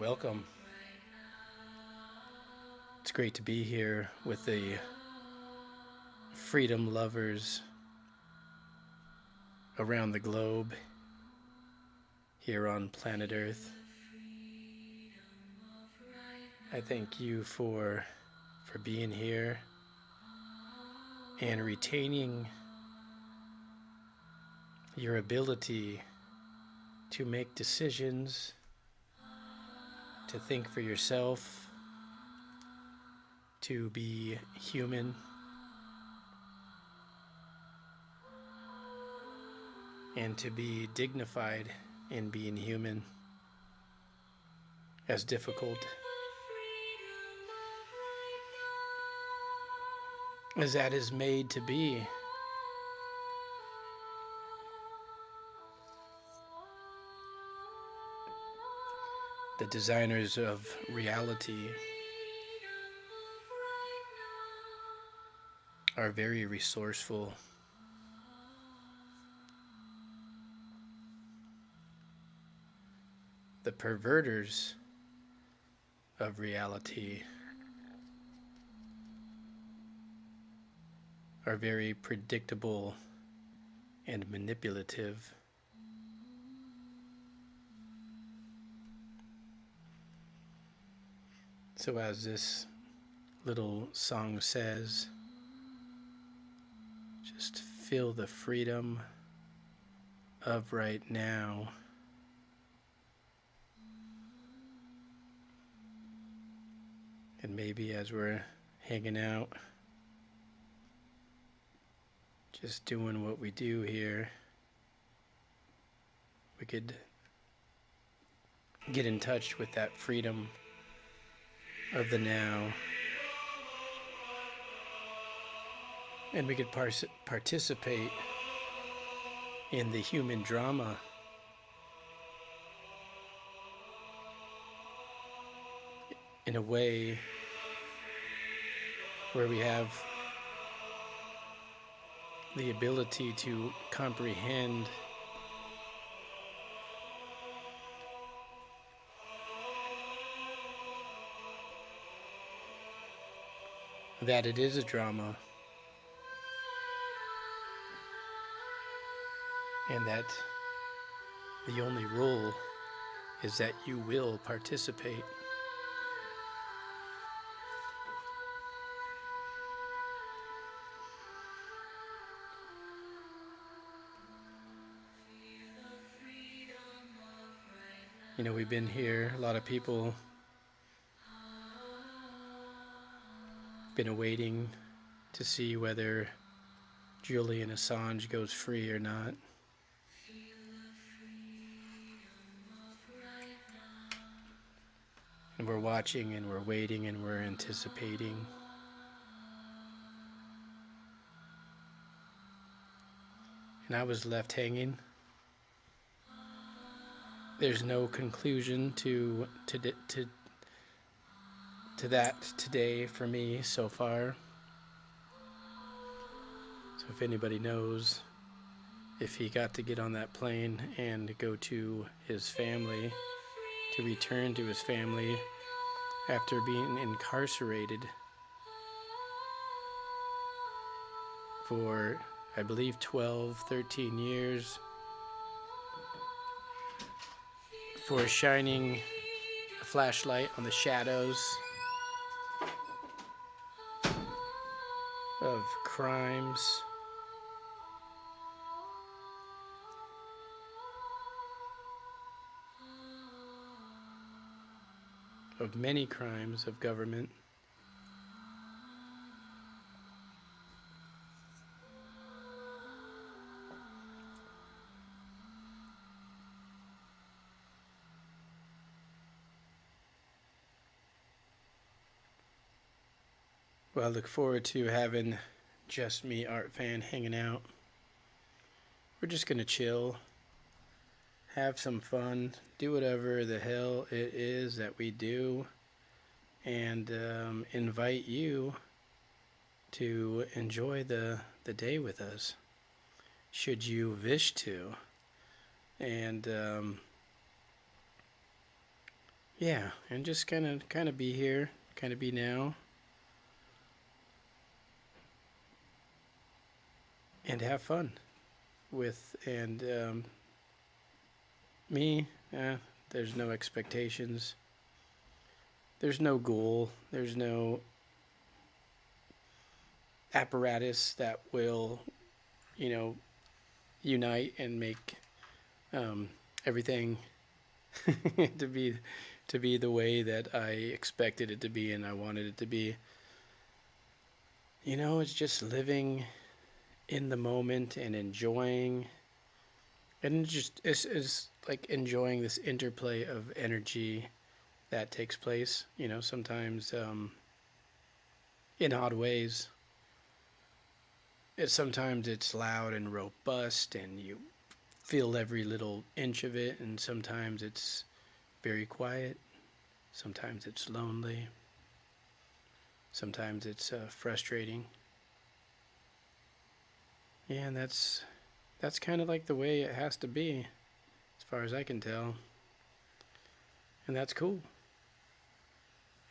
Welcome. It's great to be here with the freedom lovers around the globe here on planet Earth. I thank you for being here and retaining your ability to make decisions, to think for yourself, to be human, and to be dignified in being human, as difficult as that is made to be. The designers of reality are very resourceful. The perverters of reality are very predictable and manipulative. So as this little song says, just feel the freedom of right now. And maybe as we're hanging out, just doing what we do here, we could get in touch with that freedom of the now. And we could participate in the human drama in a way where we have the ability to comprehend that it is a drama, and that the only rule is that you will participate. You know, we've been here, a lot of people been awaiting to see whether Julian Assange goes free or not. And we're watching and we're waiting and we're anticipating. And I was left hanging. There's no conclusion to that today for me so far. So if anybody knows if he got to get on that plane and go to his family, to return to his family after being incarcerated for, I believe, 12, 13 years for shining a flashlight on the shadows of crimes, of many crimes of government. Well, I look forward to having just me, Art Fan, hanging out. We're just gonna chill, have some fun, do whatever the hell it is that we do, and invite you to enjoy the day with us, should you wish to. And yeah, and just kind of be here, kind of be now, and have fun with and me. There's no expectations. There's no goal. There's no apparatus that will, you know, unite and make um, everything to be the way that I expected it to be and I wanted it to be. It's just living in the moment and enjoying, and it's like enjoying this interplay of energy that takes place. Sometimes in odd ways. Sometimes it's loud and robust, and you feel every little inch of it, and sometimes it's very quiet. Sometimes it's lonely. Sometimes it's frustrating. Yeah, and that's kind of like the way it has to be, as far as I can tell. And that's cool.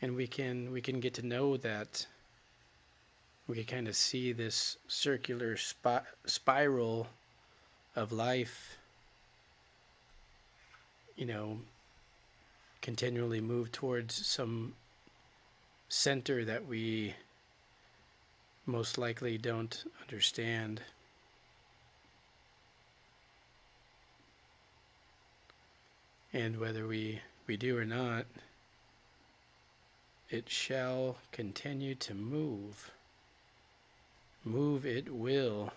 And we can get to know that. We can kind of see this circular spiral of life, continually move towards some center that we most likely don't understand. And whether we do or not, it shall continue to move. Move it will.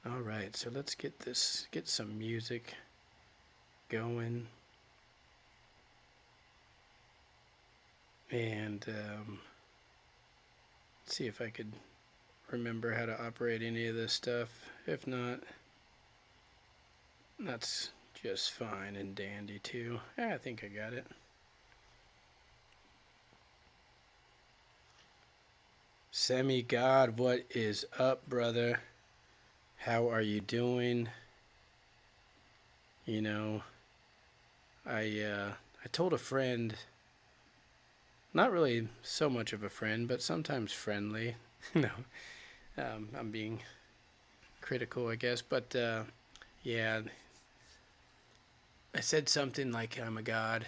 All right, so let's get some music going. And see if I could remember how to operate any of this stuff. If not, that's just fine and dandy too. I think I got it. Semi-God, what is up, brother? How are you doing? I told a friend, not really so much of a friend, but sometimes friendly. I'm being critical, I guess, but yeah, I said something like I'm a god.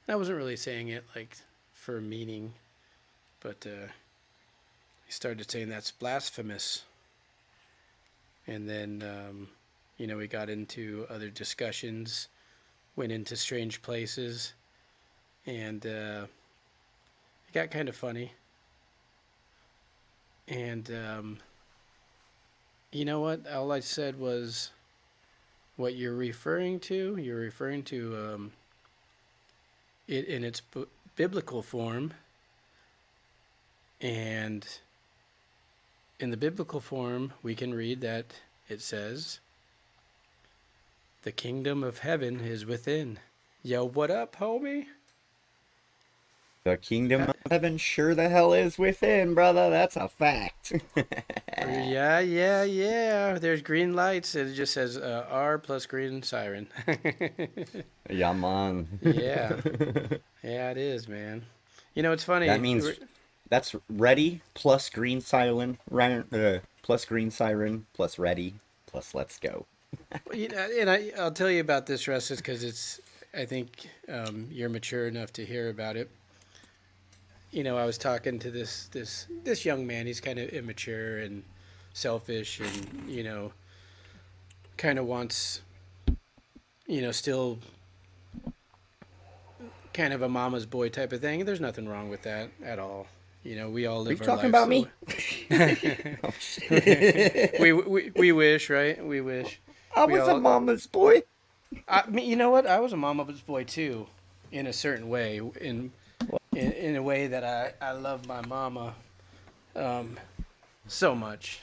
I wasn't really saying it like for meaning, but he started saying that's blasphemous. And then, we got into other discussions, went into strange places, and it got kind of funny. And you know what? All I said was, what you're referring to it in its biblical form. And in the biblical form, we can read that it says, the kingdom of heaven is within. Yo, what up, homie? The kingdom of heaven sure the hell is within, brother. That's a fact. Yeah. There's green lights. It just says R plus green siren. Yeah, man. Yeah. Yeah, it is, man. It's funny. That means that's ready plus green siren, plus green siren plus ready plus let's go. And I'll tell you about this, Russ, because I think you're mature enough to hear about it. I was talking to this young man. He's kind of immature and selfish, and kind of wants, still kind of a mama's boy type of thing. There's nothing wrong with that at all. We all Are you live our talking lives. about me? We wish, right? We wish. I was a mama's boy. You know what? I was a mama's boy too, in a certain way. In a way that I love my mama, so much.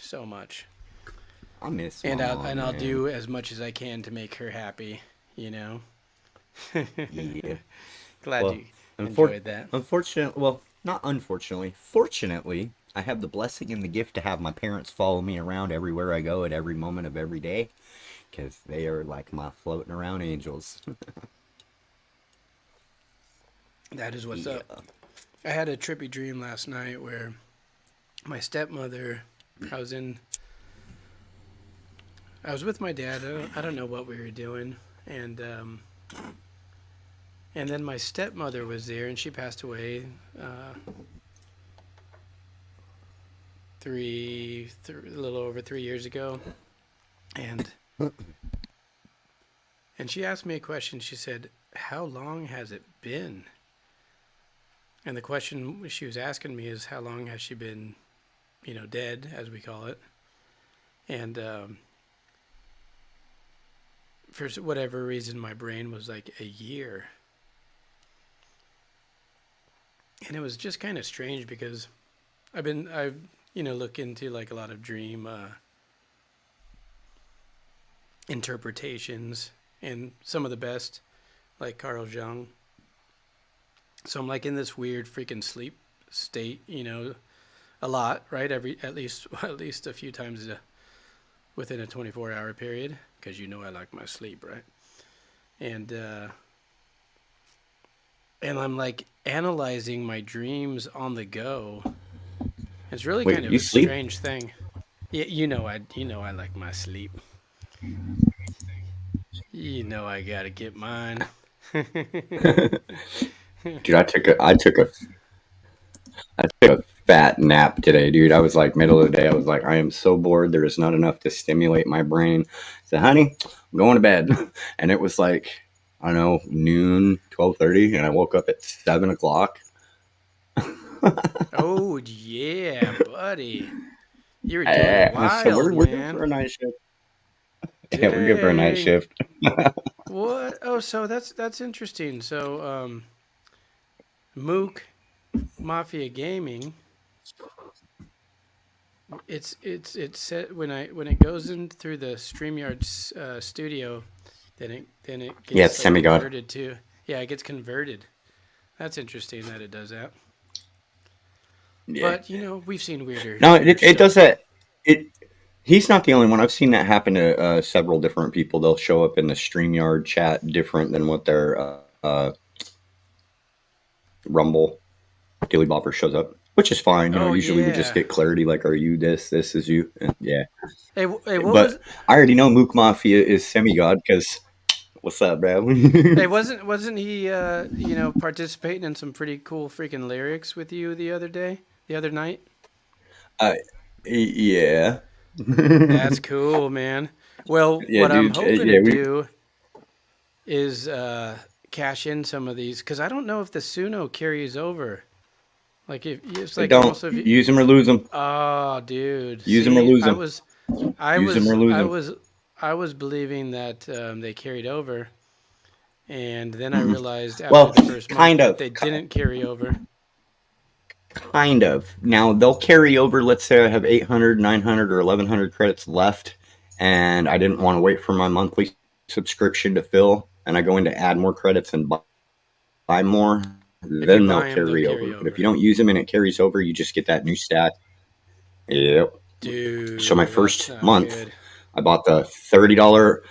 I miss And mama, I'll man. do as much as I can to make her happy. Yeah. Glad Well, you enjoyed that. not unfortunately. Fortunately, I have the blessing and the gift to have my parents follow me around everywhere I go at every moment of every day, because they are like my floating around angels. That is what's Yeah. up. I had a trippy dream last night where my stepmother, I was in, I was with my dad. I don't know what we were doing, and and then my stepmother was there, and she passed away a little over 3 years ago, and she asked me a question. She said, "How long has it been?" And the question she was asking me is, "How long has she been, dead, as we call it?" And for whatever reason, my brain was like a year, and it was just kind of strange because I've look into like a lot of dream interpretations and some of the best, like Carl Jung. So I'm like in this weird freaking sleep state, a lot, right? At least a few times within a 24-hour period, because I like my sleep, right? And I'm like analyzing my dreams on the go. It's really kind Wait, of you a sleep? strange thing. Yeah, I like my sleep. I gotta get mine. Dude, I took a fat nap today, dude. I was like middle of the day. I was like, I am so bored. There is not enough to stimulate my brain. I said, honey, I'm going to bed. And it was like, I don't know, noon, 12:30, and I woke up at 7 o'clock. Oh yeah, buddy. You were doing it So wild, we're good man. for a night shift. Yeah, we're good for a night Dang. shift. What? Oh, so that's interesting. So, Mook Mafia Gaming. It's set when it goes in through the Streamyard studio, then it Yeah, gets it's like semi-god. converted to, yeah, it gets converted. That's interesting that it does that. Yeah. But we've seen No, weirder it does stuff. that. It He's not the only one. I've seen that happen to several different people. They'll show up in the StreamYard chat different than what their Rumble Daily Bopper shows up, which is fine. Oh Usually we just yeah. get clarity like, are you this? This is you. Yeah. Hey, what was? But I already know Mook Mafia is semi-god because what's up, bro? Hey, wasn't he participating in some pretty cool freaking lyrics with you the other night? uh, yeah. That's cool, man. Well, Yeah, what I'm dude. hoping to Yeah, we do is cash in some of these because I don't know if the Suno carries over. Like if it's like don't almost if you, use them or lose them. oh, dude. Use them or See, lose I them. was, I Use them or was, lose I them. was, I was believing that they carried over, and then I Mm-mm. realized after Well, the first month kind that of. they didn't carry over. Kind of. Now they'll carry over. Let's say I have 800, 900, or 1100 credits left, and I didn't want to wait for my monthly subscription to fill, and I go in to add more credits and buy more. If you Then they'll buy them, they'll carry carry over. But if you over. don't use them and it carries over, you just get that new stat. Yep. So my Dude, that's first not month, good. I bought the $30.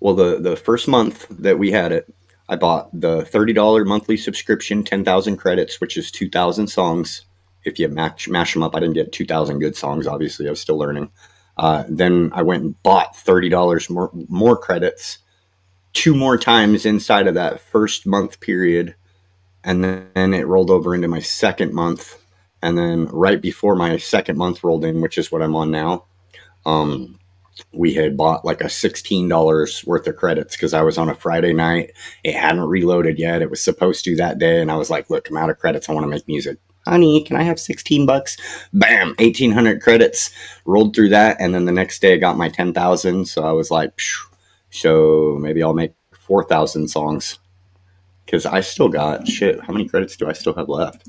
Well, the first month that we had it, I bought the $30 monthly subscription, 10,000 credits, which is 2,000 songs. If you mash them up, I didn't get 2,000 good songs. Obviously, I was still learning. Then I went and bought $30 more credits two more times inside of that first month period, and then it rolled over into my second month. And then right before my second month rolled in, which is what I'm on now, um, we had bought like a $16 worth of credits because I was on a Friday night. It hadn't reloaded yet. It was supposed to that day. And I was like, look, I'm out of credits. I want to make music. Honey, can I have 16 bucks? Bam, 1,800 credits. Rolled through that. And then the next day I got my 10,000. So I was like, phew. So maybe I'll make 4,000 songs because I still got shit. How many credits do I still have left?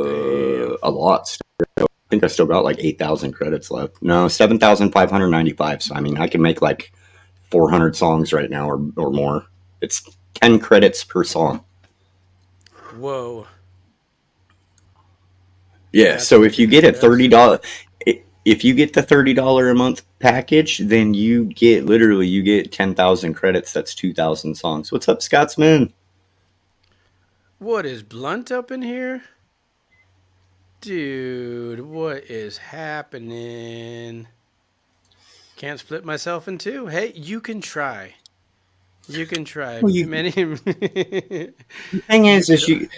Damn. A lot. I think I still got like 8,000 credits left. No, 7,595. So I mean, I can make like 400 songs right now or more. It's 10 credits per song. Whoa. Yeah. That's So if you freaking get a impressive. $30, if you get the $30 a month package, then you get 10,000 credits. That's 2,000 songs. What's up, Scotsman? What is Blunt up in here? Dude, what is happening? Can't split myself in two. Hey, you can try. You can try. Well, Many. the thing You is could.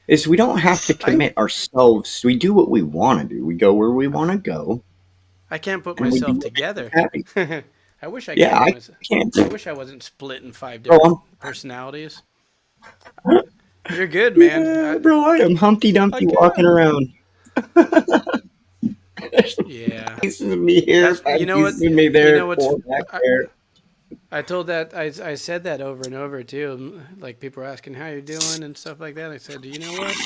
is we don't have to I. commit ourselves. We do what we want to do. We go where we want to go, I can't put and we do myself what makes us together. happy. I wish I could Yeah, put I myself. can't. I wish I wasn't split in five Bro, different personalities. You're good, man. yeah, bro, I am Humpty I Dumpty walking can. around. There's Yeah. pieces of me here, That's five you know what pieces of me you there, know what's four back I, there. I told that I said that over and over too. Like people were asking how you're doing and stuff like that. I said, you know what?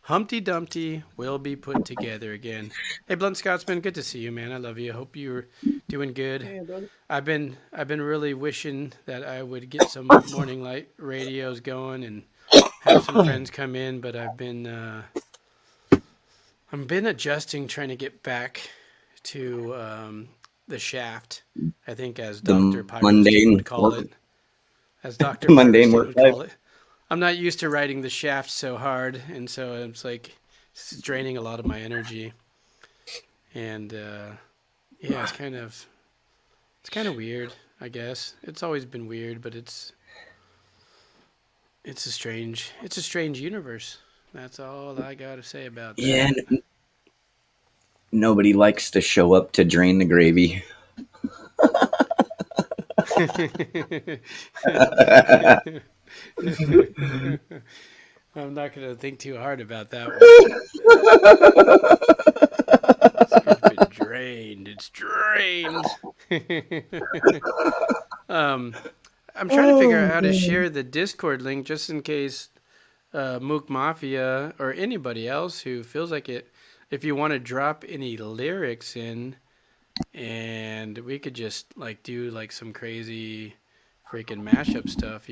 Humpty Dumpty will be put together again. Hey, Blunt Scotsman, good to see you, man. I love you. I hope you're doing good. Yeah, brother. I've been really wishing that I would get some morning light radios going and have some friends come in, but I've been adjusting, trying to get back to the shaft. I think as Doctor The Pyrostein would mundane call work, it. As Doctor the mundane Pyrostein work would life. call it. I'm not used to riding the shaft so hard, and so it's like it's draining a lot of my energy. And yeah, it's kind of weird. I guess it's always been weird, but it's a strange universe. That's all I gotta say about Yeah, that. nobody likes to show up to drain the gravy. I'm not gonna think too hard about that one. It's been drained. It's drained. um, I'm trying to figure Oh, out how to man. share the Discord link just in case Mook Mafia or anybody else who feels like it. If you want to drop any lyrics in, and we could just like do like some crazy freaking mashup stuff,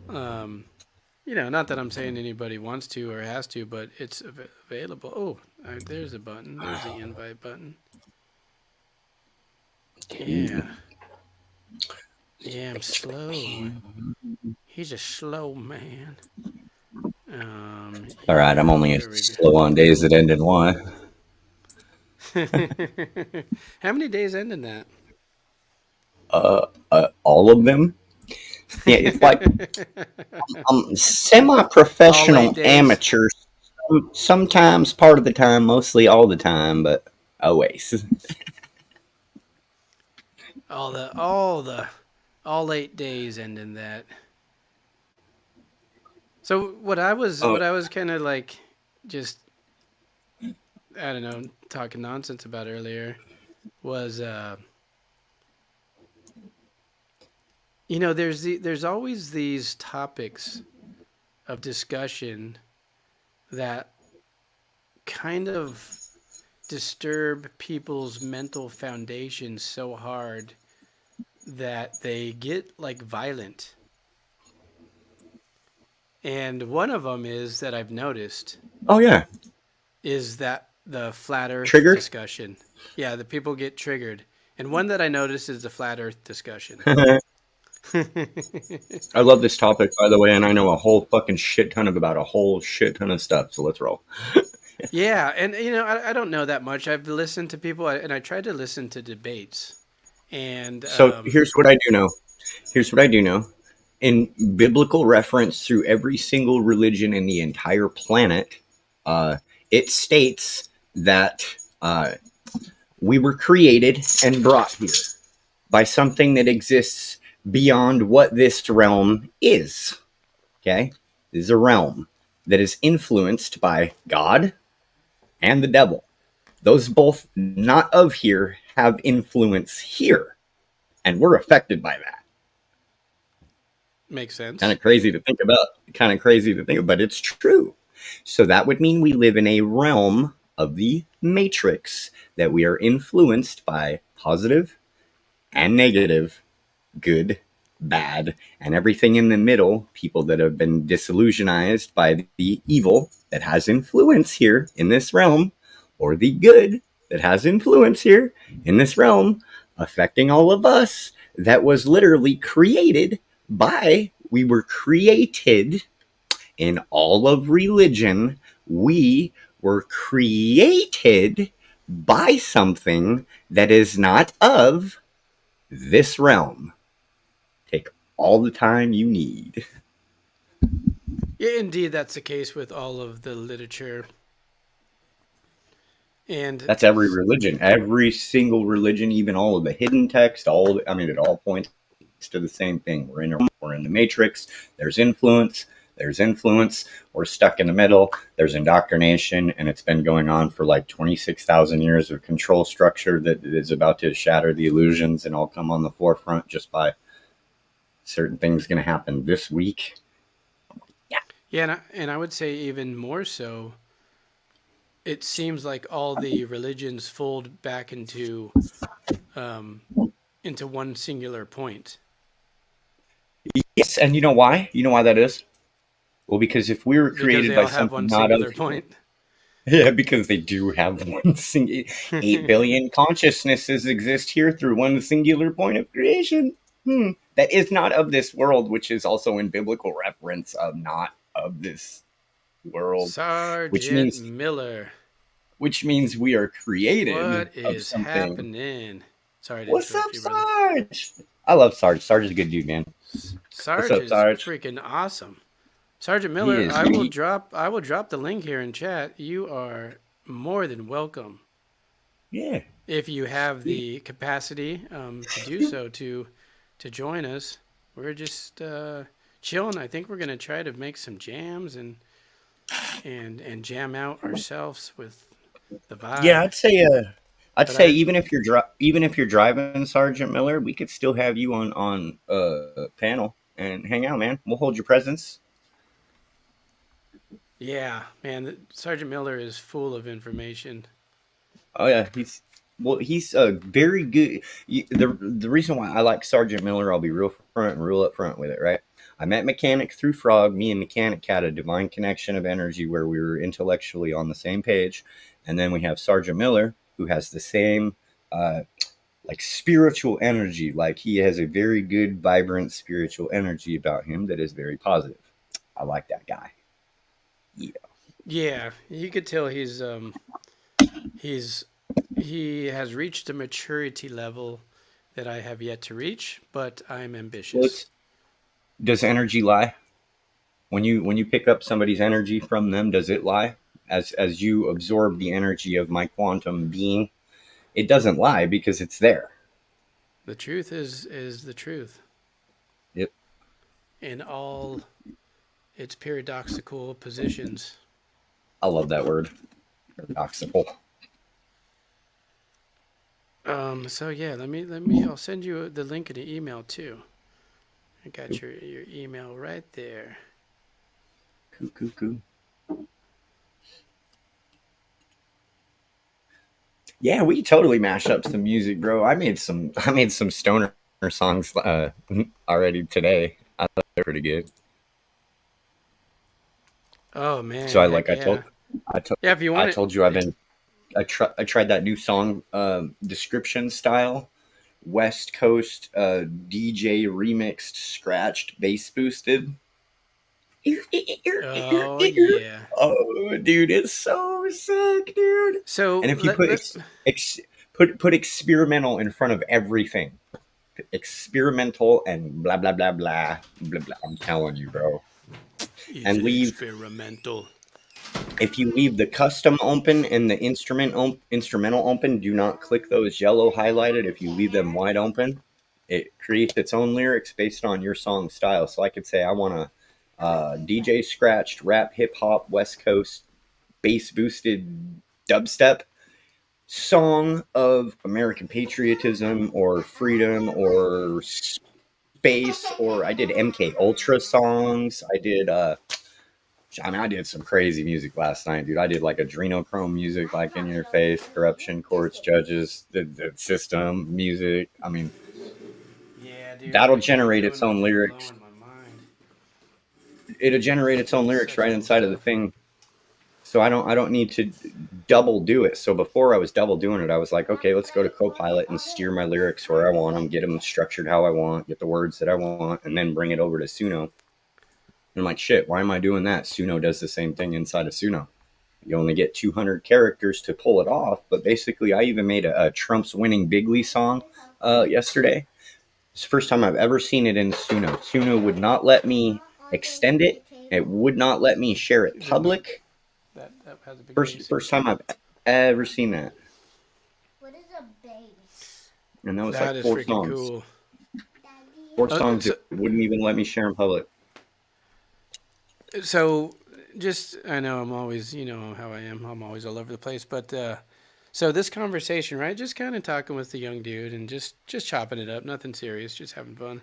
Um, not that I'm saying anybody wants to or has to, but it's available. Oh, there's a button. There's the invite button. Yeah. Yeah, I'm slow. He's a slow man. All right, I'm Yeah, only there we slow on days that end in Y. go. How many days end in that? All of them. Yeah, it's like All eight semi-professional days? amateur. Sometimes, part of the time, mostly all the time, but always. All 8 days end in that. So Oh, what I was kind of like just I don't know talking nonsense about earlier was there's always these topics of discussion that kind of disturb people's mental foundation so hard that they get like violent. And one of them is that I've noticed oh yeah, is that the flat earth triggered. discussion. Yeah, the people get triggered. And one that I noticed is the flat earth discussion. I love this topic, by the way, and I know a whole fucking shit ton about a whole shit ton of stuff. So let's roll. Yeah, and I don't know that much. I've listened to people, and I tried to listen to debates, and So here's what I do know. Here's what I do know. In biblical reference through every single religion in the entire planet, uh, it states that we were created and brought here by something that exists beyond what this realm is. Okay? This is a realm that is influenced by God and the devil. Those both not of here have influence here, and we're affected by that. makes Kind sense. of crazy to think about. Kind of crazy to think about, but it's true. So that would mean we live in a realm of the matrix, that we are influenced by positive and negative, good, bad, and everything in the middle, people that have been disillusionized by the evil that has influence here in this realm, or the good that has influence here in this realm, affecting all of us, that was literally created by We were created in all of religion. We were created by something that is not of this realm. Take all the time you need. Yeah, indeed, that's the case with all of the literature. And That's every religion, every single religion, even all of the hidden text. I mean, it all points to the same thing. We're in the matrix. There's influence. There's influence. We're stuck in the middle. There's indoctrination, and it's been going on for like 26,000 years of control structure that is about to shatter the illusions and all come on the forefront just by certain things going to happen this week. yeah, and I would say even more so, it seems like all the religions fold back um, into one singular point. Yes, and you know why? You know why that is? Well, because if we were Because created they by all have something one not of, singular point. yeah, because they do have 8 billion consciousnesses exist here through one singular point of creation. That is not of this world, which is also in biblical reference of not of this world, which Sergeant means Miller, we are created what of is something. happening? Sorry to What's interrupt up, you, brother. Sarge? I love Sarge. Sarge is a good dude, man. What's Sarge up, is Sarge? freaking awesome. Sergeant He Miller, is. I will drop the link here in chat. You are more than welcome Yeah. if you have the capacity to do so to join us. We're just chilling. I think we're gonna try to make some jams and jam out ourselves with the Yeah, vibe. I'd But say I even if you're driving, Sergeant Miller, we could still have you on panel and hang out, man. We'll hold your presence. Yeah, man, Sergeant Miller is full of information. Oh yeah, he's a very good. The reason why I like Sergeant Miller, I'll be real front and real up front with it, right? I met Mechanic through Frog. Me and Mechanic had a divine connection of energy where we were intellectually on the same page, and then we have Sergeant Miller who has the same like spiritual energy. Like he has a very good, vibrant spiritual energy about him that is very positive. I like that guy. Yeah. Yeah, you could tell he's he has reached a maturity level that I have yet to reach, but I'm Well, ambitious. does energy lie? When you pick up somebody's energy from them, does it lie? As you absorb the energy of my quantum being, it doesn't lie because it's there. The truth is the truth Yep. in all its paradoxical positions. I love that word. Paradoxical. So yeah, let me I'll send you the link in the email too. I got your email right there. Coo, coo, coo. Yeah, we totally mash up some music, bro. I made some stoner songs already today. I thought they were pretty good. Oh So man, I heck like yeah. I told Yeah, if you I want told you it, I tried that new song description style West Coast DJ remixed scratched bass boosted. oh yeah. Oh, dude, it's so sick, dude. So And if you let, put let put experimental in front of everything, experimental and blah blah blah blah blah blah. I'm telling you, bro. it's And leave experimental. if you leave the custom open and the instrumental open, do not click those yellow highlighted. If you leave them wide open, it creates its own lyrics based on your song style. So I could say I want a DJ scratched rap hip hop West Coast bass boosted dubstep song of American patriotism or freedom or space, or I did MK Ultra songs. I did some crazy music last night, dude. I did like adrenochrome music, like In Your Face, Corruption, Courts, Judges, the system music. I mean, Yeah, dude, that'll what you're generate its doing is own just lyrics. blowing my mind. It'll generate its own That's lyrics such right cool inside of the stuff. thing. So I don't need to double do it. So before I was double doing it, I was like, okay, let's go to Copilot and steer my lyrics where I want them, get them structured how I want, get the words that I want, and then bring it over to Suno. I'm like, shit, why am I doing that? Suno does the same thing inside of Suno. You only get 200 characters to pull it off. But basically, I even made a Trump's winning Bigly song yesterday. It's the first time I've ever seen it in Suno. Suno would not let me extend it. It would not let me share it The big public. that has a big First base. first time I've ever seen that. What is a base? And that was That like is four freaking songs. cool. Four Uh, songs so, it wouldn't even let me share in public. so just I know I'm always how I am. I'm always all over the place, but so this conversation, right? Just kind of talking with the young dude and just chopping it up, nothing serious, just having fun.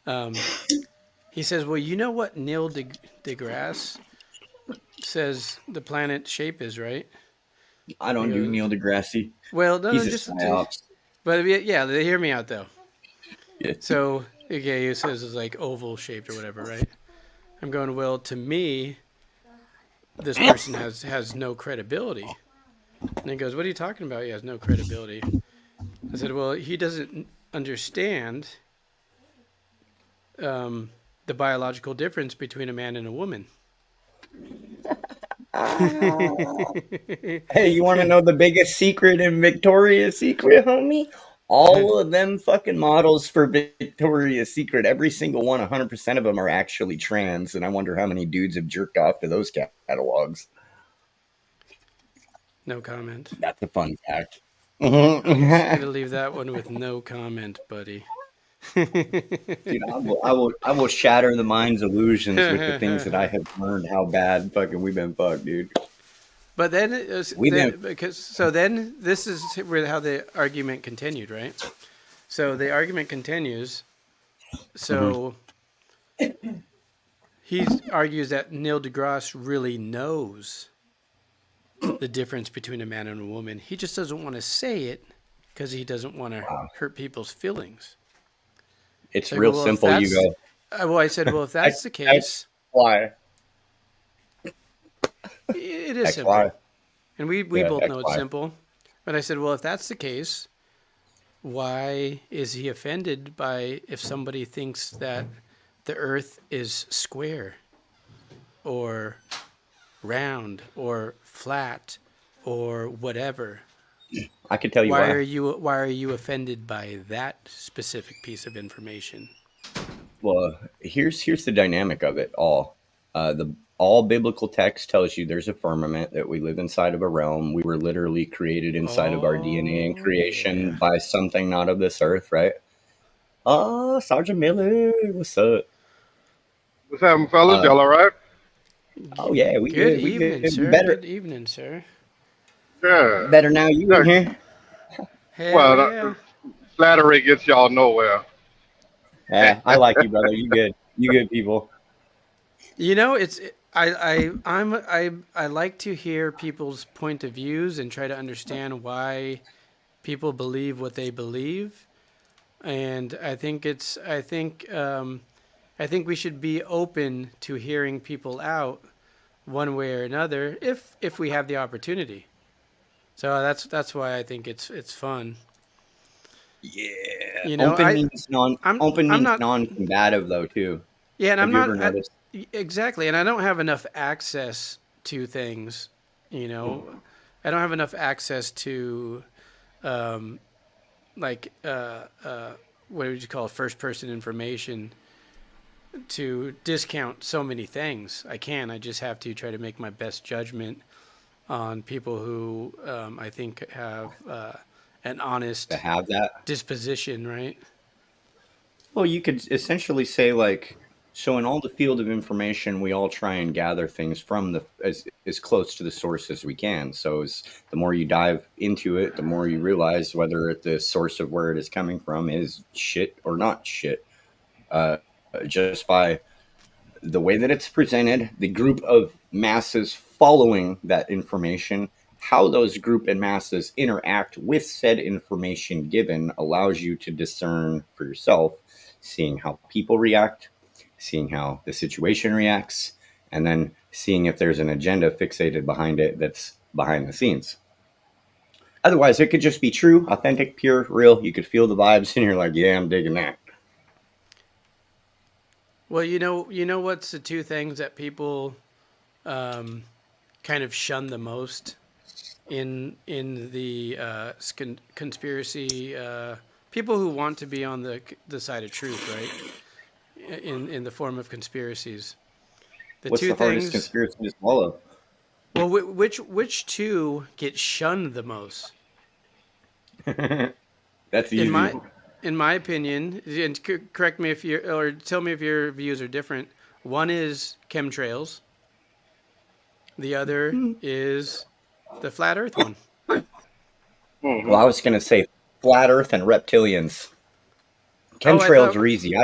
Um, he says, "Well, you know what Neil deGrasse says the planet shape is, right?" I He don't do goes, Neil deGrasse. "Well, no, He's no, a just, psyops. but yeah, they hear me out though." Yeah. So okay, he says it's like oval shaped or whatever, right? I'm going, well, to me, this person has no credibility. And he goes, what are you talking about? He has no credibility. I said, well, he doesn't understand the biological difference between a man and a woman. Hey, you want to know the biggest secret in Victoria's Secret, homie? All of them fucking models for Victoria's Secret, every single one, 100% of them are actually trans. And I wonder how many dudes have jerked off to those catalogs. No comment. That's a fun fact. I'm just Dude, gonna leave that one with no comment, buddy. I will shatter the mind's illusions with the things that I have learned how bad fucking we've been fucked, dude. But then, it was, We've been, then this is where how the argument continued, right? So the argument continues. mhm. So he argues that Neil deGrasse really knows the difference between a man and a woman. He just doesn't want to say it because he doesn't want to Wow. hurt people's feelings. It's So I go, real well, if simple. You that's, go, well, I said, well, if that's X, the X, case, Y, it is X, Y. simple. And we Yeah, both X, know it's Y. simple. But I said, well, if that's the case, why is he offended by if somebody thinks that the earth is square or round or flat or whatever? I can tell you why. Why are you offended by that specific piece of information? Well, here's the dynamic of it all. The all biblical text tells you there's a firmament, that we live inside of a realm. We were literally created inside of our DNA and Oh creation yeah. by something not of this earth, right? Oh, Sergeant Miller, what's up? What's happening, fellas? Uh, Y'all all right? oh yeah, we Good good, we evening, good. sir. Good evening, sir. Yeah. Better now you in Yeah. here. Hell Well, yeah. flattery gets y'all nowhere. Yeah, I like you, brother. You good? You good, people? You know, it's I like to hear people's point of views and try to understand why people believe what they believe. And I think we should be open to hearing people out one way or another if we have the opportunity. So that's why I think it's fun. Yeah. You know, I Open I'm means not non-combative though too. yeah, and Have I'm you ever not noticed? exactly, and I don't have enough access to things. You know, I don't have enough access to um, like what would you call it, first person information to discount so many things. I can. I just have to try to make my best judgment on people who I think have an To honest have that? disposition, right? Well, you could essentially say like, so in all the field of information, we all try and gather things from the as close to the source as we can. So as the more you dive into it, the more you realize whether the source of where it is coming from is shit or not shit. Uh, just by the way that it's presented, the group of masses following that information, how those group and masses interact with said information given allows you to discern for yourself, seeing how people react, seeing how the situation reacts, and then seeing if there's an agenda fixated behind it that's behind the scenes. Otherwise, it could just be true, authentic, pure, real. You could feel the vibes, and you're like, yeah, I'm digging that. Well, you know what's the two things that people um, kind of shun the most in the conspiracy people who want to be on the side of truth, right? In the form of conspiracies. The What's two the hardest things. conspiracy to swallow? Well, which two get shunned the most? That's In easy. my opinion, and correct me if you or tell me if your views are different. One is chemtrails. The other is the flat Earth one. Well, Hmm. I was gonna say flat Earth and reptilians. Oh, I Chemtrails thought. are easy.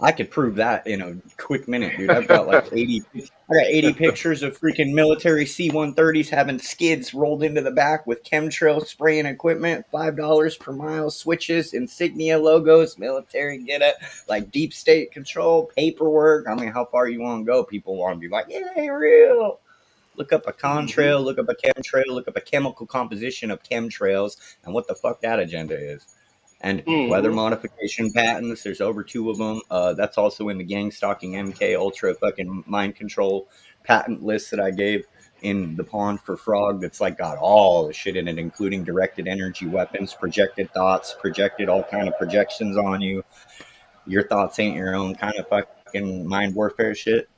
I could prove that in a quick minute, dude. I've got like 80. I got 80 pictures of freaking military C-130s having skids rolled into the back with chemtrail spraying equipment, $5 per mile, switches, insignia logos, military get it, like deep state control, paperwork. I mean, how far you want to go? People want to be like, it ain't real. Look up a Hmm. contrail, look up a chemtrail, look up a chemical composition of chemtrails, and what the fuck that agenda is. And weather Hmm. modification patents, there's over two of them. That's also in the gang stalking MK Ultra fucking mind control patent list that I gave in the pond for frog. That's like got all the shit in it, including directed energy weapons, projected thoughts, projected all kind of projections on you. Your thoughts ain't your own kind of fucking mind warfare shit.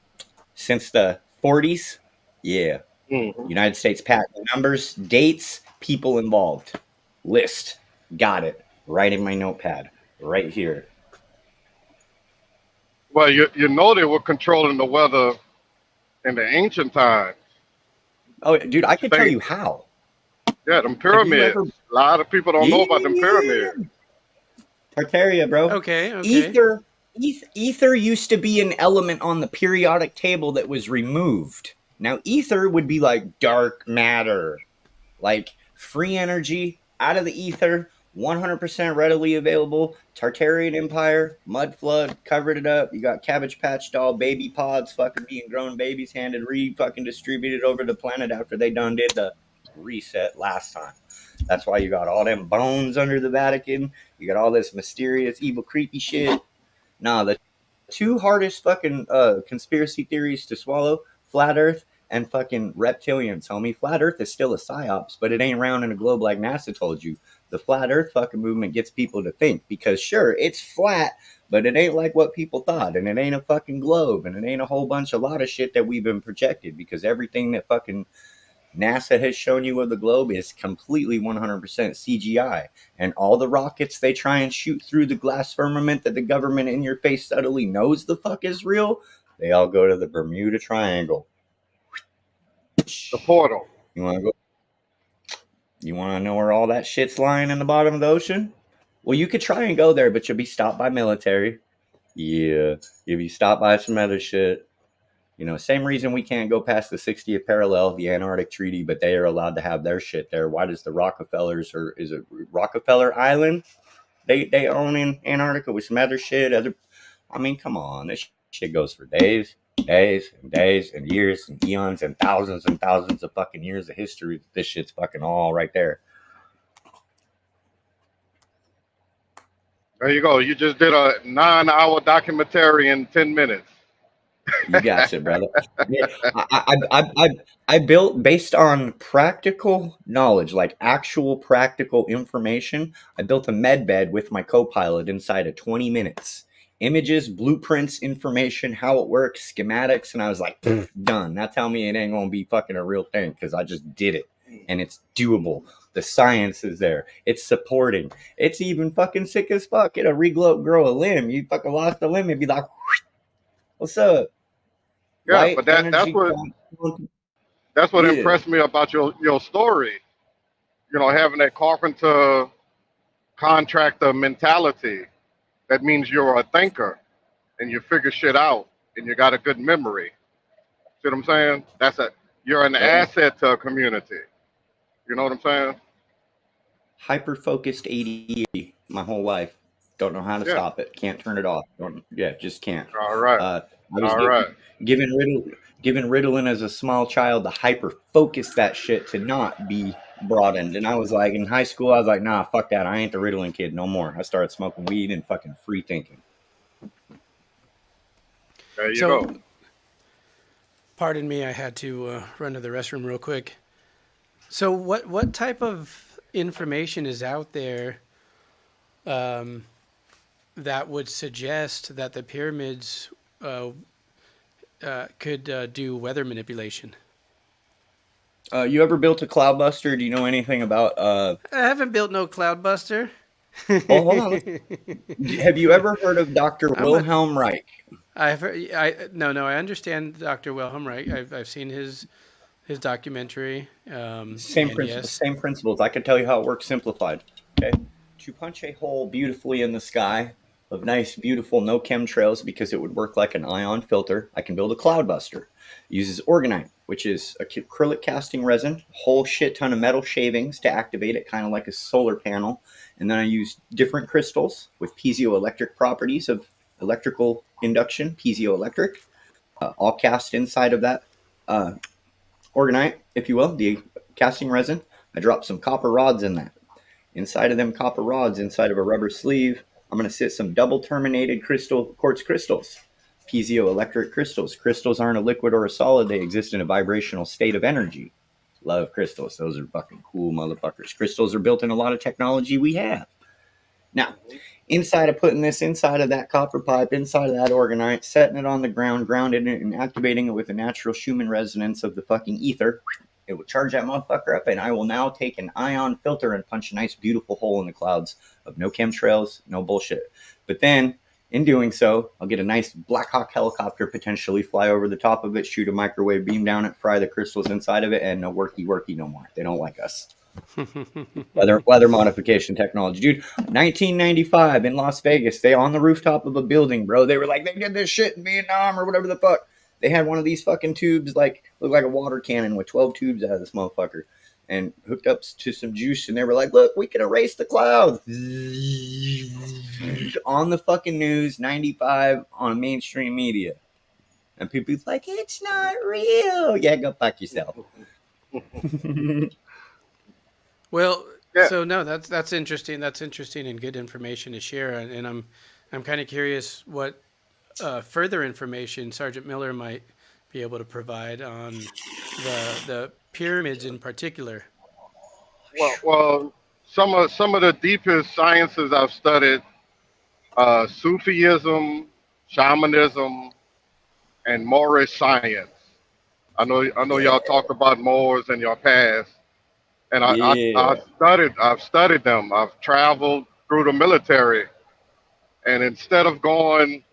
Since the 40s, yeah, Hmm. United States patent numbers, dates, people involved. List. Got it. Right in my notepad. Right here. Well, you know they were controlling the weather in the ancient times. Oh, dude, I could tell Stay, you how. yeah, them Have you pyramids. ever? A lot of people don't know about them Yeah. pyramids. Tartaria, bro. Okay, okay. Ether. Ether used to be an element on the periodic table that was removed. Now, ether would be like dark matter, like free energy out of the ether, 100% readily available. Tartarian Empire, mud flood, covered it up. You got Cabbage Patch doll baby pods fucking being grown babies handed fucking distributed over the planet after they done did the reset last time. That's why you got all them bones under the Vatican. You got all this mysterious, evil, creepy shit. Nah, the two hardest fucking conspiracy theories to swallow: flat Earth and fucking reptilians, homie. Flat Earth is still a psyops, but it ain't round in a globe like NASA told you. The flat Earth fucking movement gets people to think because sure, it's flat, but it ain't like what people thought, and it ain't a fucking globe, and it ain't a whole bunch of lot of shit that we've been projected because everything that fucking NASA has shown you of the globe is completely 100% CGI. And all the rockets they try and shoot through the glass firmament that the government in your face subtly knows the fuck is real, they all go to the Bermuda Triangle. The portal. You want to go? You want to know where all that shit's lying in the bottom of the ocean? Well, you could try and go there, but you'll be stopped by military. Yeah, you'll be stopped by some other shit. You know, same reason we can't go past the 60th parallel, the Antarctic Treaty, but they are allowed to have their shit there. Why does the Rockefellers, or is it Rockefeller Island? They own in Antarctica with some other shit. I mean, come on, this shit goes for days, days and days and years and eons and thousands of fucking years of history. This shit's fucking all right there. There you go. You just did a 9-hour documentary in 10 minutes. You got it, brother. Yeah, I built based on practical knowledge, like actual practical information. I built a med bed with my co-pilot inside of 20 minutes. Images, blueprints, information, how it works, schematics, and I was like, done. Now tell me it ain't gonna be fucking a real thing because I just did it and it's doable. The science is there. It's supporting. It's even fucking sick as fuck. It'll grow a limb. You fucking lost a limb, it'd be like, what's up? Yeah, Light but energy. that's what Yeah. impressed me about your story. You know, having that carpenter contractor mentality. That means you're a thinker and you figure shit out and you got a good memory. See what I'm saying? You're an Oh, asset to a community. You know what I'm saying? hyper focused ADD my whole life. Don't know how to Yeah. stop it. Can't turn it off. Yeah, just can't. All right. I was All right. given given Ritalin as a small child to hyper focus that shit to not be broadened. And I was like, in high school, I was like, nah, fuck that. I ain't the Ritalin kid no more. I started smoking weed and fucking free thinking. There you So, go. pardon me, I had to run to the restroom real quick. So, what type of information is out there um, that would suggest that the pyramids uh, could do weather manipulation? You ever built a cloudbuster? Do you know anything about? I haven't built no cloudbuster. Well, hold on. Have you ever heard of Dr. I'm a. Wilhelm Reich? No. I understand Dr. Wilhelm Reich. I've seen his documentary. Same And principles. yes, Same principles. I can tell you how it works simplified. Okay, to punch a hole beautifully in the sky of nice, beautiful, no chemtrails, because it would work like an ion filter. I can build a cloudbuster. It uses orgonite, which is acrylic casting resin, whole shit ton of metal shavings to activate it, kind of like a solar panel. And then I use different crystals with piezoelectric properties of electrical induction, piezoelectric, all cast inside of that uh, orgonite, if you will, the casting resin. I drop some copper rods in that. Inside of them copper rods, inside of a rubber sleeve, I'm going to sit some double terminated quartz crystals, piezoelectric crystals. Crystals aren't a liquid or a solid, they exist in a vibrational state of energy. Love crystals. Those are fucking cool motherfuckers. Crystals are built in a lot of technology we have. Now, inside of putting this inside of that copper pipe, inside of that orgonite, setting it on the ground, grounding it, and activating it with the natural Schumann resonance of the fucking ether, it will charge that motherfucker up, and I will now take an ion filter and punch a nice, beautiful hole in the clouds of no chemtrails, no bullshit. But then, in doing so, I'll get a nice Black Hawk helicopter, potentially fly over the top of it, shoot a microwave beam down it, fry the crystals inside of it, and no worky no more. They don't like us. Weather modification technology, dude. 1995 in Las Vegas, they on the rooftop of a building, bro. They were like, they did this shit in Vietnam or whatever the fuck. They had one of these fucking tubes, like looked like a water cannon with 12 tubes out of this motherfucker, and hooked up to some juice. And they were like, look, we can erase the clouds. On the fucking news, 95 on mainstream media, and people's like, it's not real. Yeah, go fuck yourself. well, Yeah. so no, that's interesting. That's interesting and good information to share. And I'm kind of curious what further information Sergeant Miller might be able to provide on the pyramids in particular. Well, some of the deepest sciences I've studied, Sufism, shamanism, and Moorish science. I know y'all talked about Moors in your past, and Yeah. I've studied them. I've traveled through the military, and instead of going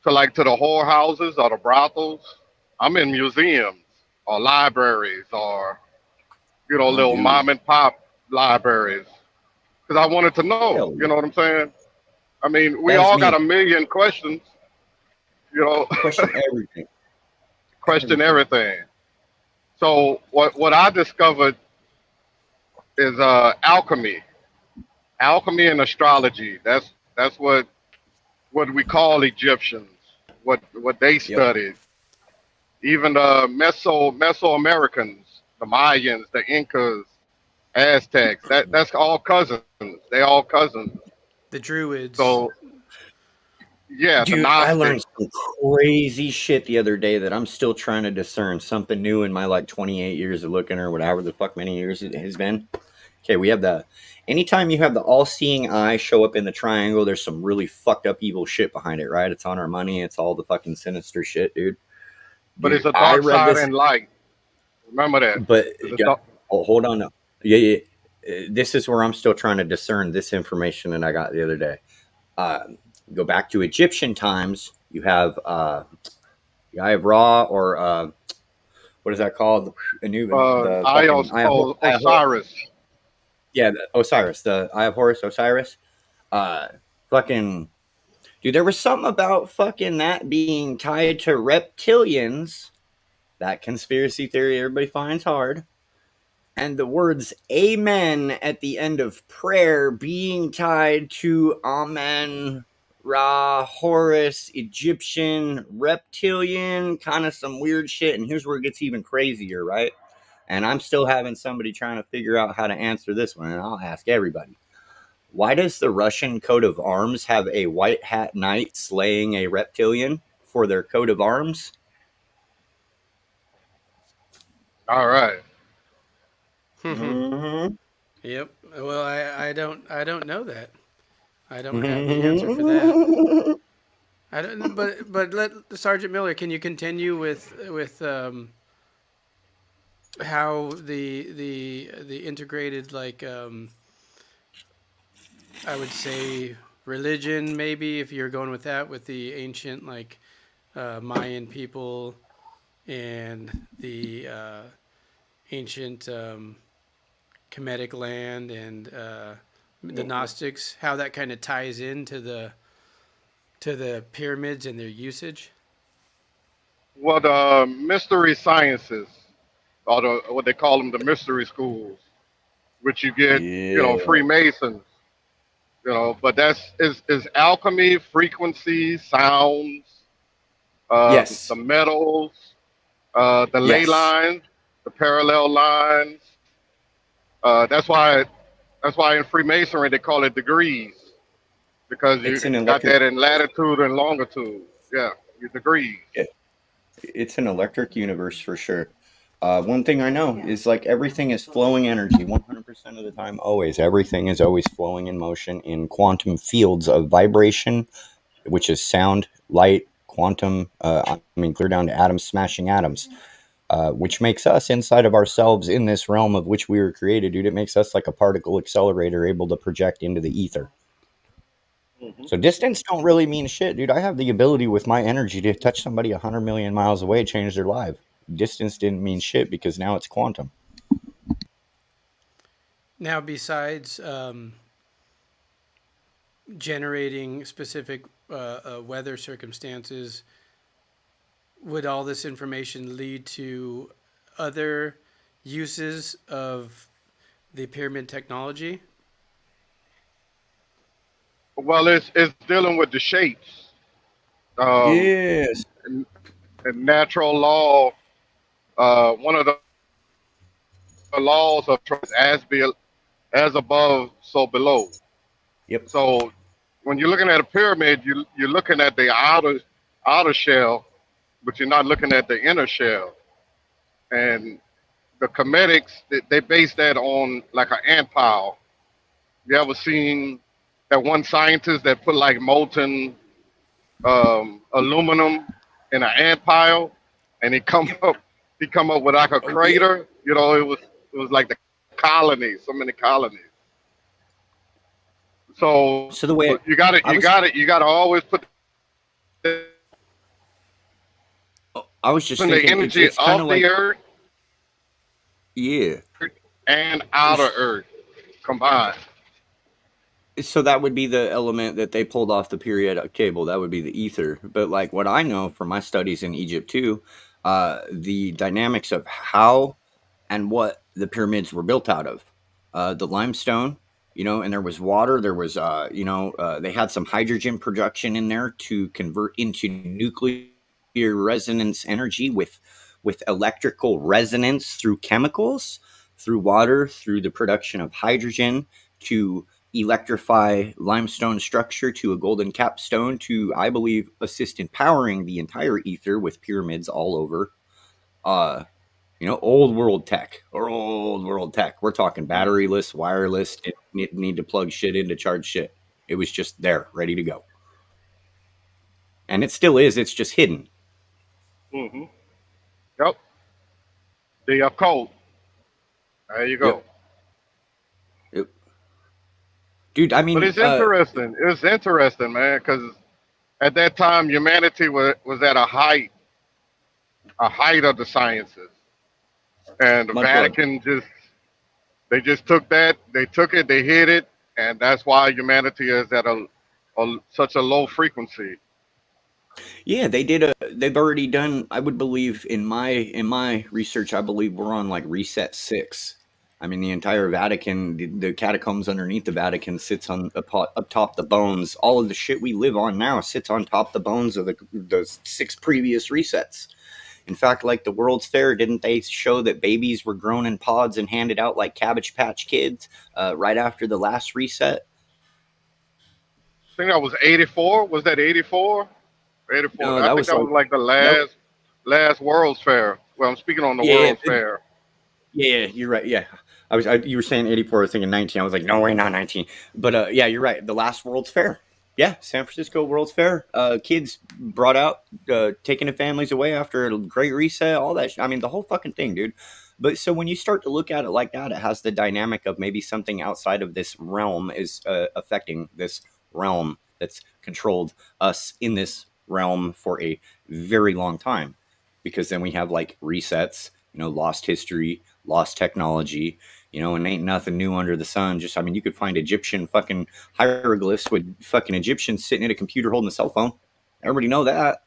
to the whorehouses or the brothels, I'm in museums or libraries or Oh, little dude. mom and pop libraries because I wanted to know. Hell You yeah. know what I'm saying? I mean, we That is all got me. a million questions. You know, Question everything. question Everything. everything. So what I discovered is alchemy, alchemy and astrology. That's what we call Egyptians. What they Yep. studied. Even the Mesoamericans, the Mayans, the Incas, Aztecs. That's all cousins. They all cousins. The Druids. So yeah, the Dude, I learned Gnostics. some crazy shit the other day that I'm still trying to discern. Something new in my like 28 years of looking, or whatever the fuck many years it has been. Okay, we have the anytime you have the all-seeing eye show up in the triangle, there's some really fucked up evil shit behind it, right? It's on our money, it's all the fucking sinister shit, dude. But it's Dude, a I dark read side this, and light. Remember that. but It's a yeah, dark, oh, hold on. No. Yeah. This is where I'm still trying to discern this information that I got the other day. Uh, go back to Egyptian times. You have the Eye of Ra, or what is that called? Anubis, the fucking Eye of Osiris. yeah, Osiris, the Eye of Horus, Osiris. Uh, fucking dude, there was something about fucking that being tied to reptilians. That conspiracy theory everybody finds hard. And the words amen at the end of prayer being tied to Amen, Ra, Horus, Egyptian, reptilian, kind of some weird shit. And here's where it gets even crazier, right? And I'm still having somebody trying to figure out how to answer this one, and I'll ask everybody. Why does the Russian coat of arms have a white hat knight slaying a reptilian for their coat of arms. All right. Mm-hmm. Yep. Well, I don't know that. I don't have the answer for that. I don't. But let Sergeant Miller. Can you continue with how the integrated, like, I would say, religion, maybe, if you're going with that, with the ancient, like, Mayan people and the ancient Kemetic land and the Hmm. Gnostics, how that kind of ties into the pyramids and their usage. Well, the mystery sciences, or what they call them, the mystery schools, which you get, Yeah. Freemasons, but is alchemy, frequency, sounds, the Yes. metals, the ley Yes. lines, the parallel lines. That's why in Freemasonry they call it degrees, because you It's an got electric. that in latitude and longitude. Yeah, your degrees. It's an electric universe for sure. One thing I know is like everything is flowing energy 100% of the time, always. Everything is always flowing in motion in quantum fields of vibration, which is sound, light, quantum, I mean, clear down to atoms smashing atoms, which makes us inside of ourselves in this realm of which we were created, dude. It makes us like a particle accelerator able to project into the ether. Hmm. So distance don't really mean shit, dude. I have the ability with my energy to touch somebody 100 million miles away, change their life. Distance didn't mean shit because now it's quantum. Now, besides generating specific weather circumstances, would all this information lead to other uses of the pyramid technology? Well, it's dealing with the shapes. Um, Yes. and, and natural law. One of the laws of as above, so below. Yep. So when you're looking at a pyramid, you're looking at the outer shell, but you're not looking at the inner shell. And the cometics, they base that on like an ant pile. You ever seen that one scientist that put like molten aluminum in an ant pile, and Yep. he come up with like a Oh yeah. crater. It was like the colonies, so many colonies. So So the way I was you got to always put I was just in the thinking energy it's kind of of the like earth yeah. and outer earth combined. So that would be the element that they pulled off the periodic table. That would be the ether. But like what I know from my studies in Egypt too, the dynamics of how and what the pyramids were built out of. The limestone, and there was water. There was, they had some hydrogen production in there to convert into nuclear resonance energy with electrical resonance through chemicals, through water, through the production of hydrogen to electrify limestone structure to a golden capstone to, I believe, assist in powering the entire ether with pyramids all over. Old world tech or old world tech. We're talking batteryless, wireless, didn't need to plug shit in to charge shit. It was just there, ready to go. And it still is, it's just hidden. Hmm. Yep, the occult. There you go. Yep. Yep. Dude, I But mean, it's interesting. It's interesting, man, because at that time humanity was at a height of the sciences, and the mud plug. Vatican just took that, they took it, they hid it, and that's why humanity is at such a low frequency. Yeah, they've already done, I would believe in my research, I believe we're on like reset 6. I mean, the entire Vatican, the catacombs underneath the Vatican sits on up top the bones. All of the shit we live on now sits on top the bones of the 6 previous resets. In fact, like the World's Fair, didn't they show that babies were grown in pods and handed out like Cabbage Patch Kids right after the last reset? I think that was 84. Was that 84? '84. No, I that think was that like was like the that. last World's Fair. Well, I'm speaking on the Yeah, World's Fair. yeah, you're right. Yeah, you were saying 84. I was thinking 19. I was like, no way, not 19. But yeah, you're right. The last World's Fair. Yeah, San Francisco World's Fair. Kids brought out, taking the families away after a great reset. All that. I mean, the whole fucking thing, dude. But so when you start to look at it like that, it has the dynamic of maybe something outside of this realm is affecting this realm that's controlled us in this realm for a very long time. Because then we have like resets, lost history, lost technology, and ain't nothing new under the sun. Just, I mean, you could find Egyptian fucking hieroglyphs with fucking Egyptians sitting at a computer holding a cell phone. Everybody know that.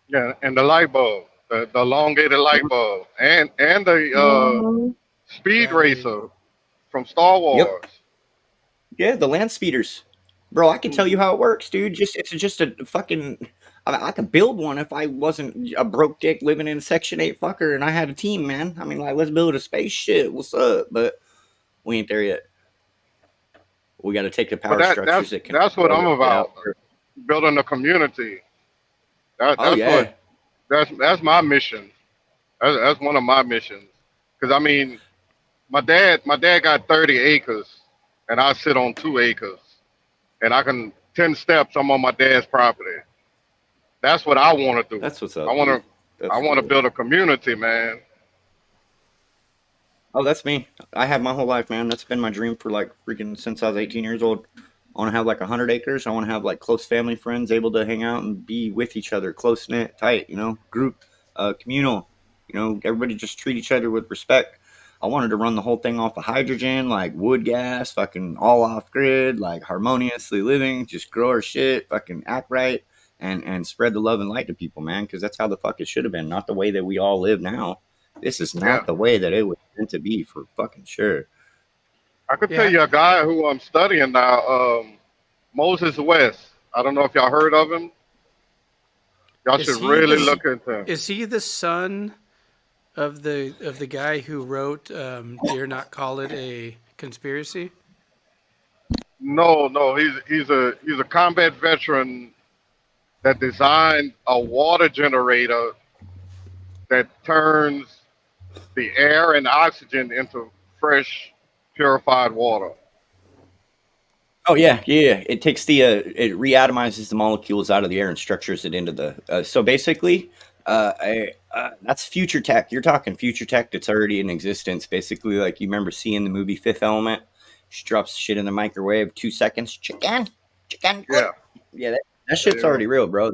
Yeah, and the light bulb, the elongated light bulb, and the speed That is. racer from Star Yep. Wars. Yeah, the land speeders. Bro, I can tell you Hmm. how it works, dude. It's just a fucking. I could build one if I wasn't a broke dick living in a Section 8 fucker and I had a team, man. I mean, like, let's build a spaceship. What's up? But we ain't there yet. We got to take the But power structures that that's what control I'm it, get out about. there. Building a community. Oh, That's what yeah. that's my mission. That's one of my missions. Because I mean, my dad got 30 acres, and I sit on 2 acres, and I can 10 steps. I'm on my dad's property. That's what I want to do. That's what's I up, want dude. to I That's want to cool. build a community, man. Oh, that's me. I have my whole life, man. That's been my dream for like freaking since I was 18 years old. I want to have like 100 acres. I want to have like close family friends able to hang out and be with each other, close knit, tight, group, communal, everybody just treat each other with respect. I wanted to run the whole thing off of hydrogen, like wood gas, fucking all off grid, like harmoniously living, just grow our shit, fucking act right, and spread the love and light to people, man, because that's how the fuck it should have been, not the way that we all live now. This is Yeah, not the way that it was meant to be for fucking sure. I could tell Yeah. you a guy who I'm studying now, Moses West. I don't know if y'all heard of him. Y'all Is should he really this? look into him. Is he the son of the guy who wrote "Dare Not Call It a Conspiracy"? No, no, he's a combat veteran that designed a water generator that turns the air and oxygen into fresh, purified water. Oh yeah, yeah. It takes it reatomizes the molecules out of the air and structures it into the. So basically, that's future tech. You're talking future tech that's already in existence. Basically, like you remember seeing the movie Fifth Element. She drops shit in the microwave, 2 seconds. Chicken, good. Yeah, Yeah, that there shit's you go. already real, bro.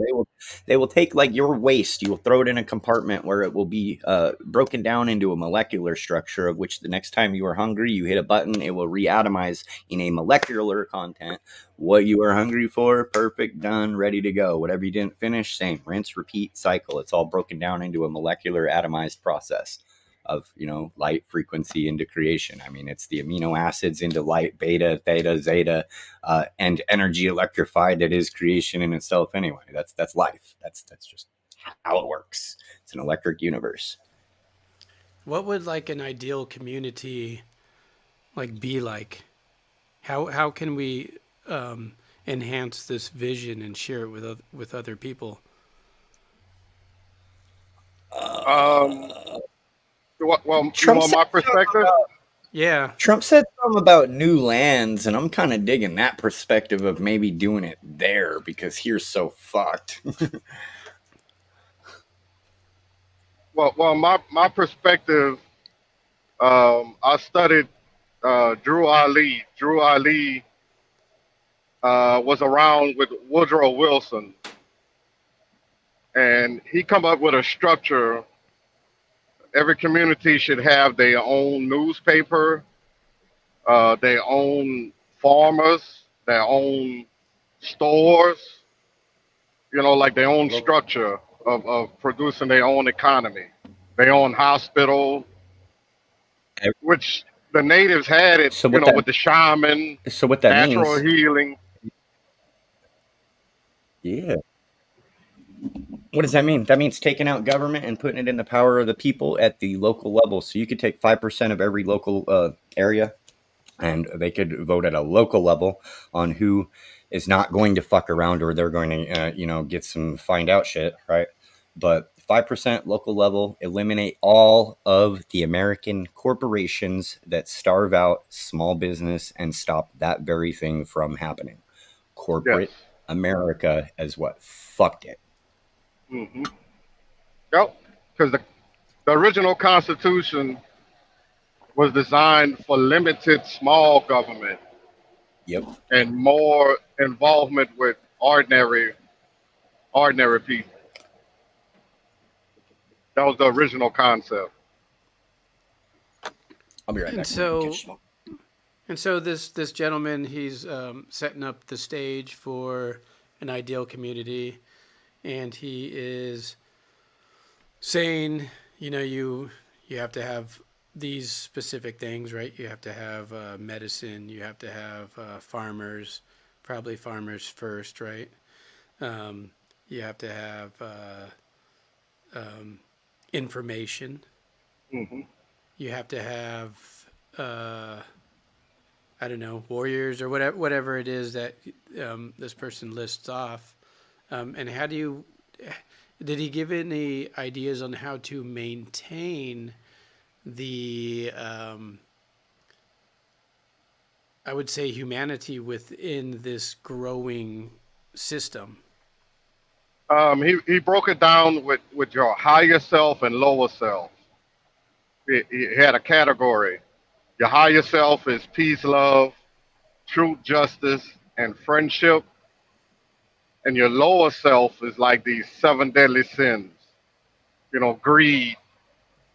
They will take like your waste. You will throw it in a compartment where it will be broken down into a molecular structure. Of which the next time you are hungry, you hit a button, it will reatomize in a molecular content what you are hungry for. Perfect, done, ready to go. Whatever you didn't finish, same, rinse, repeat, cycle. It's all broken down into a molecular atomized process of light frequency into creation. I mean, it's the amino acids into light, beta, theta, zeta, and energy electrified that is creation in itself. Anyway, that's life. That's just how it works. It's an electric universe. What would like an ideal community like be like? How can we enhance this vision and share it with other people? Um, well, you Trump want said my something perspective? about Yeah. Trump said something about new lands, and I'm kind of digging that perspective of maybe doing it there because here's so fucked. Well, my perspective. I studied Drew Ali. Drew Ali was around with Woodrow Wilson, and he come up with a structure. Every community should have their own newspaper, their own farmers, their own stores. Like their own structure of producing their own economy, their own hospital, which the natives had it. So what that With the shaman, so what that natural means? healing. Yeah. What does that mean? That means taking out government and putting it in the power of the people at the local level. So you could take 5% of every local area, and they could vote at a local level on who is not going to fuck around, or they're going to get some find out shit, right? But 5% local level, eliminate all of the American corporations that starve out small business and stop that very thing from happening. Yes. Corporate America as what fucked it. Hmm. Yep. Because the original Constitution was designed for limited small government Yep. and more involvement with ordinary people. That was the original concept. I'll be right And back. I'm gonna catch so, smoke. and so this gentleman, he's setting up the stage for an ideal community, and he is saying, you have to have these specific things, right? You have to have medicine. You have to have farmers, probably farmers first, right? You have to have information. Hmm. You have to have uh, I don't know, warriors or whatever it is that this person lists off. And how do you? Did he give any ideas on how to maintain the I would say humanity within this growing system? He broke it down with your higher self and lower self. He had a category. Your higher self is peace, love, truth, justice, and friendship. And your lower self is like these seven deadly sins. Greed,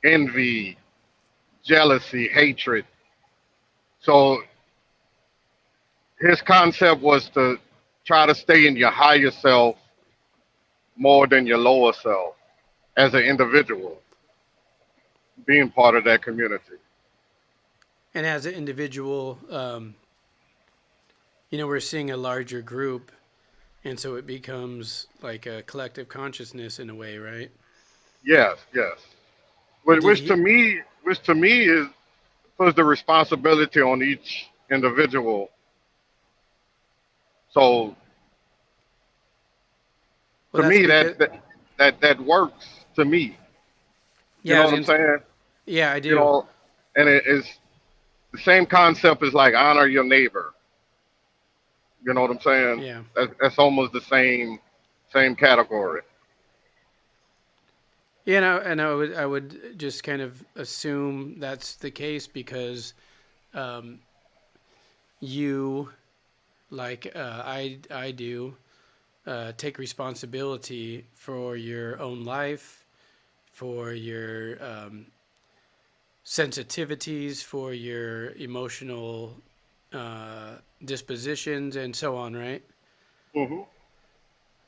envy, jealousy, hatred. So his concept was to try to stay in your higher self more than your lower self as an individual, being part of that community. And as an individual, we're seeing a larger group, and so it becomes like a collective consciousness in a way, right? Yes, yes. And But did he? which to me is puts the responsibility on each individual. So Well, to that's me, because that works to me. You yeah, know what I'm saying? yeah, I You do. know, and it is the same concept as like honor your neighbor. You know what I'm saying? Yeah. That's almost the same category. And I would just kind of assume that's the case because um, you, like I do, take responsibility for your own life, for your sensitivities, for your emotional uh, dispositions, and so on, right? Hmm.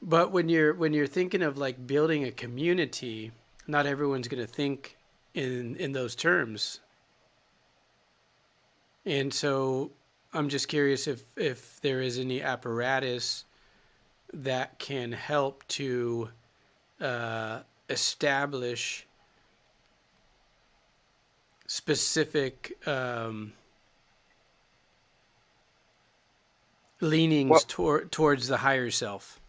But when you're thinking of like building a community, not everyone's going to think in those terms. And so I'm just curious if there is any apparatus that can help to establish specific leanings Well, towards the higher self.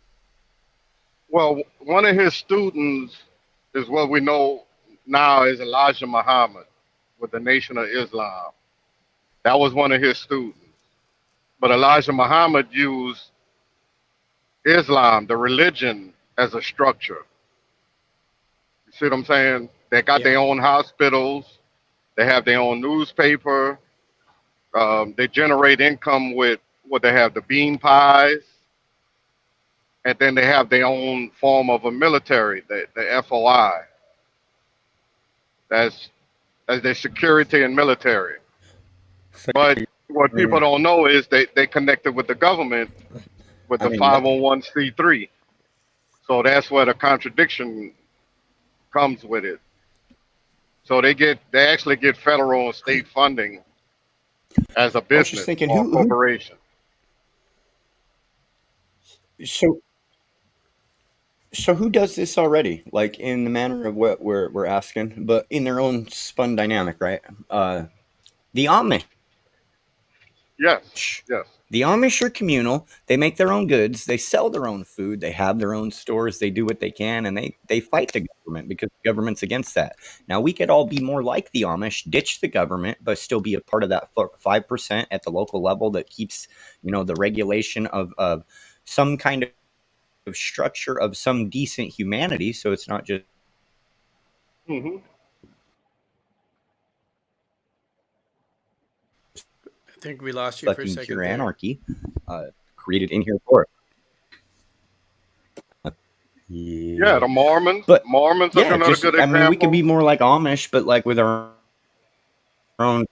well, one of his students is what we know now as Elijah Muhammad with the Nation of Islam. That was one of his students. But Elijah Muhammad used Islam, the religion, as a structure. You see what I'm saying? They got Yeah. their own hospitals. They have their own newspaper. They generate income with what they have, the bean pies, and then they have their own form of a military, the FOI. That's as their security and military. So, But what people don't know is they connected with the government with I the mean, that, 501c3. So that's where the contradiction comes with it. So they actually get federal and state funding as a I was just business thinking, or a corporation. so who does this already? Like in the manner of what we're asking, but in their own spun dynamic, right? The Amish. Yes, yes. The Amish are communal. They make their own goods. They sell their own food. They have their own stores. They do what they can, and they fight the government because the government's against that. Now, we could all be more like the Amish, ditch the government, but still be a part of that 5% at the local level that keeps, the regulation of some kind of structure of some decent humanity. So it's not just Hmm. I think we lost you for a fucking second pure there. anarchy created in here for it. Yeah, the Mormons. But Mormons are yeah, another good example. we could be more like Amish, but like with our own.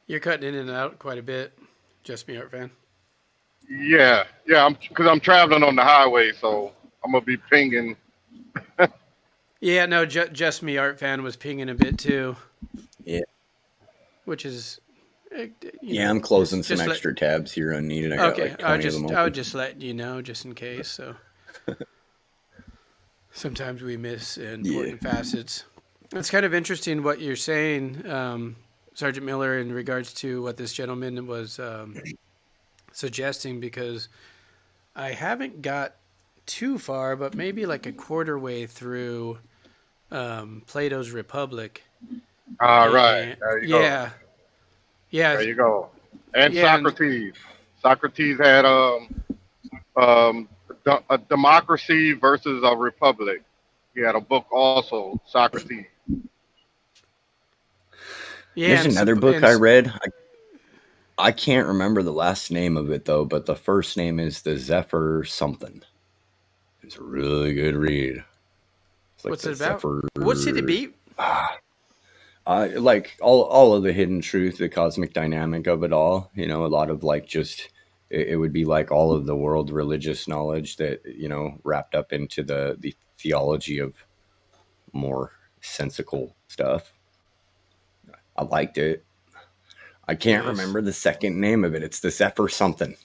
You're cutting in and out quite a bit. Just me, art fan. Yeah, because I'm traveling on the highway, so I'm gonna be pinging. Yeah, no, just me, art fan was pinging a bit too. Yeah. Which is, I'm closing some extra tabs here unneeded. I got like 20 of them open. I would just let you know, just in case. So sometimes we miss important facets. It's kind of interesting what you're saying, Sergeant Miller, in regards to what this gentleman was suggesting, because I haven't got too far, but maybe like a quarter way through Plato's Republic. Right. There you go. Yeah. There you go. And Yeah, Socrates. Socrates had a democracy versus a republic. He had a book also, Socrates. Yeah, There's another book I read. I can't remember the last name of it though, but the first name is the Zephyr something. It's a really good read. It's like what's it about? What's it about? Like all of the hidden truth, the cosmic dynamic of it all. A lot of like just it would be like all of the world religious knowledge that wrapped up into the theology of more sensical stuff. I liked it. I can't remember the second name of it. It's the Zephyr something,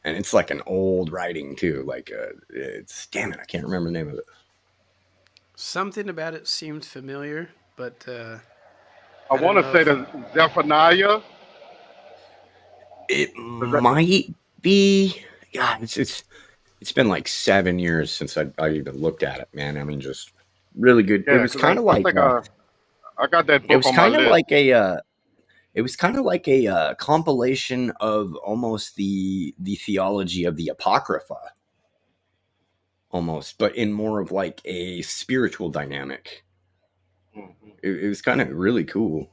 and it's like an old writing too. Like damn it, I can't remember the name of it. Something about it seemed familiar, but I want to say the Zephaniah. It might be. God, it's been like 7 years since I even looked at it, man. I mean, just really good. Yeah, it was kind of like I got that book. It was on my list. like a. It was kind of like a compilation of almost the theology of the Apocrypha, almost, but in more of like a spiritual dynamic. Mm-hmm. It was kind of really cool.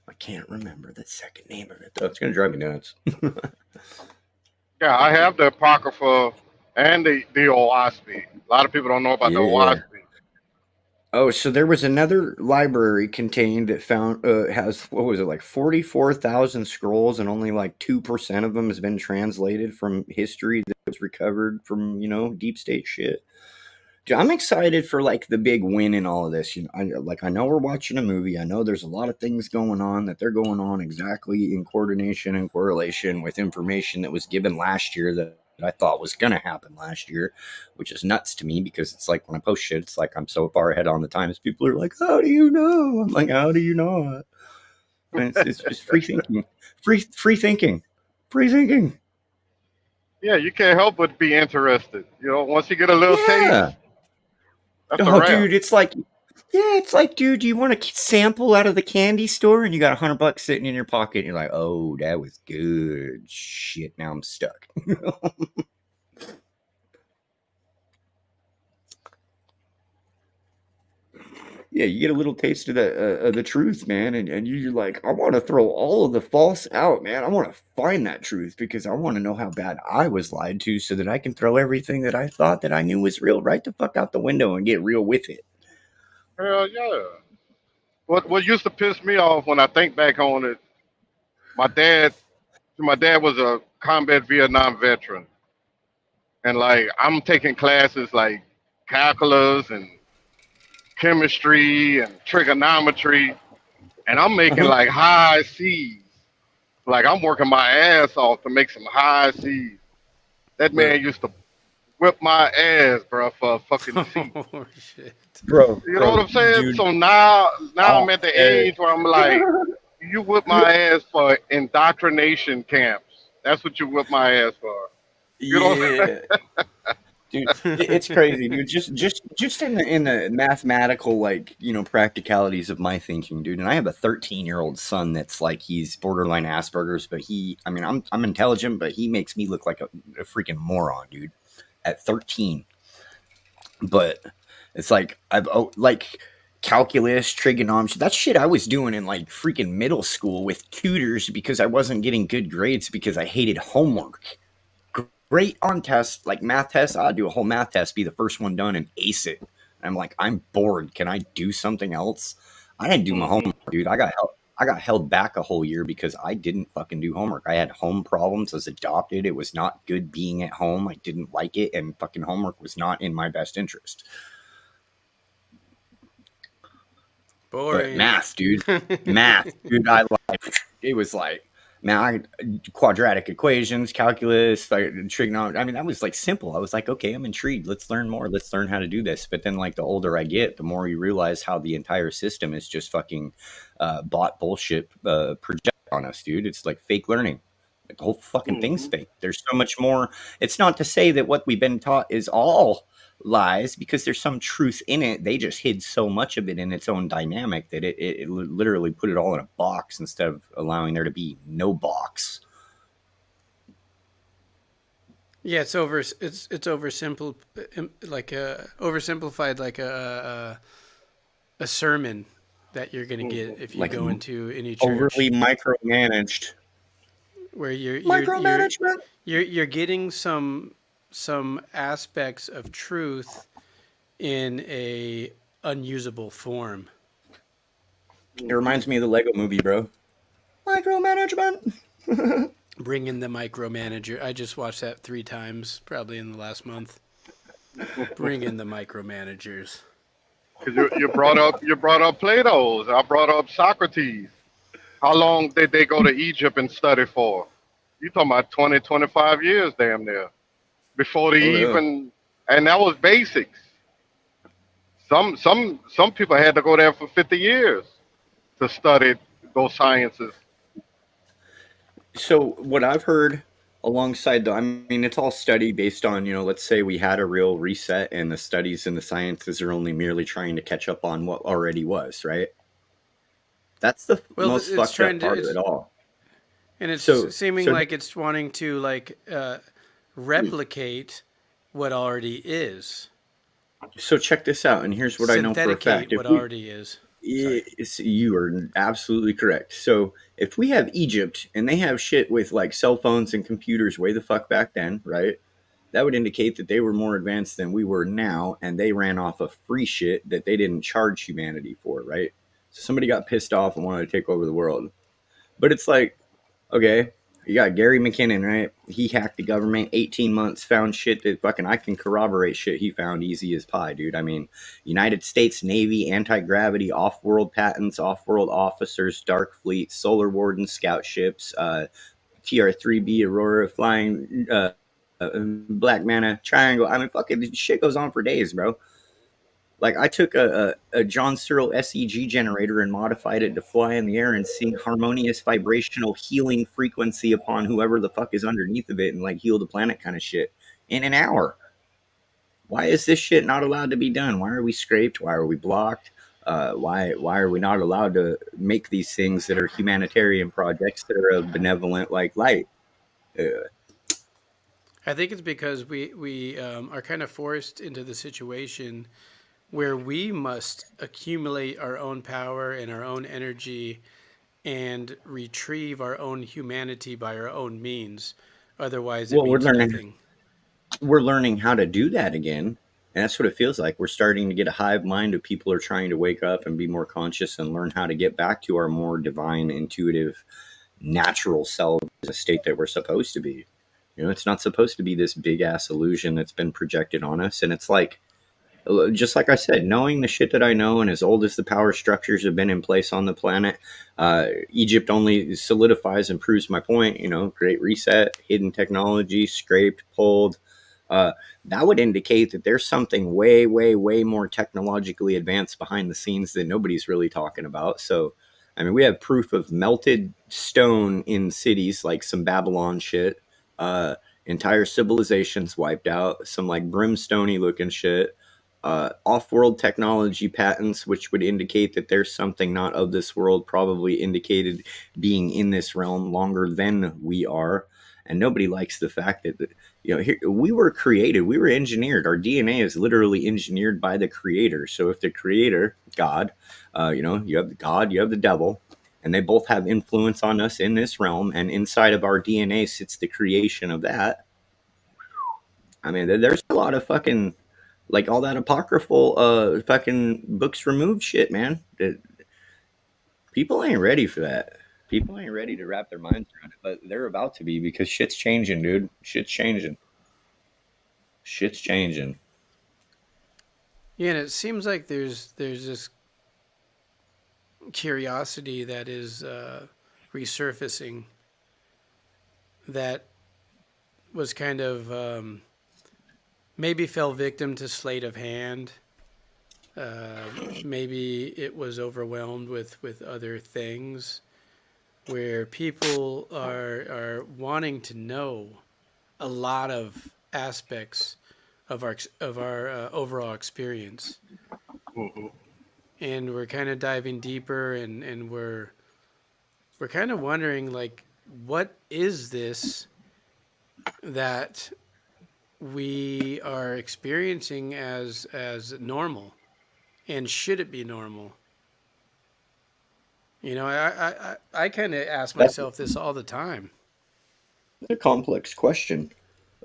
I can't remember the second name of it though. It's gonna drive me nuts. Yeah, I have the Apocrypha and the Oahspe. A lot of people don't know about the Oahspe. Oh, so there was another library contained that found has what was it, like 44,000 scrolls, and only like 2% of them has been translated from history that was recovered from deep state shit. Dude, I'm excited for like the big win in all of this. I know we're watching a movie. I know there's a lot of things going on that they're going on exactly in coordination and correlation with information that was given last year that I thought was going to happen last year, which is nuts to me because it's like when I post shit, it's like I'm so far ahead on the times. People are like, how do you know? I'm like, how do you know it? And it's just free thinking. Free thinking. Yeah, you can't help but be interested. Once you get a little taste. Dude, it's like, dude, do you want a sample out of the candy store? And you got $100 sitting in your pocket, and you're like, oh, that was good. Shit, now I'm stuck. Yeah, you get a little taste of the truth, man, and you're like, I want to throw all of the false out, man. I want to find that truth because I want to know how bad I was lied to, so that I can throw everything that I thought that I knew was real right the fuck out the window and get real with it. Hell yeah! What used to piss me off when I think back on it, my dad was a combat Vietnam veteran, and like I'm taking classes like calculus and chemistry and trigonometry, and I'm making like high C's. Like I'm working my ass off to make some high C's. That man used to whip my ass, bro, for a fucking seat. Oh shit. You know what I'm saying? Dude. So now Oh, I'm at the age where I'm like, you whip my ass for indoctrination camps. That's what you whip my ass for. You know, yeah. Dude, it's crazy, dude. Just in the mathematical, like, practicalities of my thinking, dude. And I have a 13-year-old son that's like, he's borderline Asperger's, but I mean, I'm intelligent, but he makes me look like a freaking moron, dude. At 13, but it's like like calculus, trigonometry. That shit I was doing in like freaking middle school with tutors because I wasn't getting good grades because I hated homework. Great on tests, like math tests. I'd do a whole math test, be the first one done, and ace it. And I'm like, I'm bored. Can I do something else? I didn't do my hmm homework, dude. I got held back a whole year because I didn't fucking do homework. I had home problems. I was adopted. It was not good being at home. I didn't like it, and fucking homework was not in my best interest. But Boring. math, dude, it was like, man, quadratic equations, calculus, like trigonometry. I mean, that was like simple. I was like, okay, I'm intrigued. Let's learn more. Let's learn how to do this. But then, like, the older I get, the more you realize how the entire system is just fucking bought bullshit project on us, dude. It's like fake learning. Like, the whole fucking thing's hmm fake. There's so much more. It's not to say that what we've been taught is all lies, because there's some truth in it. They just hid so much of it in its own dynamic that it literally put it all in a box instead of allowing there to be no box. Yeah, it's oversimple, like oversimplified, like a sermon that you're gonna get if you Like go into any overly church micromanaged. where Micromanagement. you're getting some aspects of truth in a unusable form. It reminds me of the Lego movie, bro. Micromanagement. Bring in the micromanager. I just watched that 3 times, probably in the last month. Bring in the micromanagers. Because you brought up Plato's. I brought up Socrates. How long did they go to Egypt and study for? You talking about 20, 25 years, damn near, before they Oh yeah. even, and that was basics. Some people had to go there for 50 years to study those sciences. So what I've heard alongside I mean, it's all study based on, let's say we had a real reset and the studies and the sciences are only merely trying to catch up on what already was, right? That's the Well, most it's fucked up trying to part of it it's all. and So, it's seeming so like it's wanting to like replicate what already is, So check this out, and here's what I know for a syntheticate fact. what already is. Sorry. You are absolutely correct. So if we have Egypt and they have shit with like cell phones and computers way the fuck back then, right? That would indicate that they were more advanced than we were now, and they ran off of free shit that they didn't charge humanity for, right? So somebody got pissed off and wanted to take over the world. But it's like, okay, you got Gary McKinnon, right? He hacked the government, 18 months, found shit that fucking I can corroborate shit he found easy as pie, dude. I mean, United States Navy, anti-gravity, off-world patents, off-world officers, dark fleet, solar warden, scout ships, TR-3B, Aurora, flying, Black Mana, Triangle. I mean, fucking shit goes on for days, bro. Like, I took a John Searle SEG generator and modified it to fly in the air and sing harmonious vibrational healing frequency upon whoever the fuck is underneath of it and like heal the planet kind of shit in an hour. Why is this shit not allowed to be done? Why are we scraped? Why are we blocked? Why are we not allowed to make these things that are humanitarian projects that are of benevolent like light? Uh, I think it's because we are kind of forced into the situation where we must accumulate our own power and our own energy and retrieve our own humanity by our own means. Otherwise, it well, means nothing. we're learning how to do that again. And that's what it feels like. We're starting to get a hive mind of people who are trying to wake up and be more conscious and learn how to get back to our more divine, intuitive, natural selves, a state that we're supposed to be. It's not supposed to be this big ass illusion that's been projected on us. And it's like, just like I said, knowing the shit that I know, and as old as the power structures have been in place on the planet, Egypt only solidifies and proves my point. Great reset, hidden technology, scraped, pulled, that would indicate that there's something way, way, way more technologically advanced behind the scenes that nobody's really talking about. So, I mean, we have proof of melted stone in cities like some Babylon shit. Entire civilizations wiped out, some like brimstony looking shit. Off-world technology patents, which would indicate that there's something not of this world, probably indicated being in this realm longer than we are. And nobody likes the fact that, here, we were created, we were engineered. Our DNA is literally engineered by the creator. So if the creator, God, you have God, you have the devil, and they both have influence on us in this realm, and inside of our DNA sits the creation of that. I mean, there's a lot of fucking, like, all that apocryphal fucking books removed shit, man. People ain't ready for that. People ain't ready to wrap their minds around it, but they're about to be, because shit's changing, dude. Shit's changing. Shit's changing. Yeah, and it seems like there's this curiosity that is resurfacing that was kind of maybe fell victim to sleight of hand. Maybe it was overwhelmed with other things, where people are wanting to know a lot of aspects of our overall experience, Hmm. and we're kind of diving deeper, and we're kind of wondering, like, what is this that we are experiencing as normal, and should it be normal? I kind of ask That's myself this all the time. a complex question.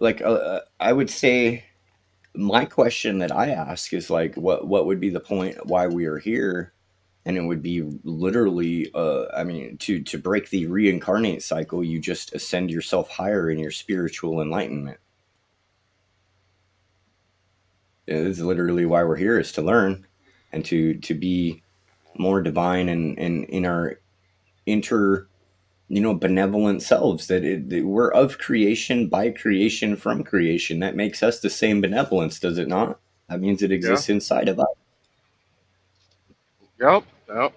Like, I would say my question that I ask is like, what would be the point why we are here? And it would be literally, I mean, to break the reincarnate cycle, you just ascend yourself higher in your spiritual enlightenment. This is literally why we're here, is to learn and to be more divine, and in our inter, benevolent selves, that we're of creation, by creation, from creation. That makes us the same benevolence, does it not? That means it Yeah. exists inside of us. Yep. Yep.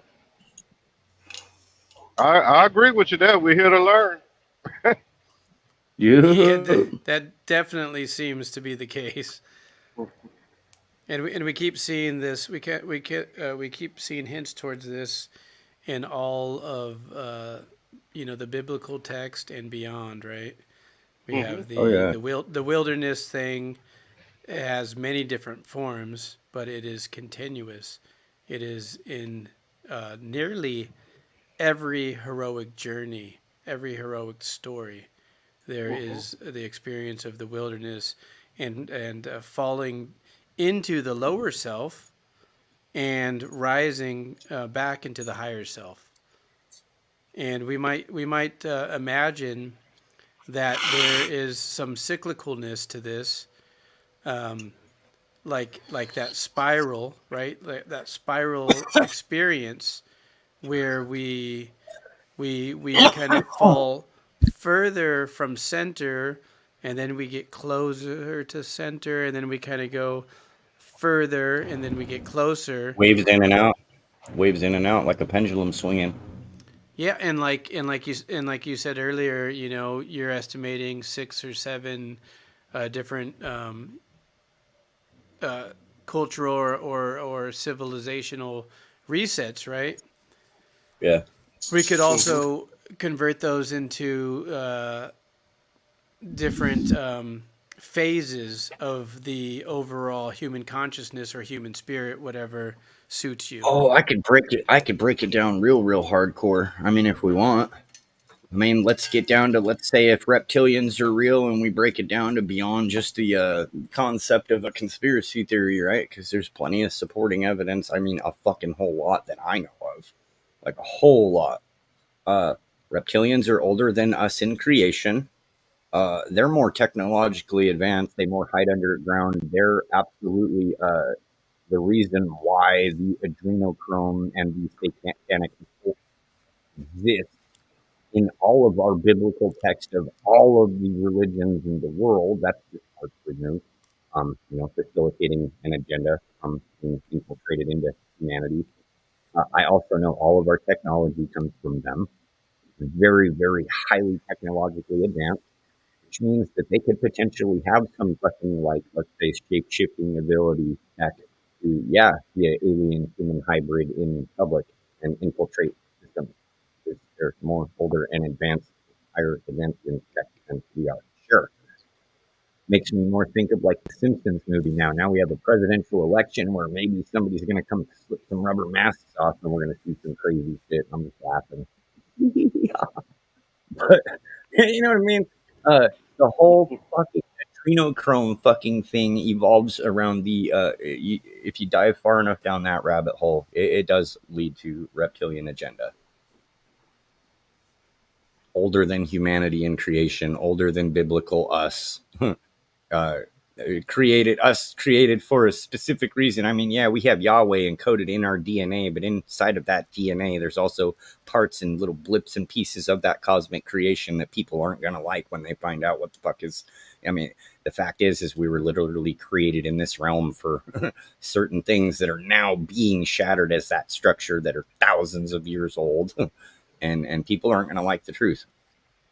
I agree with you there. We're here to learn. Yeah, Yeah. that definitely seems to be the case. And we keep seeing this. We keep seeing hints towards this in all of the biblical text and beyond. Right? We Hmm. have Oh yeah. the wilderness thing. It has many different forms, but it is continuous. It is in nearly every heroic journey, every heroic story. There Hmm. is the experience of the wilderness, and falling into the lower self and rising back into the higher self. And we might imagine that there is some cyclicalness to this, um, like that spiral, right? Like that spiral experience where we kind of fall further from center, and then we get closer to center, and then we kind of go further, and then we get closer. Waves in and out. Waves in and out like a pendulum swinging. Yeah, and like you said earlier, you're estimating 6 or 7 different uh, cultural or civilizational resets, right? Yeah. We could Hmm. also convert those into different phases of the overall human consciousness or human spirit, whatever suits you. Oh, I could break it. I could break it down real hardcore. I mean, if we want. I mean, let's get down to, let's say, if reptilians are real, and we break it down to beyond just the concept of a conspiracy theory, right? Because there's plenty of supporting evidence. I mean, a fucking whole lot that I know of, like a whole lot. Uh, Reptilians are older than us in creation. They're more technologically advanced. They more hide underground. They're absolutely the reason why the adrenochrome and the satanic exist. in all of our biblical text of all of the religions in the world. That's just hard to remove. Facilitating an agenda being infiltrated into humanity. I also know all of our technology comes from them. Very, very highly technologically advanced, which means that they could potentially have some fucking, like, let's say, shape shifting ability tech to, yeah, be an alien human hybrid in public and infiltrate systems. They're more older and advanced, higher advanced in tech than we are. Sure. Makes me more think of like the Simpsons movie now. Now we have a presidential election where maybe somebody's going to come slip some rubber masks off and we're going to see some crazy shit. I'm just laughing. But you know what I mean? The whole fucking adrenochrome fucking thing evolves around if you dive far enough down that rabbit hole, it does lead to reptilian agenda. Older than humanity in creation, older than biblical us. uh, created for a specific reason. I mean, yeah, we have Yahweh encoded in our DNA, but inside of that DNA, there's also parts and little blips and pieces of that cosmic creation that people aren't going to like when they find out what the fuck is. I mean, the fact is we were literally created in this realm for certain things that are now being shattered as that structure that are thousands of years old. and people aren't going to like the truth,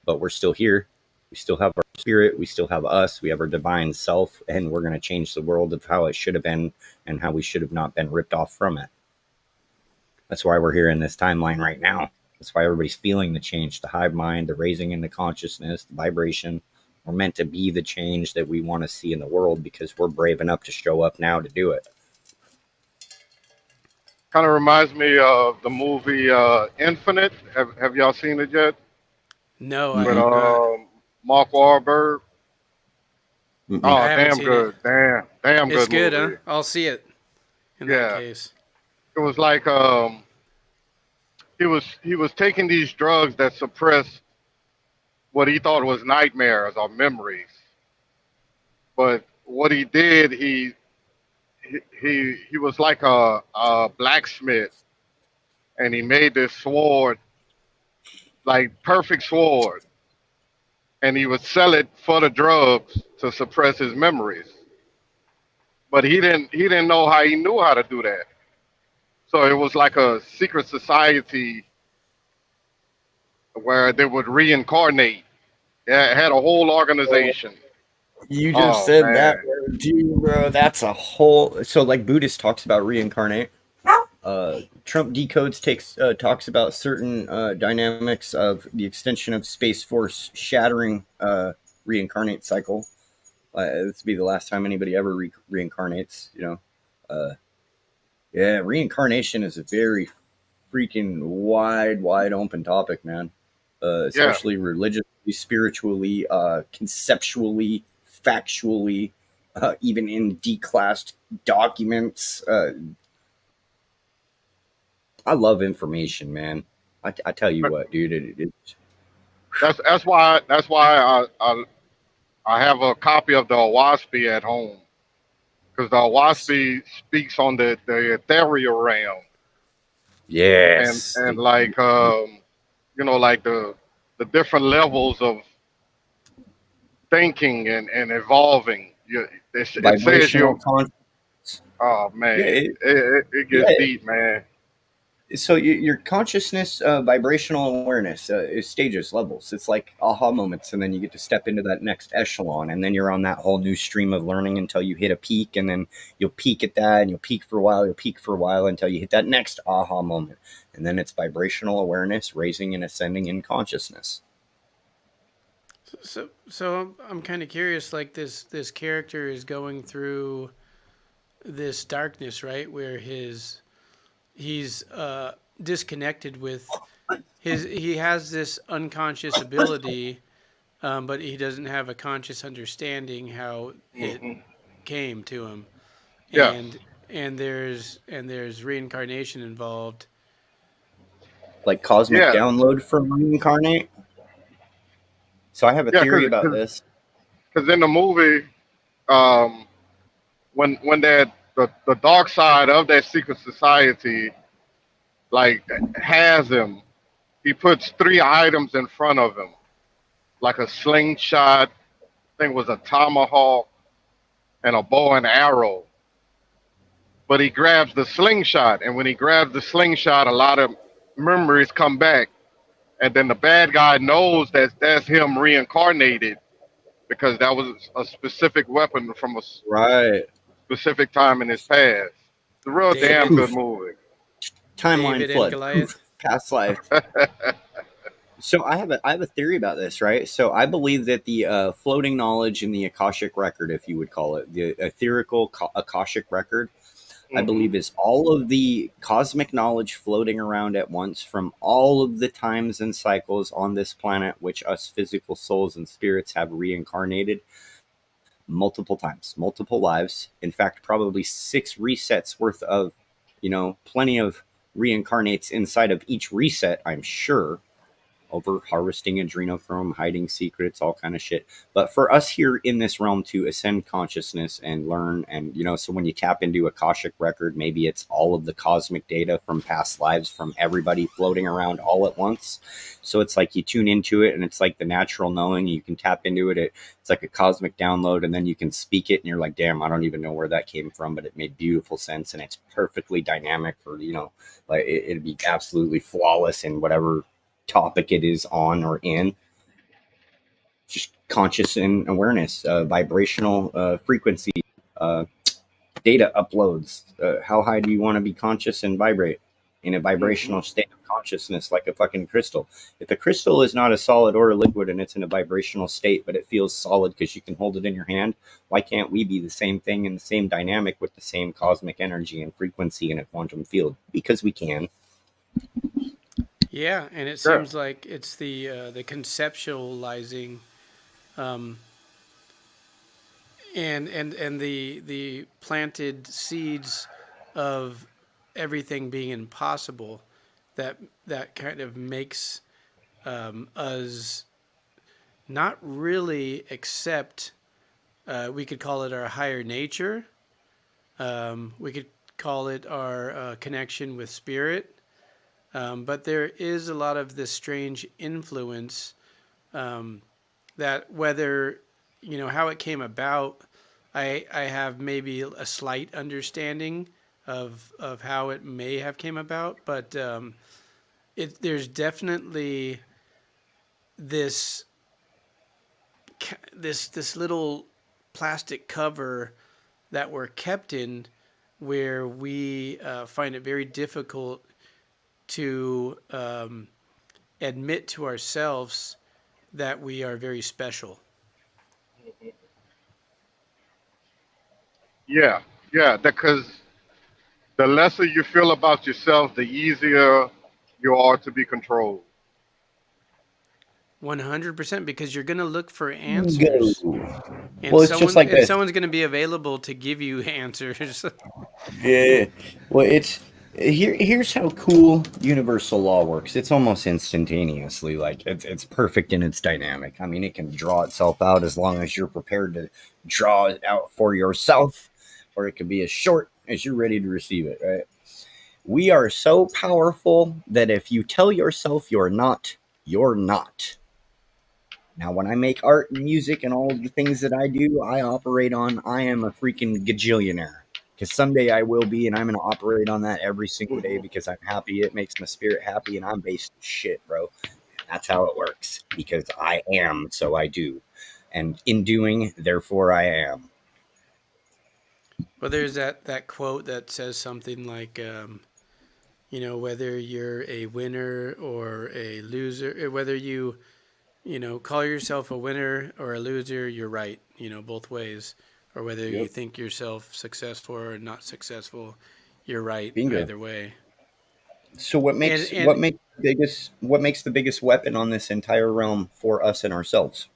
but we're still here. We still have our spirit. We still have us. We have our divine self, and we're going to change the world of how it should have been and how we should have not been ripped off from it. That's why we're here in this timeline right now. That's why everybody's feeling the change, the hive mind, the raising in the consciousness, the vibration. We're meant to be the change that we want to see in the world because we're brave enough to show up now to do it. Kind of reminds me of the movie Infinite. Have y'all seen it yet? No, I With have not. Mark Wahlberg. I Oh, haven't damn seen it. good, damn It's good good, huh? movie. I'll see it in that Yeah, case. it was like he was taking these drugs that suppress what he thought was nightmares or memories. But what he did, he was like a blacksmith, and he made this sword, like perfect sword, and he would sell it for the drugs to suppress his memories. But he didn't know how he knew how to do that. So it was like a secret society where they would reincarnate. It had a whole organization. You just Oh said that, man, dude, bro. That's a whole. So, like, Buddhist talks about reincarnate. Trump decodes talks about certain dynamics of the extension of Space Force shattering reincarnate cycle. This will be the last time anybody ever reincarnates. Uh, yeah, reincarnation is a very freaking wide open topic, man. yeah, Especially religiously, spiritually, conceptually, factually, even in declassed documents. I love information, man. I tell you what, dude. that's why I have a copy of the Owaspy at home, because the Owaspy speaks on the ethereal realm, and Yes, and like like the different levels of thinking and evolving. It says vibrational you. conscious. Oh Yeah, man, it gets yeah. deep, man. So your consciousness, vibrational awareness is stages, levels. It's like aha moments, and then you get to step into that next echelon, and then you're on that whole new stream of learning until you hit a peak, and then you'll peak at that, and you'll peak for a while, until you hit that next aha moment, and then it's vibrational awareness, raising and ascending in consciousness. So I'm kind of curious. Like this character is going through this darkness, right? Where he's disconnected with he has this unconscious ability, but he doesn't have a conscious understanding how it Hmm. came to him, Yeah, and there's reincarnation involved. Like cosmic yeah, download from reincarnate. So I have a yeah. theory Because about this. in the movie, um, when the dark side of that secret society like has him, He puts three items in front of him, like a slingshot, I think it was a tomahawk, and a bow and arrow. But he grabs the slingshot, and when he grabs the slingshot, a lot of memories come back. And then the bad guy knows that that's him reincarnated because that was a specific weapon from a Right. specific time in his past. It's a real So damn David, good poof, movie. timeline David and flood. Poof, Goliath. past life. So I have a theory about this, right? So I believe that the floating knowledge in the Akashic record, if you would call it, the etherical Akashic record, I Hmm. believe is all of the cosmic knowledge floating around at once from all of the times and cycles on this planet, which us physical souls and spirits have reincarnated multiple times, multiple lives. In fact, probably 6 resets worth of, plenty of reincarnates inside of each reset, I'm sure, over harvesting adrenochrome, hiding secrets, all kind of shit. But for us here in this realm to ascend consciousness and learn, and so when you tap into Akashic record, maybe it's all of the cosmic data from past lives from everybody floating around all at once. So it's like you tune into it, and it's like the natural knowing. You can tap into it. It's like a cosmic download, and then you can speak it, and you're like, damn, I don't even know where that came from, but it made beautiful sense, and it's perfectly dynamic for like it'd be absolutely flawless in whatever topic it is on or in. Just conscious and awareness, vibrational frequency, uh, data uploads. How high do you want to be conscious and vibrate in a Hmm. vibrational state of consciousness, like a fucking crystal? If the crystal is not a solid or a liquid and it's in a vibrational state, but it feels solid because you can hold it in your hand, why can't we be the same thing in the same dynamic with the same cosmic energy and frequency in a quantum field? Because we can. Yeah, and it Yeah. seems like it's the conceptualizing, um, and the planted seeds of everything being impossible, that that kind of makes us not really accept. We could call it our higher nature. We could call it our connection with spirit. But there is a lot of this strange influence, um, that whether how it came about, I have maybe a slight understanding of how it may have came about, but there's definitely this this little plastic cover that we're kept in, where we find it very difficult to admit to ourselves that we are very special. Yeah, yeah. Because the lesser you feel about yourself, the easier you are to be controlled. 100%, because you're going to look for Go. answers, and Well, it's just like this. someone's going to be available to give you answers. Yeah. Well, here's how cool universal law works. It's almost instantaneously. Like it's perfect in its dynamic. I mean, it can draw itself out as long as you're prepared to draw it out for yourself, or it can be as short as you're ready to receive it. Right? We are so powerful that if you tell yourself you're not, you're not. Now, when I make art and music and all of the things that I do, I operate on, I am a freaking gajillionaire. Because someday I will be, and I'm going to operate on that every single day Hmm. because I'm happy. It makes my spirit happy, and I'm based in shit, bro. That's how it works. Because I am, so I do. And in doing, therefore I am. Well, there's that quote that says something like, whether you're a winner or a loser, whether you call yourself a winner or a loser, you're right, both ways. Or whether you Yep. think yourself successful or not successful, you're right Bingo. either way. So what And makes and the biggest weapon on this entire realm for us and ourselves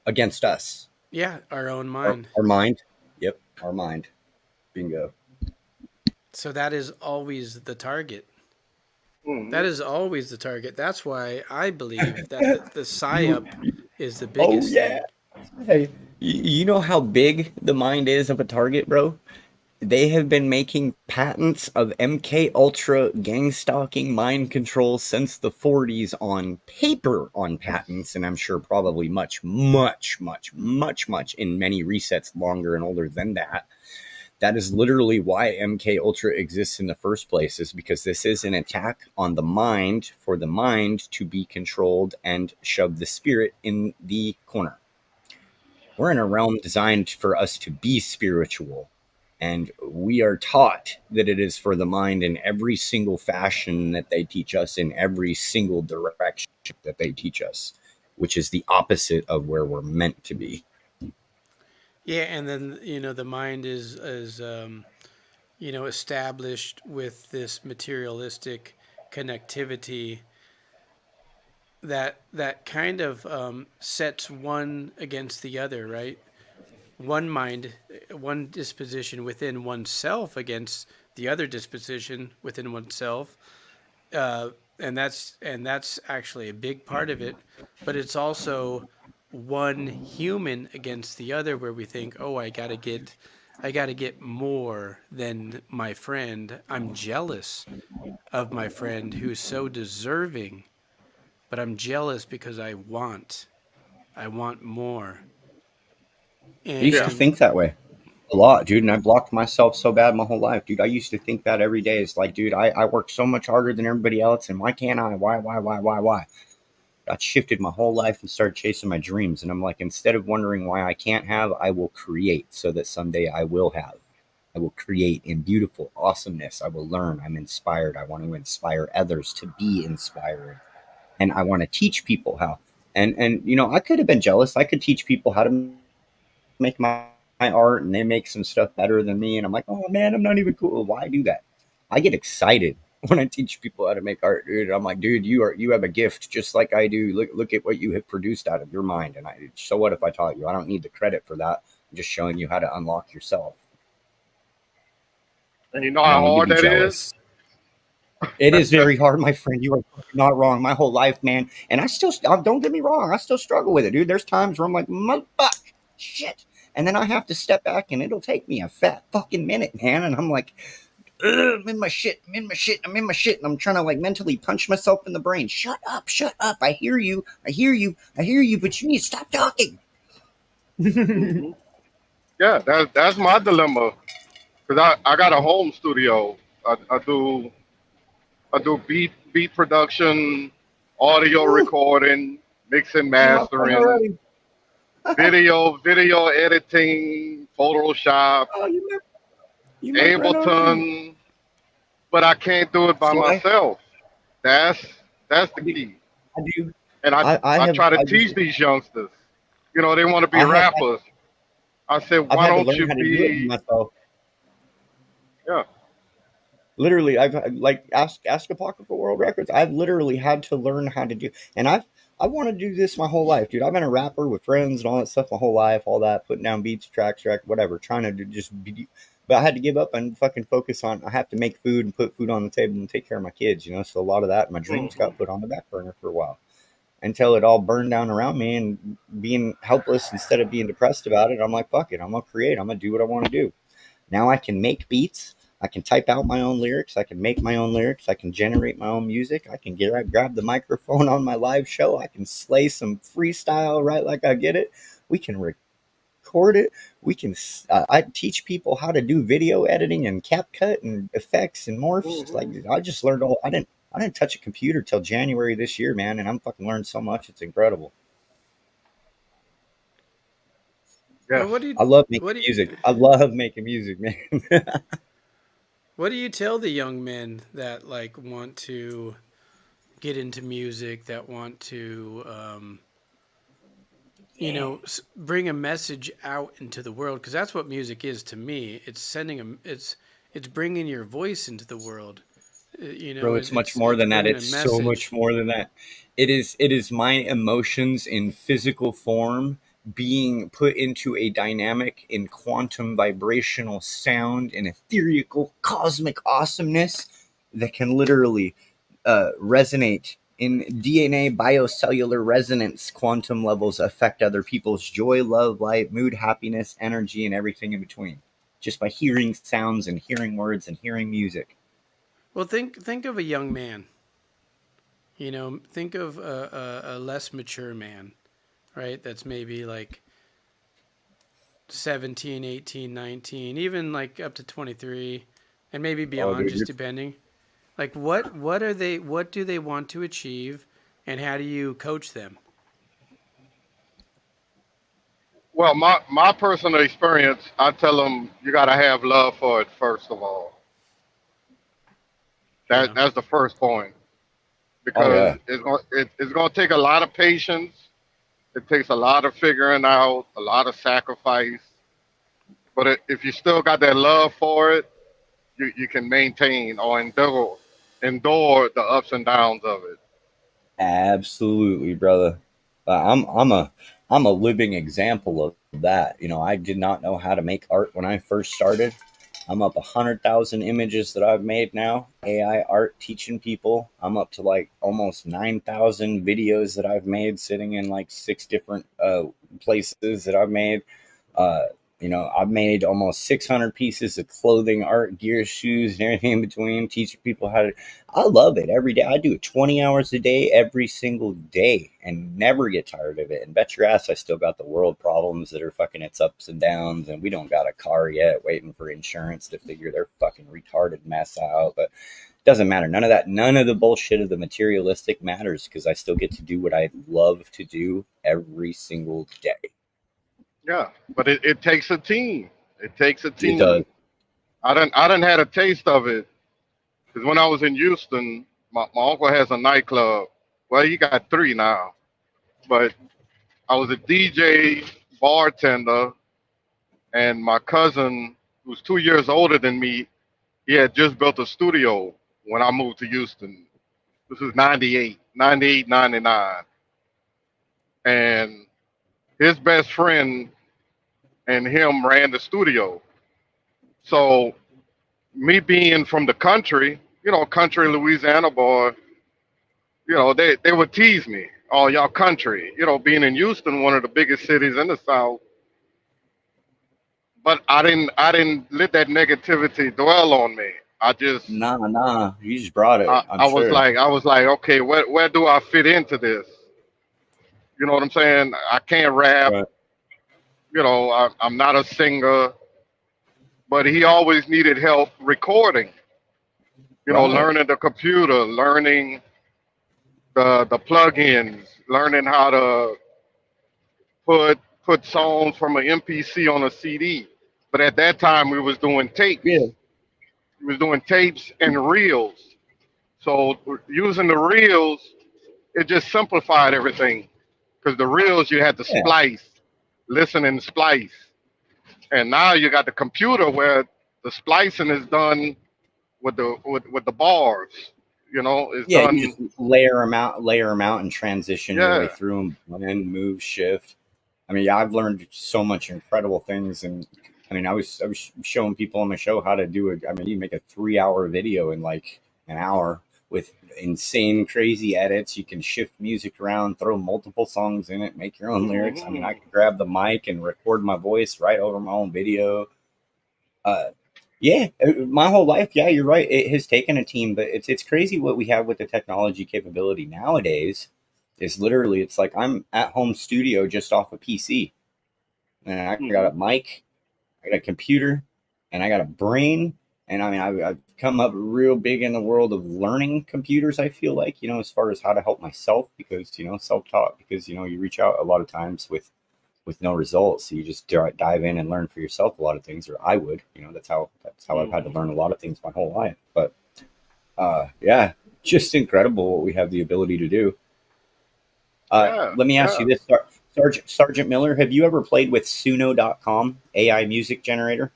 against us? yeah, our own Our, mind. our mind. Yep, our mind. Bingo. So that is always the target. Hmm. That is always the target. That's why I believe that the You, psyop is the oh biggest yeah. thing. Hey, you know how big the mind is of a target, bro? They have been making patents of MK Ultra gang stalking mind control since the 40s on paper on patents, and I'm sure probably much in many resets longer and older than that. That is literally why MK Ultra exists in the first place, is because this is an attack on the mind, for the mind to be controlled and shove the spirit in the corner. We're in a realm designed for us to be spiritual, and we are taught that it is for the mind in every single fashion that they teach us, in every single direction that they teach us, which is the opposite of where we're meant to be. Yeah, and then the mind is established with this materialistic connectivity that kind of sets one against the other, right? One mind, one disposition within oneself against the other disposition within oneself, uh, and that's actually a big part of it. But it's also one human against the other, where we think, oh, I gotta get more than my friend. I'm jealous of my friend who's so deserving, but I'm jealous because I want more. I used to And think that way a lot, dude, and I blocked myself so bad my whole life, dude. I used to think that every day. It's like, dude, I work so much harder than everybody else, and why can't I? Why? I shifted my whole life and started chasing my dreams. And I'm like, instead of wondering why I can't have, I will create so that someday I will have. I will create in beautiful awesomeness. I will learn. I'm inspired. I want to inspire others to be inspired. And I want to teach people how. And I could have been jealous. I could teach people how to make my art, and they make some stuff better than me. And I'm like, oh man, I'm not even cool. Why do that? I get excited when I teach people how to make art, dude. I'm like, dude, you have a gift just like I do. Look at what you have produced out of your mind. And so what if I taught you? I don't need the credit for that. I'm just showing you how to unlock yourself. And you know I how don't need to hard be that is? jealous. It is very hard, my friend. You are not wrong. My whole life, man. And I still, don't get me wrong, I still struggle with it, dude. There's times where I'm like, motherfuck, shit. And then I have to step back, and it'll take me a fat fucking minute, man. And I'm like, I'm in my shit. And I'm trying to like mentally punch myself in the brain. Shut up. I hear you. But you need to stop talking. Hmm. Yeah, that's my dilemma. Cause I got a home studio. I do beat production, audio Ooh, recording, mixing, you my friend mastering, already. video editing, Photoshop, Oh, you my friend already. Ableton, but I can't do it by See, myself. That's that's the I do. key. I do. And I I I have. try to I just. teach these youngsters. They want to be I have. rappers. I said, I've why had to don't learn you how to do it be? myself. Yeah. Literally, I've like ask Apocryphal World Records. I've literally had to learn how to do, and I want to do this my whole life, dude. I've been a rapper with friends and all that stuff my whole life, all that putting down beats, tracks, track, whatever, trying to just be. But I had to give up and fucking focus on. I have to make food and put food on the table and take care of my kids, So a lot of that, my dreams Hmm. got put on the back burner for a while until it all burned down around me, and being helpless instead of being depressed about it. I'm like, fuck it, I'm gonna create. I'm gonna do what I want to do. Now I can make beats. I can type out my own lyrics. I can make my own lyrics. I can generate my own music. I can grab the microphone on my live show. I can slay some freestyle right like I get it. We can record it. We can. I teach people how to do video editing and CapCut and effects and morphs. Like Hmm. I just learned all. I didn't touch a computer till January this year, man, and I'm fucking learned so much. It's incredible. Yes. well, what do you I love what making do music. you, I love making music, man. what do you tell the young men that like want to get into music, that want to bring a message out into the world? Because that's what music is to me. It's sending it's bringing your voice into the world. Bro, it's much more It's than that. bringing a It's so message. much more than that. It is my emotions in physical form being put into a dynamic in quantum vibrational sound and ethereal cosmic awesomeness that can literally resonate in DNA biocellular resonance quantum levels, affect other people's joy, love, light, mood, happiness, energy, and everything in between. just by hearing sounds and hearing words and hearing music. Well, think of a young man. Think of a less mature man, right? That's maybe like 17, 18, 19, even like up to 23 and maybe Oh, beyond, dude, just depending. Like what do they want to achieve, and how do you coach them? Well, my personal experience, I tell them you got to have love for it first of all. Yeah. That's the first point oh because yeah, it's going to take a lot of patience. It takes a lot of figuring out, a lot of sacrifice. But if you still got that love for it, you can maintain or endure the ups and downs of it. absolutely, brother. I'm a living example of that. I did not know how to make art when I first started. I'm up 100,000 images that I've made now. AI art teaching people. I'm up to like almost 9,000 videos that I've made, sitting in like 6 different places that I've made. Uh, I've made almost 600 pieces of clothing, art, gear, shoes, and everything in between. Teaching people how to. I love it every day. I do it 20 hours a day, every single day, and never get tired of it. And bet your ass, I still got the world problems that are fucking its ups and downs. And we don't got a car yet, waiting for insurance to figure their fucking retarded mess out. But it doesn't matter. None of that. None of the bullshit of the materialistic matters because I still get to do what I love to do every single day. Yeah, but it takes a team. It takes a It does. team. I done had a taste of it because when I was in Houston, my uncle has a nightclub. Well, he got three now, but I was a DJ, bartender, and my cousin, who's 2 years older than me, he had just built a studio when I moved to Houston. This was 98, 98, 99. And his best friend and him ran the studio. So me being from the country, country Louisiana boy, they would tease me. Oh, y'all country. Being in Houston, one of the biggest cities in the South. But I didn't let that negativity dwell on me. I just Nah. You just brought it, I, I'm I was sure. like I was like, okay, where do I fit into this? You know what I'm saying? I can't rap. Right. I'm not a singer, but he always needed help recording. Right. Learning the computer, learning the plugins, learning how to put songs from an MPC on a CD. But at that time, we was doing tapes. Yeah. We was doing tapes and reels. So using the reels, it just simplified everything. Because the reels you had to Yeah. splice, listen and splice, and now you got the computer where the splicing is done with the bars. It's Yeah, you done. just layer them out, and transition your way Yeah. through them, blend, move, shift. I mean, yeah, I've learned so much incredible things, and I mean, I was showing people on my show how to do it. I mean, you make a 3 hour video in like an hour with insane, crazy edits. You can shift music around, throw multiple songs in it, make your own lyrics. I mean, I Mhm. could grab the mic and record my voice right over my own video. Uh, yeah, my whole life. Yeah, you're right. It has taken a team, but it's crazy what we have with the technology capability nowadays. Is literally it's like I'm at home studio just off a PC, and I got Mhm. a mic, I got a computer, and I got a brain. And I mean, I've come up real big in the world of learning computers. I feel like as far as how to help myself because self taught because you reach out a lot of times with no results. So you just dive in and learn for yourself a lot of things, or I would. That's how I've had to Mhm. learn a lot of things my whole life. But yeah, just incredible what we have the ability to do. Yeah. Let me ask you Yeah. this, Sergeant Miller. Have you ever played with Suno.com AI music generator?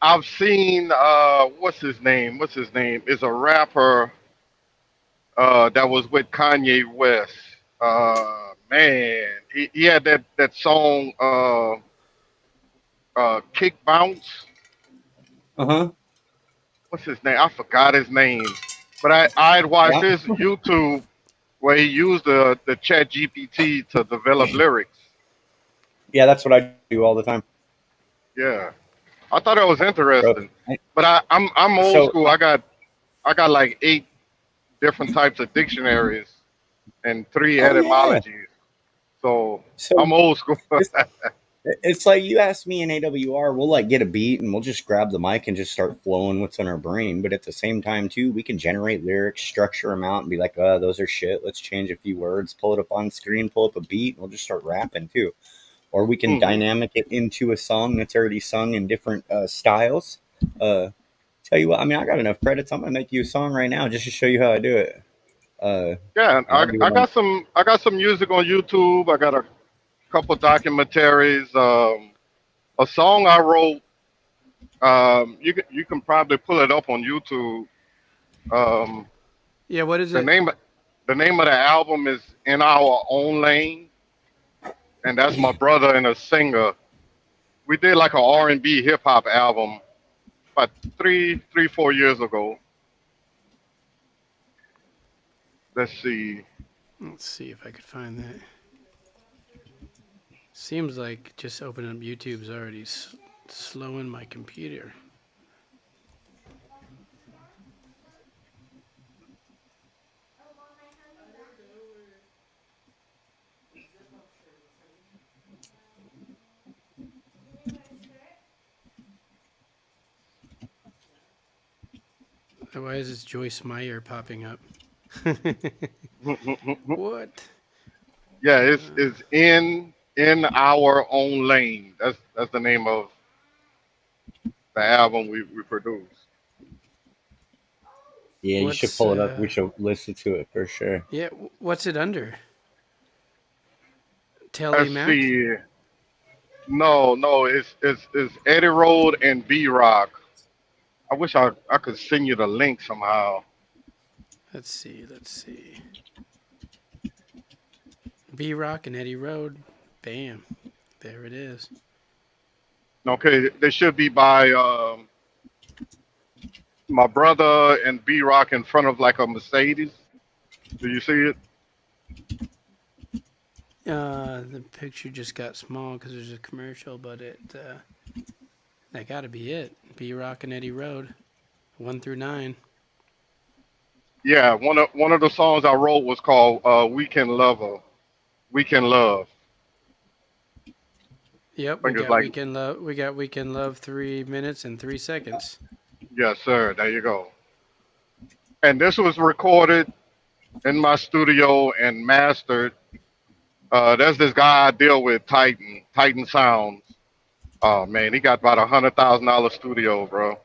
I've seen what's his name? What's his name? Is a rapper that was with Kanye West. Man, he had that song Kick Bounce. Uh huh. What's his name? I forgot his name. But I'd watched Yeah. this YouTube where he used the Chat GPT to develop lyrics. Yeah, that's what I do all the time. Yeah, I thought that was bro. interesting. But I'm old So school. I got like 8 different types of dictionaries and 3 oh yeah. etymologies. So So I'm old school. it's like you ask me in AWR, we'll like get a beat and we'll just grab the mic and just start flowing what's in our brain. But at the same time, too, we can generate lyrics, structure them out, and be like, "Oh, those are shit. Let's change a few words, pull it up on screen, pull up a beat, and we'll just start rapping too." Or we can Hmm. dynamic it into a song that's already sung in different styles. Uh, Tell you what, I mean, I got enough credits. I'm gonna make you a song right now just to show you how I do it. Uh, Yeah, and I'll do I it on. got some music on YouTube. I got a couple documentaries. A song I wrote. You can probably pull it up on YouTube. Um, Yeah, what is the it? name the name of the album is "In Our Own Lane," and that's my brother and a singer. We did like a R&B hip hop album about 4 years ago. Let's see. Let's see if I could find that. Seems like just opening up YouTube's already slowing my computer. Why is this Joyce Meyer popping up? What? Yeah, it's in our own lane. That's the name of the album we produced. Yeah, you should What's pull it up. We should listen to it for sure. yeah? What's it under? Telly Let's Mac. see. No, it's Eddie Road and B Rock. I wish I could send you the link somehow. Let's see. Let's see. B Rock and Eddie Road. Bam. There it is. Okay, they should be by my brother and B Rock in front of like a Mercedes. Do you see it? The picture just got small because there's a commercial, but that got to be it. B Rock and Eddie Road, 1 through 9. Yeah, one of the songs I wrote was called "Weekend Lover." Weekend Love. Yep, I we think it's got like, Weekend Love. We got Weekend Love 3 minutes and 3 seconds. yes, sir. There you go. And this was recorded in my studio and mastered. There's this guy I deal with, Titan Sounds. Oh man, he got about $100,000 studio, bro.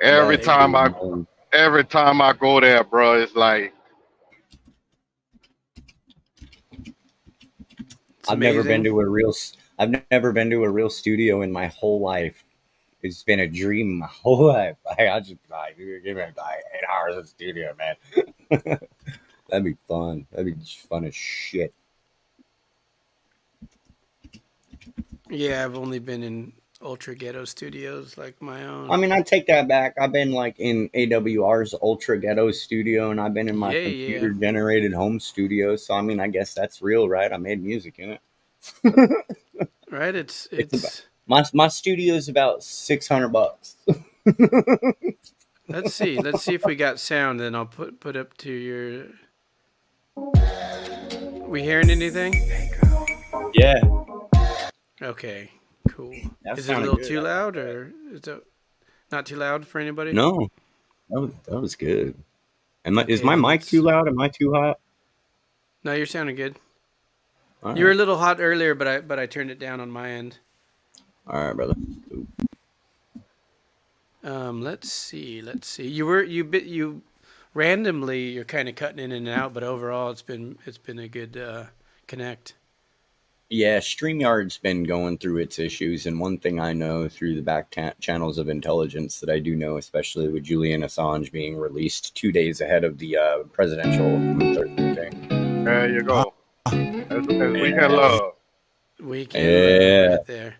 Every Let's time Bam. I go. every time I go there, bro, it's like, It's I've never been amazing. to a real. I've never been to a real studio in my whole life. It's been a dream my whole life. I just like give me like 8 hours of studio, man. That'd be fun. That'd be just fun as shit. Yeah, I've only been in ultra ghetto studios like my I own. mean, I take that back. I've been like in AWR's Ultra Ghetto studio, and I've been in my Yeah, yeah. computer generated home studio. So I mean, I guess that's real, right? I made music in it. Right? It's It's about it's. my studio is about $600. Let's see if we got sound. Then I'll put up to your. We hearing anything? Yeah, Okay, cool. that Is it a sounded little good. too loud or is it not too loud for anybody? No, that was good. Is Okay, my then mic too let's. loud? Am I too hot? No, you're sounding good. All You were right, a little hot earlier, but I turned it down on my end. all right, brother. Let's see. Let's see. You randomly you're kind of cutting in and out, but overall it's been a good connect. Yeah, StreamYard's been going through its issues, and one thing I know through the back channels of intelligence that I do know, especially with Julian Assange being released 2 days ahead of the presidential thing. there you go. As Weekend Yeah, Love. Weekend love yeah. right there.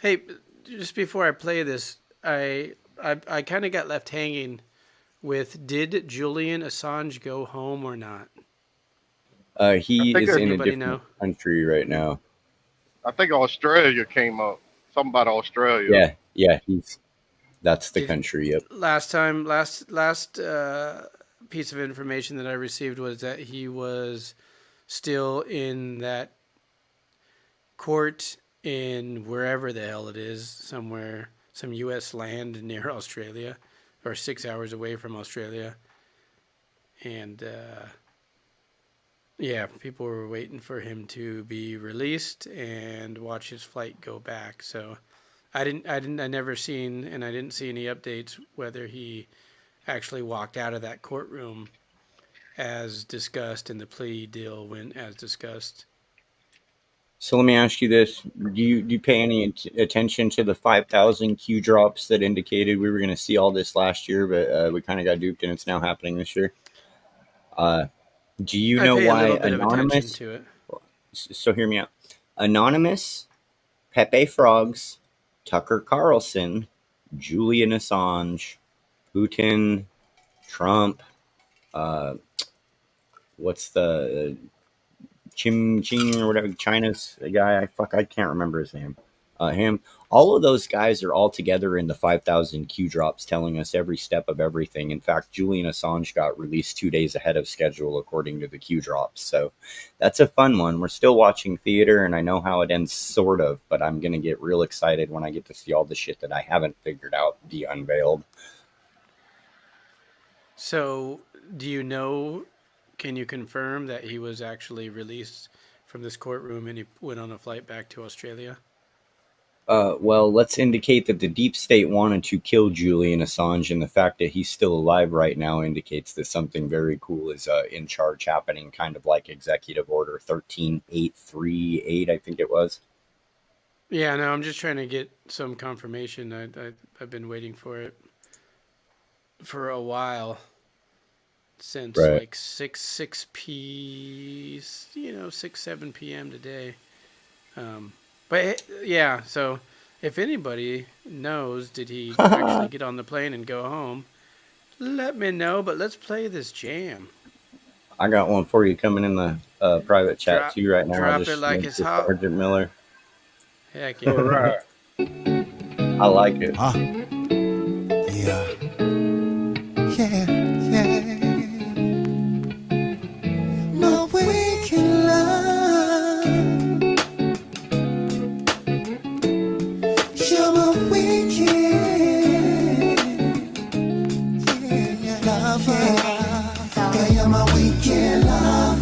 Hey, just before I play this, I kind of got left hanging with did Julian Assange go home or not? I He think is Does it, in a anybody different know? country right now. I think Australia came up. Something about Australia. Yeah, that's the Did- country. Yep. last piece of information that I received was that he was still in that court in wherever the hell it is, somewhere, some U.S. land near Australia, or 6 hours away from Australia. And yeah, people were waiting for him to be released and watch his flight go back. So I never seen, and I didn't see any updates whether he actually walked out of that courtroom as discussed and the plea deal went as discussed. So let me ask you this: Do you pay any attention to the 5,000 Q drops that indicated we were going to see all this last year, but we kind of got duped and it's now happening this year? Do you I know pay a why little bit of attention Anonymous? to it. So hear me out. Anonymous, Pepe Frogs, Tucker Carlson, Julian Assange, Putin, Trump, what's the Chim Ching or whatever, China's guy, I can't remember his name. Him. All of those guys are all together in the 5,000 Q drops telling us every step of everything. In fact, Julian Assange got released 2 days ahead of schedule according to the Q drops. So that's a fun one. We're still watching theater, and I know how it ends, sort of, but I'm going to get real excited when I get to see all the shit that I haven't figured out be unveiled. So, do you know, can you confirm that he was actually released from this courtroom and he went on a flight back to Australia? Well, let's indicate that the deep state wanted to kill Julian Assange, and the fact that he's still alive right now indicates that something very cool is in charge happening, kind of like Executive Order 13838, I think it was. Yeah, no, I'm just trying to get some confirmation. I've been waiting for it for a while, since Right. like 6 7 p.m. today. But yeah, so if anybody knows, did he actually get on the plane and go home? Let me know. But let's play this jam. I got one for you coming in the private chat too right now. Drop I just it like linked it's to hot. Sergeant Miller. Heck yeah. All right. I like it. Yeah. No wicked love. You're my wicked. Lover. Girl, you're my wicked love.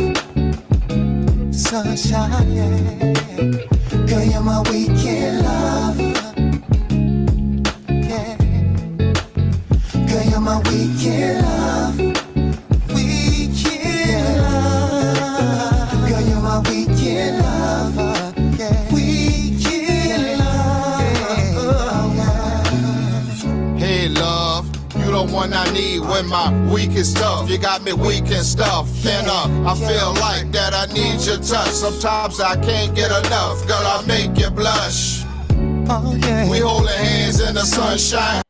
Sunshine. Girl, you're my wicked love. Girl, you're my wicked love. Wicked love. Girl, you're my wicked love. Wicked love. Hey love, you the one I need when my weakest stuff. You got me weak and stuff. And I feel like that I need your touch. Sometimes I can't get enough. Girl, I make you blush. Oh yeah. We holding hands in the sunshine.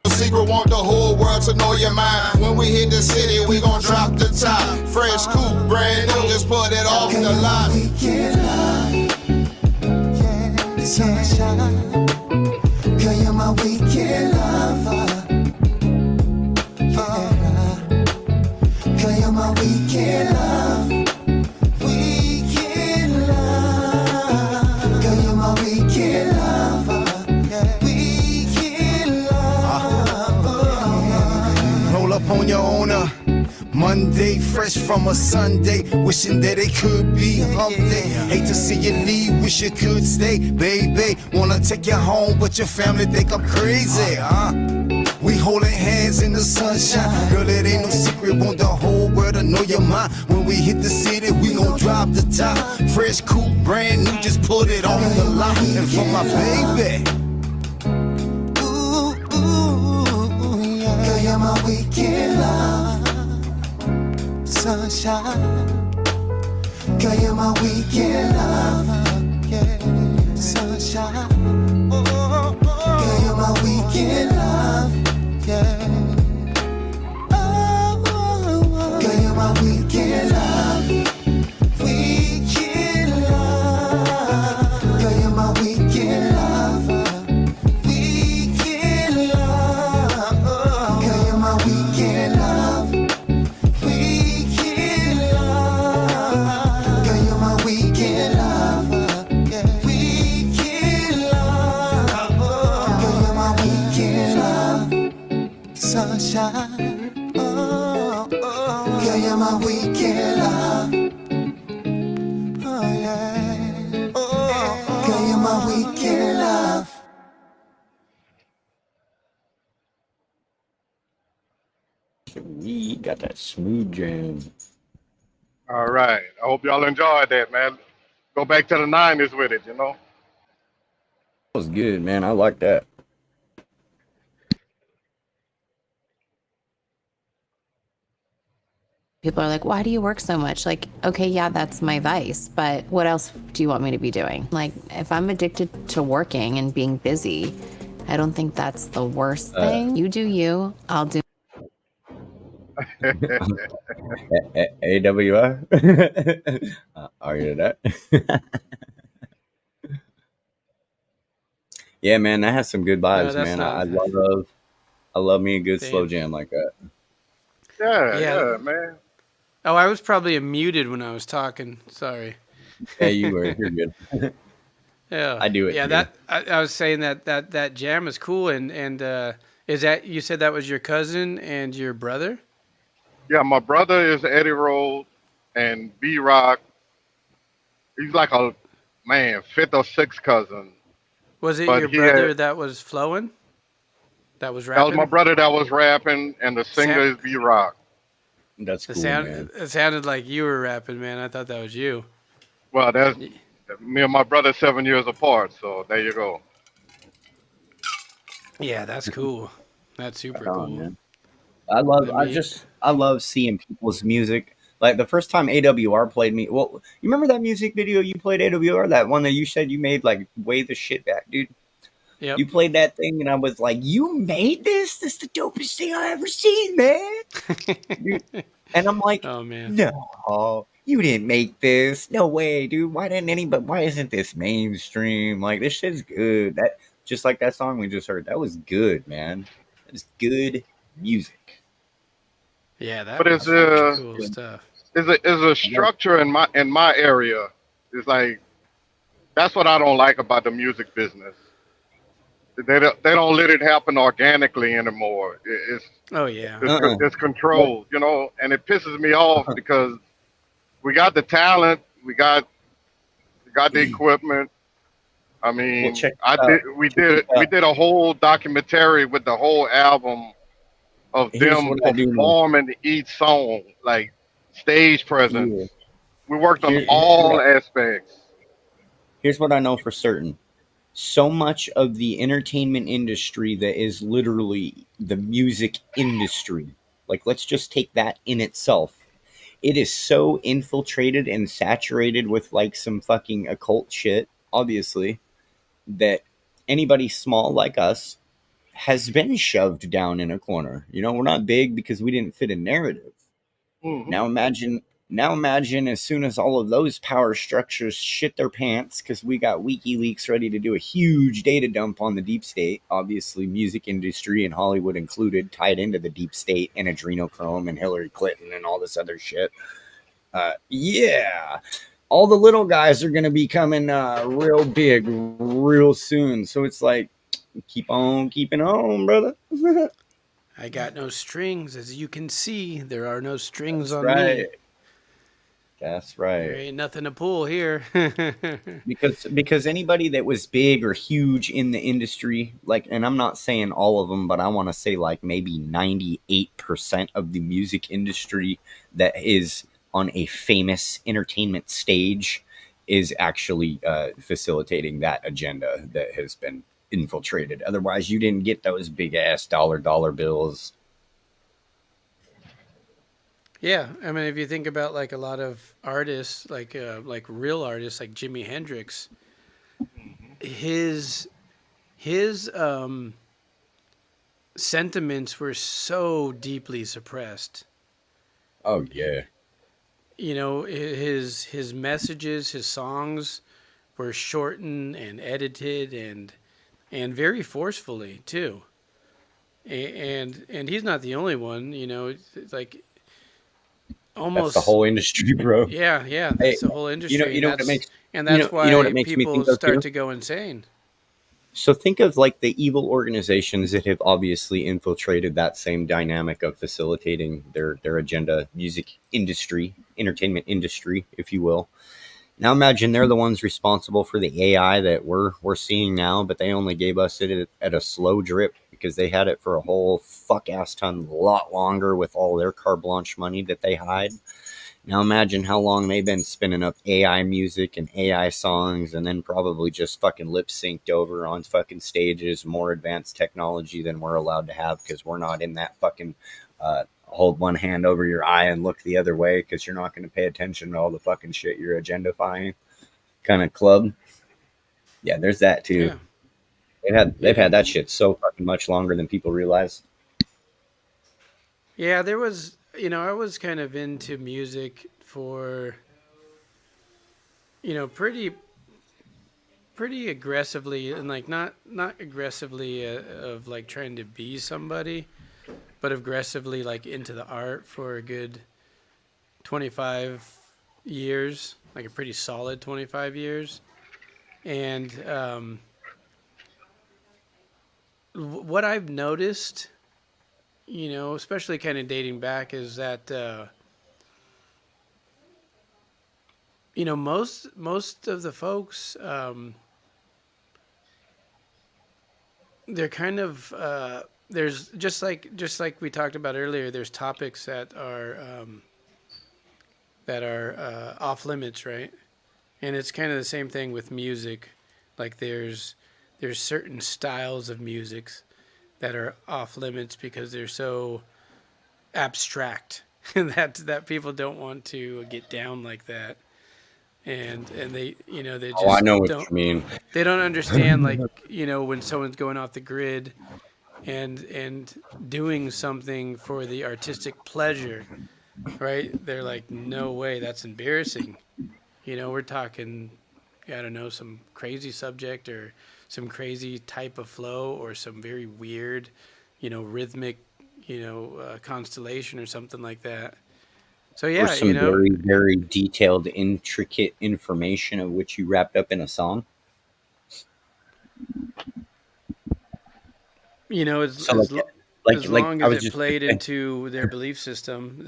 Secret, want the whole world to know your mind. When we hit the city, we gon' drop the top. Fresh coupe, brand new, just put it off the lot. Wicked love. Yeah. Sunshine. Girl, you're my wicked lover. Girl, you're my wicked love. Wicked love. Girl, you're my wicked lover. Wicked love. Roll up on your owner. Monday, fresh from a Sunday, wishing that it could be hump day. Hate to see you leave, wish you could stay, baby. Wanna take you home, but your family think I'm crazy, huh? We holding hands in the sunshine. Girl, it ain't no secret, want the whole world to know your mind. When we hit the city, we gon' drop the top. Fresh, cool, brand new, just put it on the line. And for my baby, Ooh, ooh, yeah. Girl, you're my wicked love. Sunshine. Girl, you're my weekend lover. Yeah. Sunshine. Girl, you're my weekend love. Yeah. Oh, girl, you're my weekend love. Weekend love. Girl, you're my weekend love. sunshine. Oh, oh. Girl, you're my weekend love. Oh, yeah. Oh, girl, you're my weekend love. We got that smooth jam. All right. I hope y'all enjoyed that, man. Go back to the 90s with it, you know? That was good, man. I like that. People are like, why do you work so much? Like, okay, yeah, that's my vice, but what else do you want me to be doing? Like, if I'm addicted to working and being busy, I don't think that's the worst thing. You do you, I'll do. AWR. Are you that? Yeah, man, that has some good No, vibes, that's man. not. I love me a good slow Damn. jam like that. Yeah, Yeah. yeah, man. Oh, I was probably muted when I was talking. Sorry. Yeah, you're good. Yeah. I do it Yeah. too. I was saying that jam is cool, and is that you said that was your cousin and your brother? Yeah, my brother is Eddie Rose and B Rock. He's like a, man, fifth or sixth cousin. Was it But your he had, brother that was flowing? That was that was my rapping? brother that was rapping, and the singer Sa- is B Rock. That's the cool, sound man. it sounded like you were rapping, man. I thought that was you. Well, that's Y- me and my brother 7 years apart, so there you go. Yeah, that's cool. That's Right super on, cool. man. I mean, I love seeing people's music. Like the first time AWR played me. Well, you remember that music video you played AWR? That one that you said you made like way the shit back, dude. yep. You played that thing, and I was like, "You made this? This is the dopest thing I ever seen, man." Dude. And I'm like, Oh man. "No, you didn't make this. No way, dude. Why didn't anybody? Why isn't this mainstream? Like this shit's good. That just like that song we just heard. That was good, man. That is good music." Yeah, that But was it's fucking a cool stuff. is a structure in my area. It's like that's what I don't like about the music business. They don't let it happen organically anymore. Oh yeah. Uh-uh. It's controlled, you know, and it pisses me off because we got the talent, we got the equipment. I Well, mean, check this out. Check this we out. did a whole documentary with the whole album of Here's them what I do know. performing each song, like stage presence. Yeah. We worked on Here's all aspects. here's what I know for certain. So much of the entertainment industry that is literally the music industry, like let's just take that in itself. It is so infiltrated and saturated with like some fucking occult shit, obviously, that anybody small like us has been shoved down in a corner. You know, we're not big because we didn't fit a narrative. Hmm. Now imagine as soon as all of those power structures shit their pants because we got WikiLeaks ready to do a huge data dump on the deep state, obviously music industry and Hollywood included, tied into the deep state and adrenochrome and Hillary Clinton and all this other shit. Yeah, all the little guys are going to be coming real big real soon. So it's like, keep on keeping on, brother. I got no strings, as you can see. There are no strings That's on right. me. That's There right. ain't nothing to pull here. Because anybody that was big or huge in the industry, like, and I'm not saying all of them, but I want to say like maybe 98% of the music industry that is on a famous entertainment stage is actually facilitating that agenda that has been infiltrated. Otherwise, you didn't get those big ass dollar bills. Yeah, I mean, if you think about like a lot of artists, like real artists, like Jimi Hendrix, his his sentiments were so deeply suppressed. Oh yeah, You know, his messages, his songs were shortened and edited and very forcefully too. And he's not the only one. You know, it's like that's the almost. whole industry, bro. Yeah, Hey, that's the whole industry, you and know what it makes that's you know what why it makes me people think of start too. to go insane. So think of like the evil organizations that have obviously infiltrated that same dynamic of facilitating their agenda, music industry, entertainment industry, if you will. Now imagine they're the ones responsible for the AI that we're seeing now, but they only gave us it at a slow drip because they had it for a whole fuck ass ton lot longer with all their carte blanche money that they hide. Now imagine how long they've been spinning up AI music and AI songs and then probably just fucking lip synced over on fucking stages, more advanced technology than we're allowed to have because we're not in that fucking hold one hand over your eye and look the other way because you're not going to pay attention to all the fucking shit you're agendifying kind of club. Yeah, there's that too. Yeah. They've had Yeah. that shit so fucking much longer than people realize. Yeah, there was, I was kind of into music for, pretty aggressively, and like not aggressively of like trying to be somebody, but aggressively like into the art for a good 25 years, like a pretty solid 25 years. And what I've noticed, especially kind of dating back, is that most of the folks, they're kind of there's just like we talked about earlier. There's topics that are off limits, right? And it's kind of the same thing with music. Like there's certain styles of musics that are off limits because they're so abstract that people don't want to get down like that. And they Oh, I just know what don't you mean. they don't understand, like, when someone's going off the grid and doing something for the artistic pleasure, right? They're like, no way, that's embarrassing. We're talking, I don't know, some crazy subject or some crazy type of flow or some very weird, rhythmic, constellation or something like that. So Or yeah, some very, very detailed, intricate information of which you wrapped up in a song. as So as long I as was it just played into their belief system,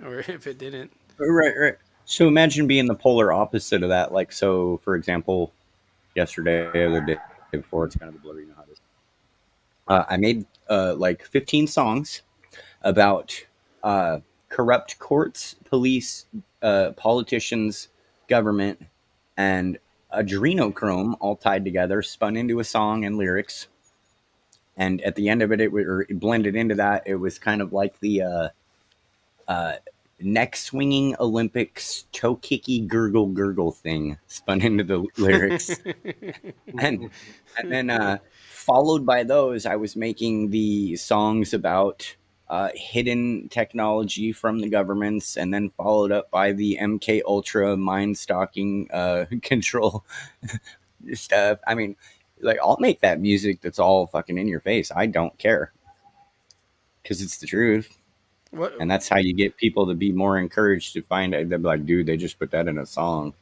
or if it didn't. right, right. So imagine being the polar opposite of that. Like, so for example, yesterday or the day before, it's kind of a blur. You know how it is. I made like 15 songs about corrupt courts, police, politicians, government, and adrenochrome all tied together, spun into a song and lyrics. And at the end of it, it blended into that. It was kind of like the uh, neck swinging Olympics toe kicky gurgle gurgle thing spun into the lyrics, and then followed by those, I was making the songs about hidden technology from the governments, and then followed up by the MK Ultra mind stalking control stuff. I mean, like, I'll make that music that's all fucking in your face. I don't care because it's the truth. what And that's how you get people to be more encouraged to find it. They're like, dude, they just put that in a song.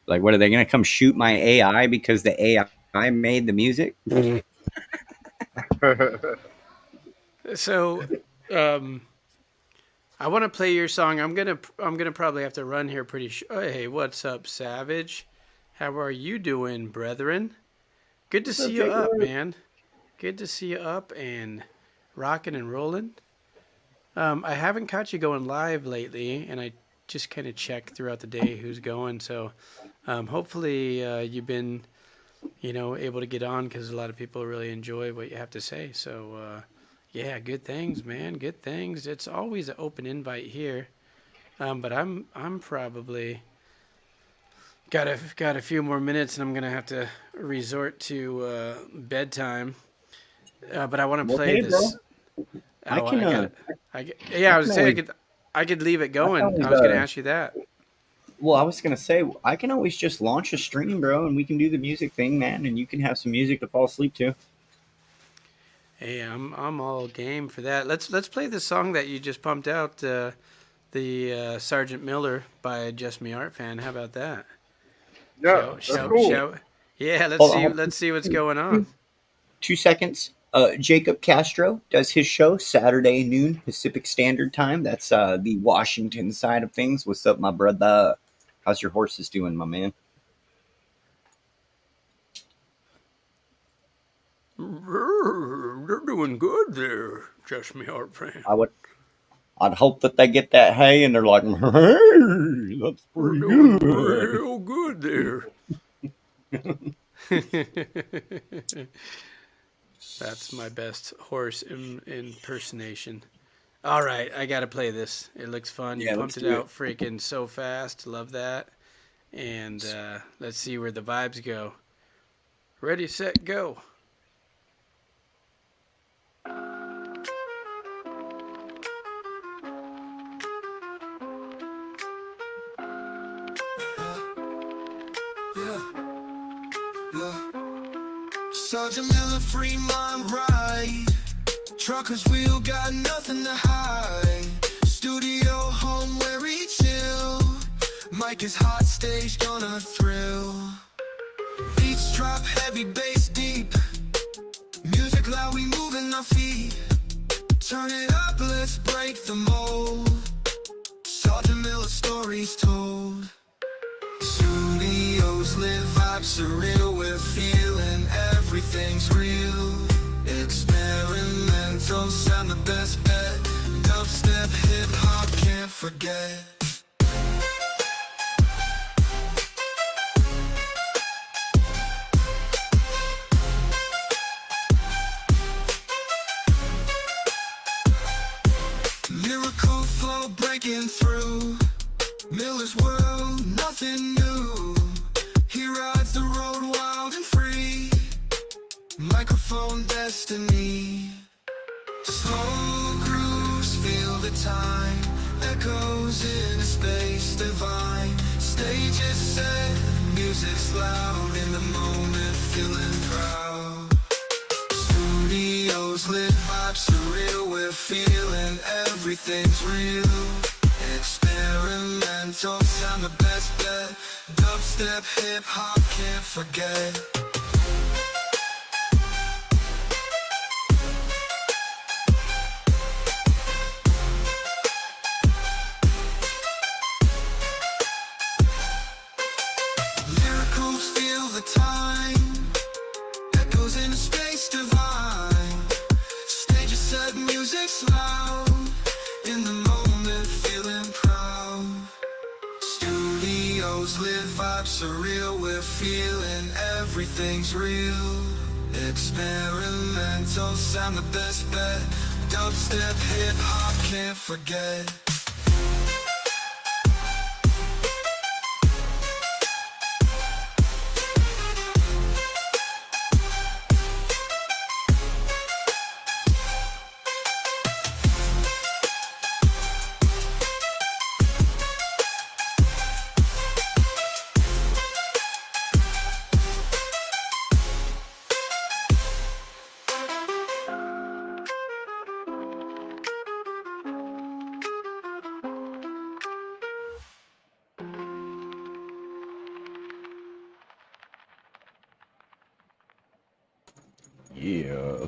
Like, what are they going to come shoot my AI because the AI made the music? so um I want to play your song. I'm gonna probably have to run here pretty. Hey, what's up, Savage? How are you doing, brethren? Good to see you up, man. Good to see you up and rocking and rolling. I haven't caught you going live lately, and I just kind of check throughout the day who's going. So hopefully you've been, able to get on because a lot of people really enjoy what you have to say. So yeah, good things, man. Good things. It's always an open invite here. But I'm probably got a few more minutes, and I'm gonna have to resort to bedtime. But I want to Well, play hey, bro, this. I Oh, can, yeah, I I was can saying always, I could leave it I can going. always, I was gonna ask you that. well, I was gonna say, I can always just launch a stream, bro, and we can do the music thing, man, and you can have some music to fall asleep to. Hey, I'm all game for that. Let's play the song that you just pumped out, the Sergeant Miller by Just Me Art Fan. How about that? Yeah, that's cool. Yeah, Hold on. let's see what's going on. 2 seconds. Jacob Castro does his show Saturday noon Pacific Standard Time. That's the Washington side of things. What's up, my brother? How's your horses doing, my man? They're doing good there, Just Me Art Fan. I'd hope that they get that hay and they're like, hey, that's pretty Doing good. real good there. That's my best horse impersonation. All right, I gotta play this. It looks fun. You Yeah, pumped let's it do out freaking so fast. Love that. And let's see where the vibes go. Ready, set, go. Sergeant Miller, free mind right. Truckers wheel got nothing to hide. Studio home where we chill. Mic is hot, stage gonna thrill. Beats drop heavy, bass deep. Music loud, we moving our feet. Turn it up, let's break the mold. Sergeant Miller stories told. Studios lit, vibes surreal. We're feeling everything's real. Experimental sound, the best bet. Dubstep, hip hop, can't forget. Lyrical flow breaking through. Miller's world, nothing new. He rides the road wild and free. Microphone destiny. Slow grooves, feel the time. Echoes in a space divine. Stage is set, music's loud. In the moment, feeling proud. Studios lit, vibes surreal. We're feeling everything's real. Experimental sound, the best bet. Dubstep, hip hop, can't forget. Lyricals feel the time. Echoes in a space divine. Stage is set, music's loud. In the moment, feeling proud. Studios lit, vibes surreal. We're feeling everything's real. Experimental sound, the best bet. Dubstep, hip hop, can't forget. Yeah.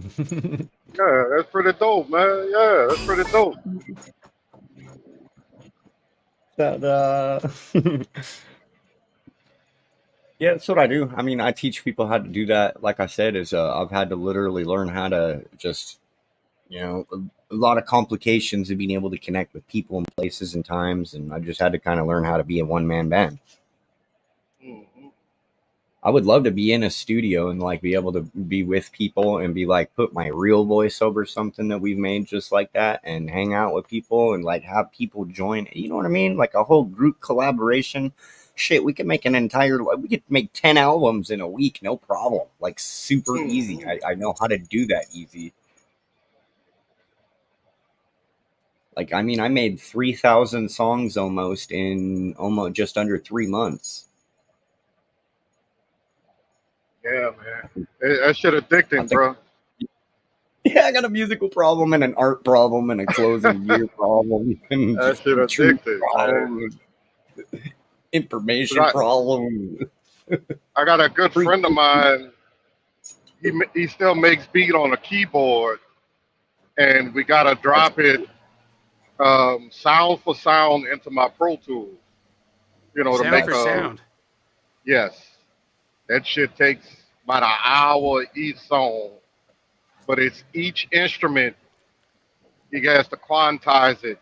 Yeah, that's pretty dope, man. Yeah, that's pretty dope. Yeah, that's what I do. I mean, I teach people how to do that. Like I said, is I've had to literally learn how to just, a lot of complications of being able to connect with people and places and times, and I just had to kind of learn how to be a one-man band. Mhm. I would love to be in a studio and like be able to be with people and be like put my real voice over something that we've made just like that and hang out with people and like have people join. You know what I mean? Like a whole group collaboration. Shit, we could make we could make 10 albums in a week, no problem. Like super easy. I know how to do that easy. Like, I mean, I made 3,000 songs almost in almost just under 3 months. Yeah, man. That shit addicting, bro. Yeah, I got a musical problem and an art problem and a clothes and gear problem and That shit truth addicting, man. problem, information problem. I got a good friend of mine. He still makes beat on a keyboard, and we gotta drop it sound for sound into my Pro Tools. To Sound make for That's a sound. yes. That shit takes about an hour each song, but it's each instrument. He has to quantize it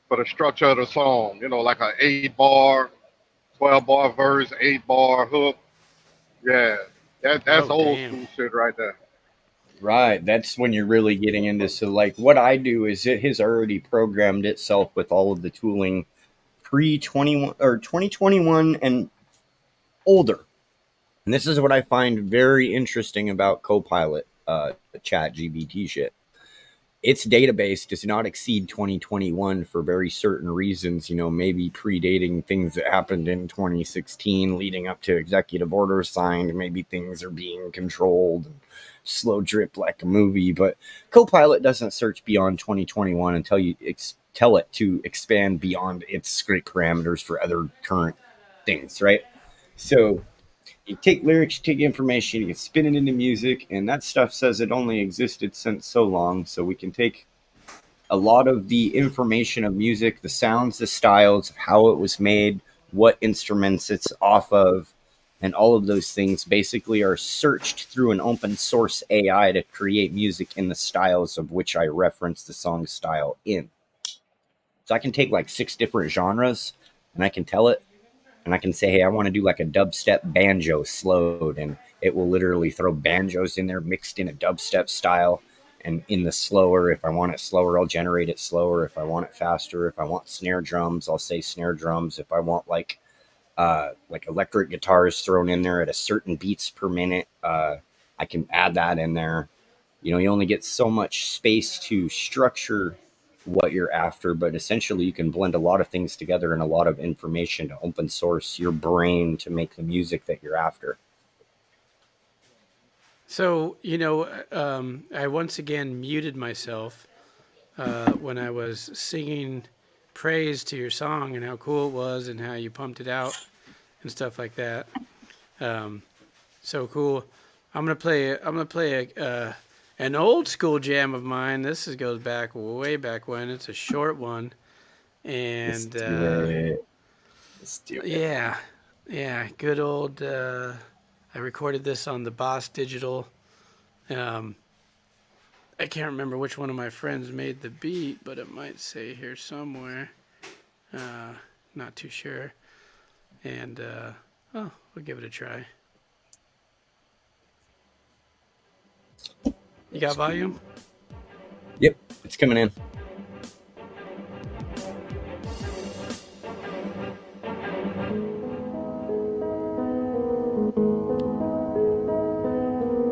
for the structure of the song. Like a 8 bar, 12 bar verse, 8 bar hook. Yeah, that's Oh, old damn. school shit right there. right. That's when you're really getting into. So, like, what I do is it has already programmed itself with all of the tooling pre 21 or 2021 and older. And this is what I find very interesting about Copilot, the Chat GBT shit. Its database does not exceed 2021 for very certain reasons, maybe predating things that happened in 2016 leading up to executive orders signed. Maybe things are being controlled and slow drip like a movie. But Copilot doesn't search beyond 2021 until you tell it to expand beyond its script parameters for other current things, right? So you take lyrics, you take information, you can spin it into music, and that stuff says it only existed since so long. So we can take a lot of the information of music, the sounds, the styles, how it was made, what instruments it's off of, and all of those things basically are searched through an open source AI to create music in the styles of which I reference the song style in. So I can take like 6 different genres and I can tell it, and I can say, hey, I want to do like a dubstep banjo slowed, and it will literally throw banjos in there mixed in a dubstep style. And in the slower, if I want it slower, I'll generate it slower. If I want it faster, if I want snare drums, I'll say snare drums. If I want like electric guitars thrown in there at a certain beats per minute, I can add that in there. You only get so much space to structure what you're after, but essentially you can blend a lot of things together and a lot of information to open source your brain to make the music that you're after. So, I once again muted myself when I was singing praise to your song and how cool it was and how you pumped it out and stuff like that. So cool. I'm gonna play an old school jam of mine. This goes back way back when. It's a short one, and Let's do it. yeah, good old. I recorded this on the Boss Digital. I can't remember which one of my friends made the beat, but it might say here somewhere. Not too sure. And we'll give it a try. You got volume? Yep, it's coming in.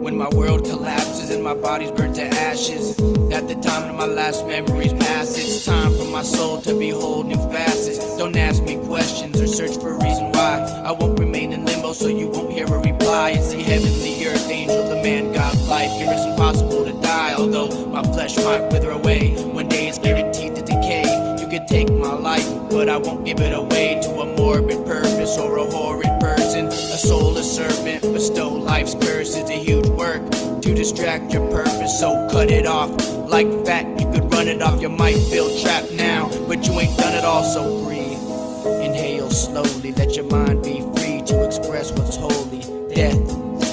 When my world collapses and my body's burnt to ashes, at the time of my last memories pass, it's time for my soul to behold new facets. Don't ask me questions or search for a reason why. I won't remain in limbo, so you won't hear a reply. It's the heavenly earth angel, the man God life. Here it's impossible to die, although my flesh might wither away. One day it's guaranteed to decay. You can take my life, but I won't give it away to a morbid purpose or a horrid person. A soulless servant, bestow life's curse. It's a huge work to distract your purpose, so cut it off. Like fat, you could run it off. You might feel trapped now, but you ain't done it all, so breathe. Inhale slowly, let your mind be free to express what's holy. Death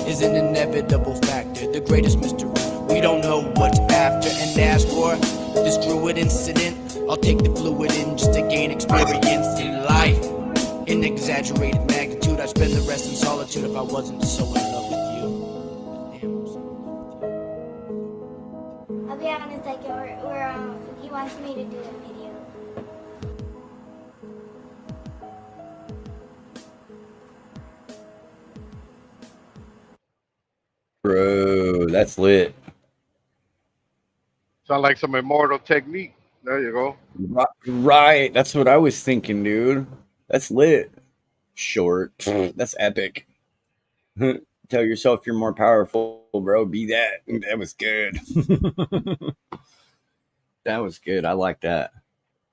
is an inevitable factor, the greatest mystery. We don't know what's after, and as for this druid incident, I'll take the fluid in just to gain experience in life. In exaggerated magnitude, I'd spend the rest in solitude if I wasn't so in love with you. I'll be honest, like, he wants me to do a video. Bro, that's lit. Sound like some immortal technique. There you go. Right, that's what I was thinking, dude. That's lit. Short. That's epic. Tell yourself you're more powerful, bro. Be that. That was good. That was good. I like that.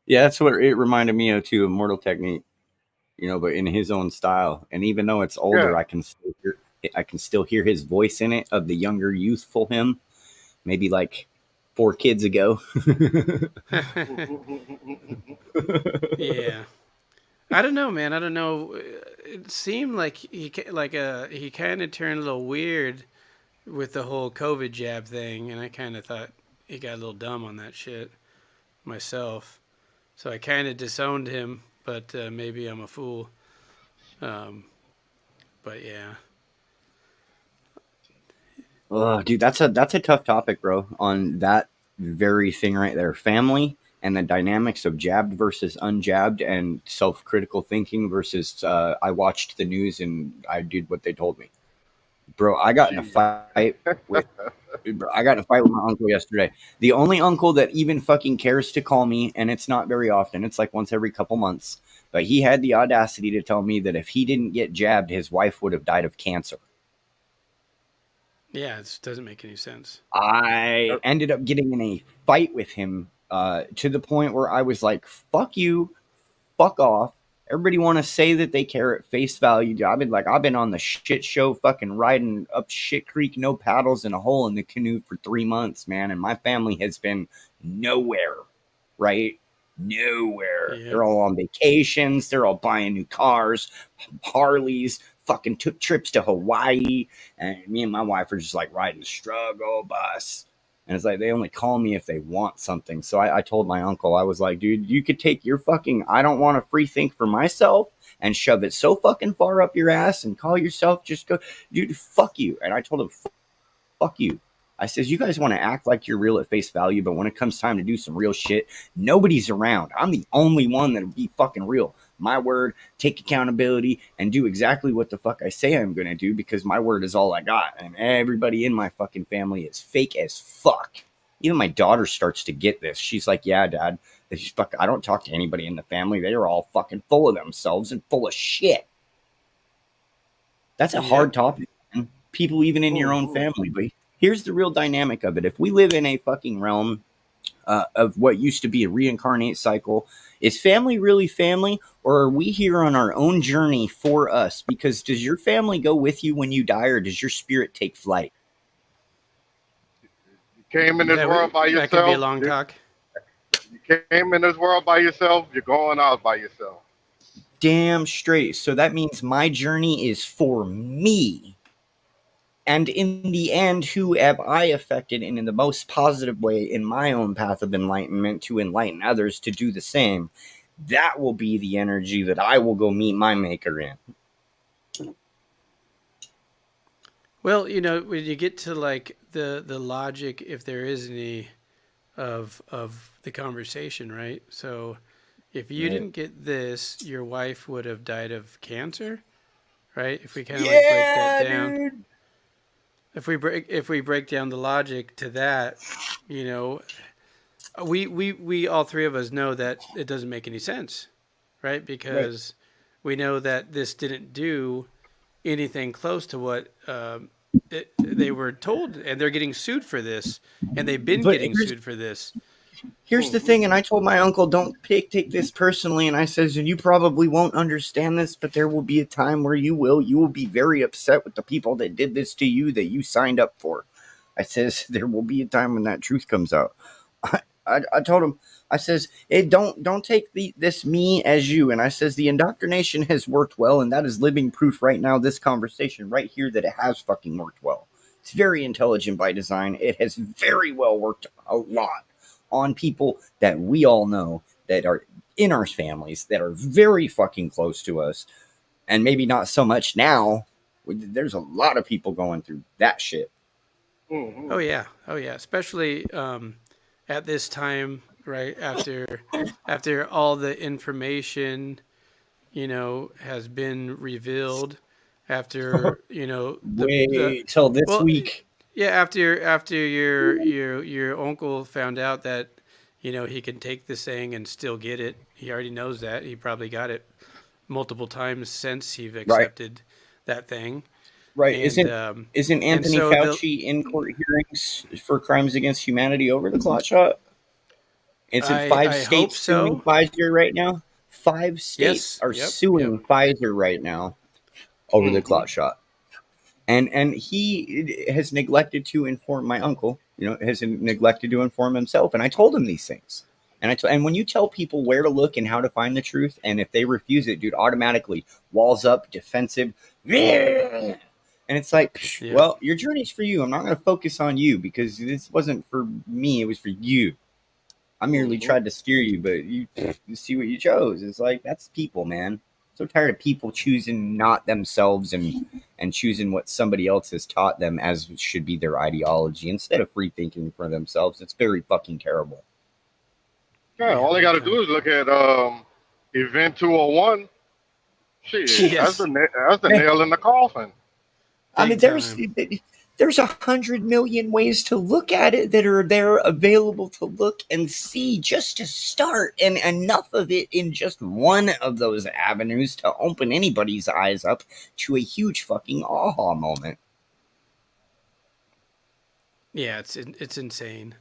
Yeah, that's what it reminded me of too. Immortal technique. but in his own style. And even though it's older, Yeah. I can still hear his voice in it of the younger, youthful him, maybe like 4 kids ago. Yeah. I don't know, man. I don't know. It seemed like he kind of turned a little weird with the whole COVID jab thing, and I kind of thought he got a little dumb on that shit myself. So I kind of disowned him, but maybe I'm a fool. Um, but yeah, Oh, dude, that's a tough topic, bro. On that very thing right there, family and the dynamics of jabbed versus unjabbed, and self-critical thinking versus I watched the news and I did what they told me, bro. Gee. With I got in a fight with my uncle yesterday. The only uncle that even fucking cares to call me, and it's not very often. It's like once every couple months. But he had the audacity to tell me that if he didn't get jabbed, his wife would have died of cancer. yeah, it doesn't make any sense. I ended up getting in a fight with him to the point where I was like, fuck you, fuck off. Everybody want to say that they care at face value. I've been on the shit show fucking riding up shit creek, no paddles in a hole in the canoe for 3 months, man. And my family has been nowhere, right? Nowhere. Yep. They're all on vacations. They're all buying new cars, Harleys, fucking took trips to Hawaii. And me and my wife are just like riding the struggle bus. And it's like they only call me if they want something. So I told my uncle, I was like, dude, you could take your fucking I don't want to free think for myself and shove it so fucking far up your ass and call yourself just go, dude, fuck you. And I told him, fuck you. I says, you guys want to act like you're real at face value, but when it comes time to do some real shit, nobody's around. I'm the only one that'll be fucking real. My word, take accountability, and do exactly what the fuck I say I'm going to do, because my word is all I got. And everybody in my fucking family is fake as fuck. Even my daughter starts to get this. She's like, yeah, Dad, I don't talk to anybody in the family. They are all fucking full of themselves and full of shit. That's a hard topic, man. People even in your own family. But here's the real dynamic of it. If we live in a fucking realm of what used to be a reincarnate cycle, is family really family, or are we here on our own journey for us? Because does your family go with you when you die, or does your spirit take flight? You came in this world by yourself. That could be a long talk. You came in this world by yourself. You're going out by yourself. Damn straight. So that means my journey is for me. And in the end, who have I affected in the most positive way in my own path of enlightenment to enlighten others to do the same? That will be the energy that I will go meet my maker in. Well, when you get to like the logic, if there is any, of the conversation, right? So if you didn't get this, your wife would have died of cancer, right? If we kind of like break that down. Dude. If we break down the logic to that, we all three of us know that it doesn't make any sense, right? Because we know that this didn't do anything close to what they were told, and they're getting sued for this, and they've been getting sued for this. Here's the thing, and I told my uncle, don't take this personally, and I says, and you probably won't understand this, but there will be a time where you will be very upset with the people that did this to you that you signed up for. I says, there will be a time when that truth comes out. I told him, I says, don't take this me as you. And I says, the indoctrination has worked well, and that is living proof right now, this conversation right here, that it has fucking worked well. It's very intelligent by design. It has very well worked a lot on people that we all know that are in our families, that are very fucking close to us. And maybe not so much now. There's a lot of people going through that shit. Mm-hmm. Oh yeah. Especially at this time, right after all the information, has been revealed. After wait till this week. Yeah, after your uncle found out that he can take this thing and still get it. He already knows that. He probably got it multiple times since he's accepted that thing. Right. And, isn't Anthony Fauci in court hearings for crimes against humanity over the clot shot? It's in 5 states suing Pfizer right now. 5 states Yes. are Yep. suing Pfizer right now over the Mm-hmm. clot shot. And he has neglected to inform my uncle, has neglected to inform himself. And I told him these things. And when you tell people where to look and how to find the truth, and if they refuse it, dude, automatically walls up, defensive. And it's like, Yep. well, your journey's for you. I'm not going to focus on you because this wasn't for me. It was for you. I merely Mm-hmm. tried to steer you, but you see what you chose. It's like, that's people, man. So tired of people choosing not themselves and choosing what somebody else has taught them as should be their ideology instead of free thinking for themselves. It's very fucking terrible. Yeah, Yeah. all they Big got to time. do is look at Event 201. Shit, Yes. that's the Hey, nail in the coffin. I mean, Big time. there's 100 million ways to look at it that are there available to look and see just to start, and enough of it in just one of those avenues to open anybody's eyes up to a huge fucking aha moment. Yeah. It's insane.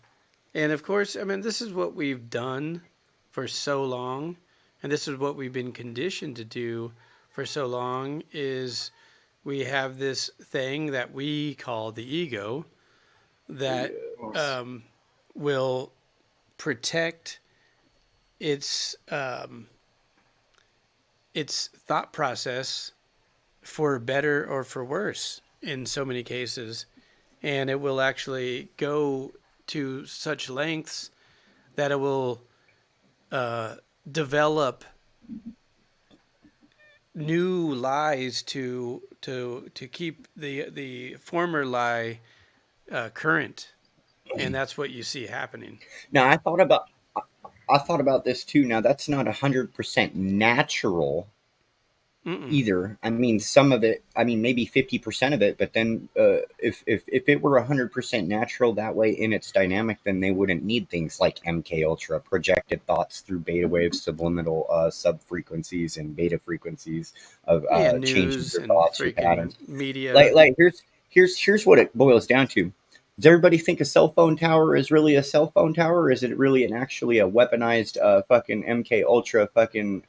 And of course, I mean, this is what we've done for so long, and this is what we've been conditioned to do for so long. Is we have this thing that we call the ego that um, will protect its um, its thought process for better or for worse in so many cases, and it will actually go to such lengths that it will develop new lies to keep the former lie current, and that's what you see happening. Now, I thought about this too. Now, that's not 100% natural Mm-mm. either. I mean, some of it. I mean, maybe 50% of it. But then, if it were 100% natural that way in its dynamic, then they wouldn't need things like MK Ultra, projected thoughts through beta waves, subliminal sub frequencies and beta frequencies of Yeah, changing news your and thoughts, your freaking patterns. media. Like here's what it boils down to. Does everybody think a cell phone tower is really a cell phone tower, or is it really actually a weaponized fucking MK Ultra fucking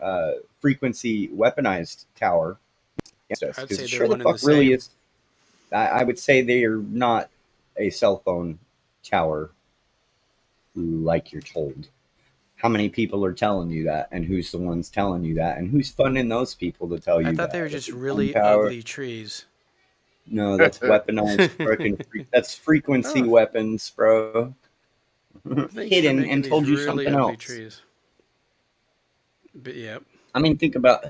frequency weaponized tower against us? I'd Because say it they're sure the one and the fuck really same. is. I would say they are not a cell phone tower like you're told. How many people are telling you that, and who's the ones telling you that, and who's funding those people to tell I you thought they that? were Is just it one really tower? ugly trees. No, that's weaponized freaking. That's frequency Oh, weapons, bro. thanks for Hidden making and these told you really something ugly else. trees. But yep. I mean, think about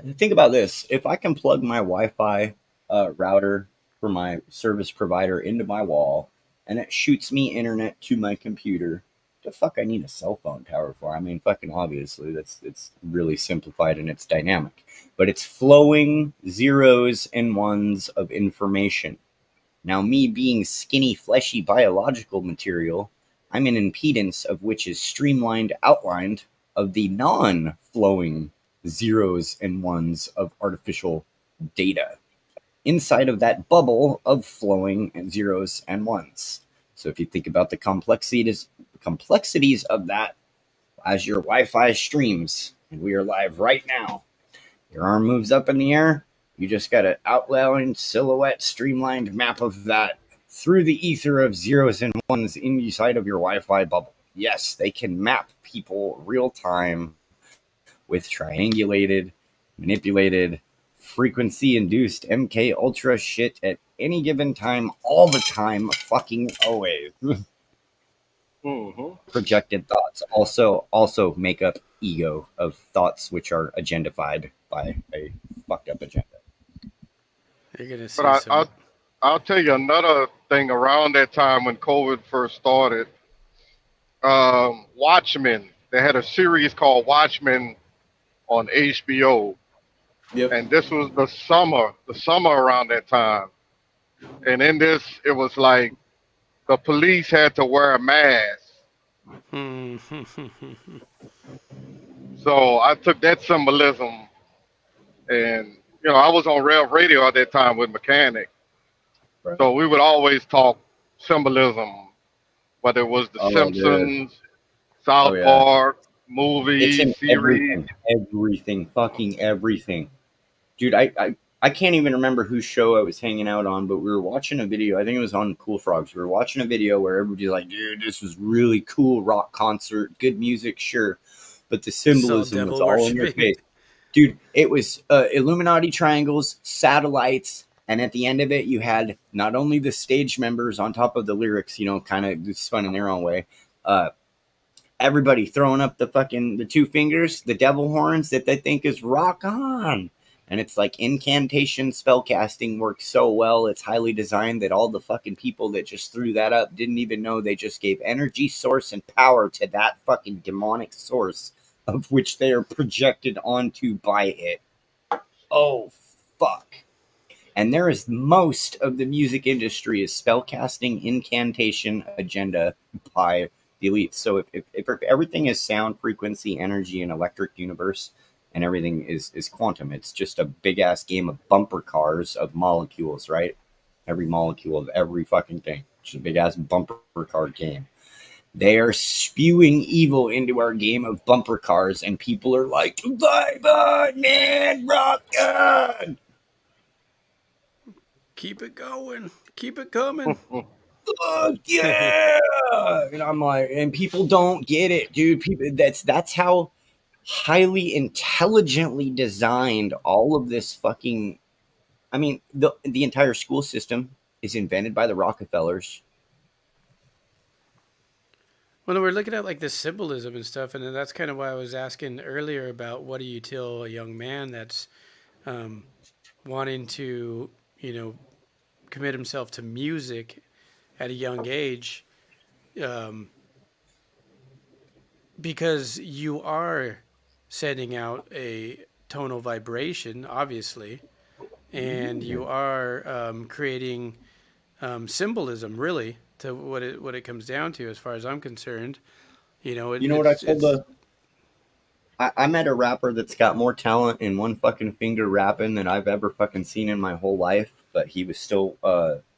this. If I can plug my Wi-Fi router for my service provider into my wall, and it shoots me internet to my computer, the fuck I need a cell phone tower for? I mean, fucking obviously, it's really simplified in its dynamic, but it's flowing zeros and ones of information. Now, me being skinny, fleshy biological material, I'm an impedance of which is streamlined, outlined of the non flowing zeros and ones of artificial data inside of that bubble of flowing zeros and ones. So, if you think about the complexities of that as your Wi Fi streams, and we are live right now, your arm moves up in the air. You just got an outlined silhouette, streamlined map of that through the ether of zeros and ones inside of your Wi Fi bubble. Yes, they can map people real time with triangulated, manipulated, frequency induced MK Ultra shit at any given time, all the time, fucking always. Mm-hmm. Projected thoughts also make up ego of thoughts which are agendified by a fucked up agenda. You're gonna But see I, some. I'll tell you another thing around that time when COVID first started. Watchmen. They had a series called Watchmen on HBO, Yep. and this was the summer around that time. And in this, it was like the police had to wear a mask. Hmm. So I took that symbolism, and I was on Rev Radio at that time with Mechanic, Right. so we would always talk symbolism, whether it was The Oh, dude. Simpsons, Oh, South yeah. Park, It's movies, in series. everything, fucking everything. Dude, I can't even remember whose show I was hanging out on, but we were watching a video. I think it was on Cool Frogs. We were watching a video where everybody's like, dude, this was really cool rock concert, good music, sure. But the It's all symbolism was devil all in your worshipping. face. Dude, it was Illuminati triangles, satellites, and at the end of it, you had not only the stage members on top of the lyrics, you know, kind of spun in their own way, uh, everybody throwing up the two fingers, the devil horns that they think is rock on. And it's like incantation spellcasting works so well. It's highly designed that all the fucking people that just threw that up didn't even know they just gave energy source and power to that fucking demonic source of which they are projected onto by it. Oh, fuck. And there is most of the music industry is spellcasting incantation agenda by the elites. So if everything is sound, frequency, energy, and electric universe, and everything is quantum, it's just a big ass game of bumper cars of molecules, right? Every molecule of every fucking thing. Just a big ass bumper car game. They are spewing evil into our game of bumper cars, and people are like, bye bye, man, rock on. Keep it going. Keep it coming. Fuck yeah! And I'm like, and people don't get it, dude. People, that's how highly intelligently designed all of this fucking. I mean, the entire school system is invented by the Rockefellers. Well, we're looking at like the symbolism and stuff, and then that's kind of why I was asking earlier about what do you tell a young man that's wanting to, commit himself to music at a young age, um, because you are sending out a tonal vibration, obviously, and you are creating symbolism, really, to what it comes down to, as far as I'm concerned. You know what I told the? I met a rapper that's got more talent in one fucking finger rapping than I've ever fucking seen in my whole life. But he was still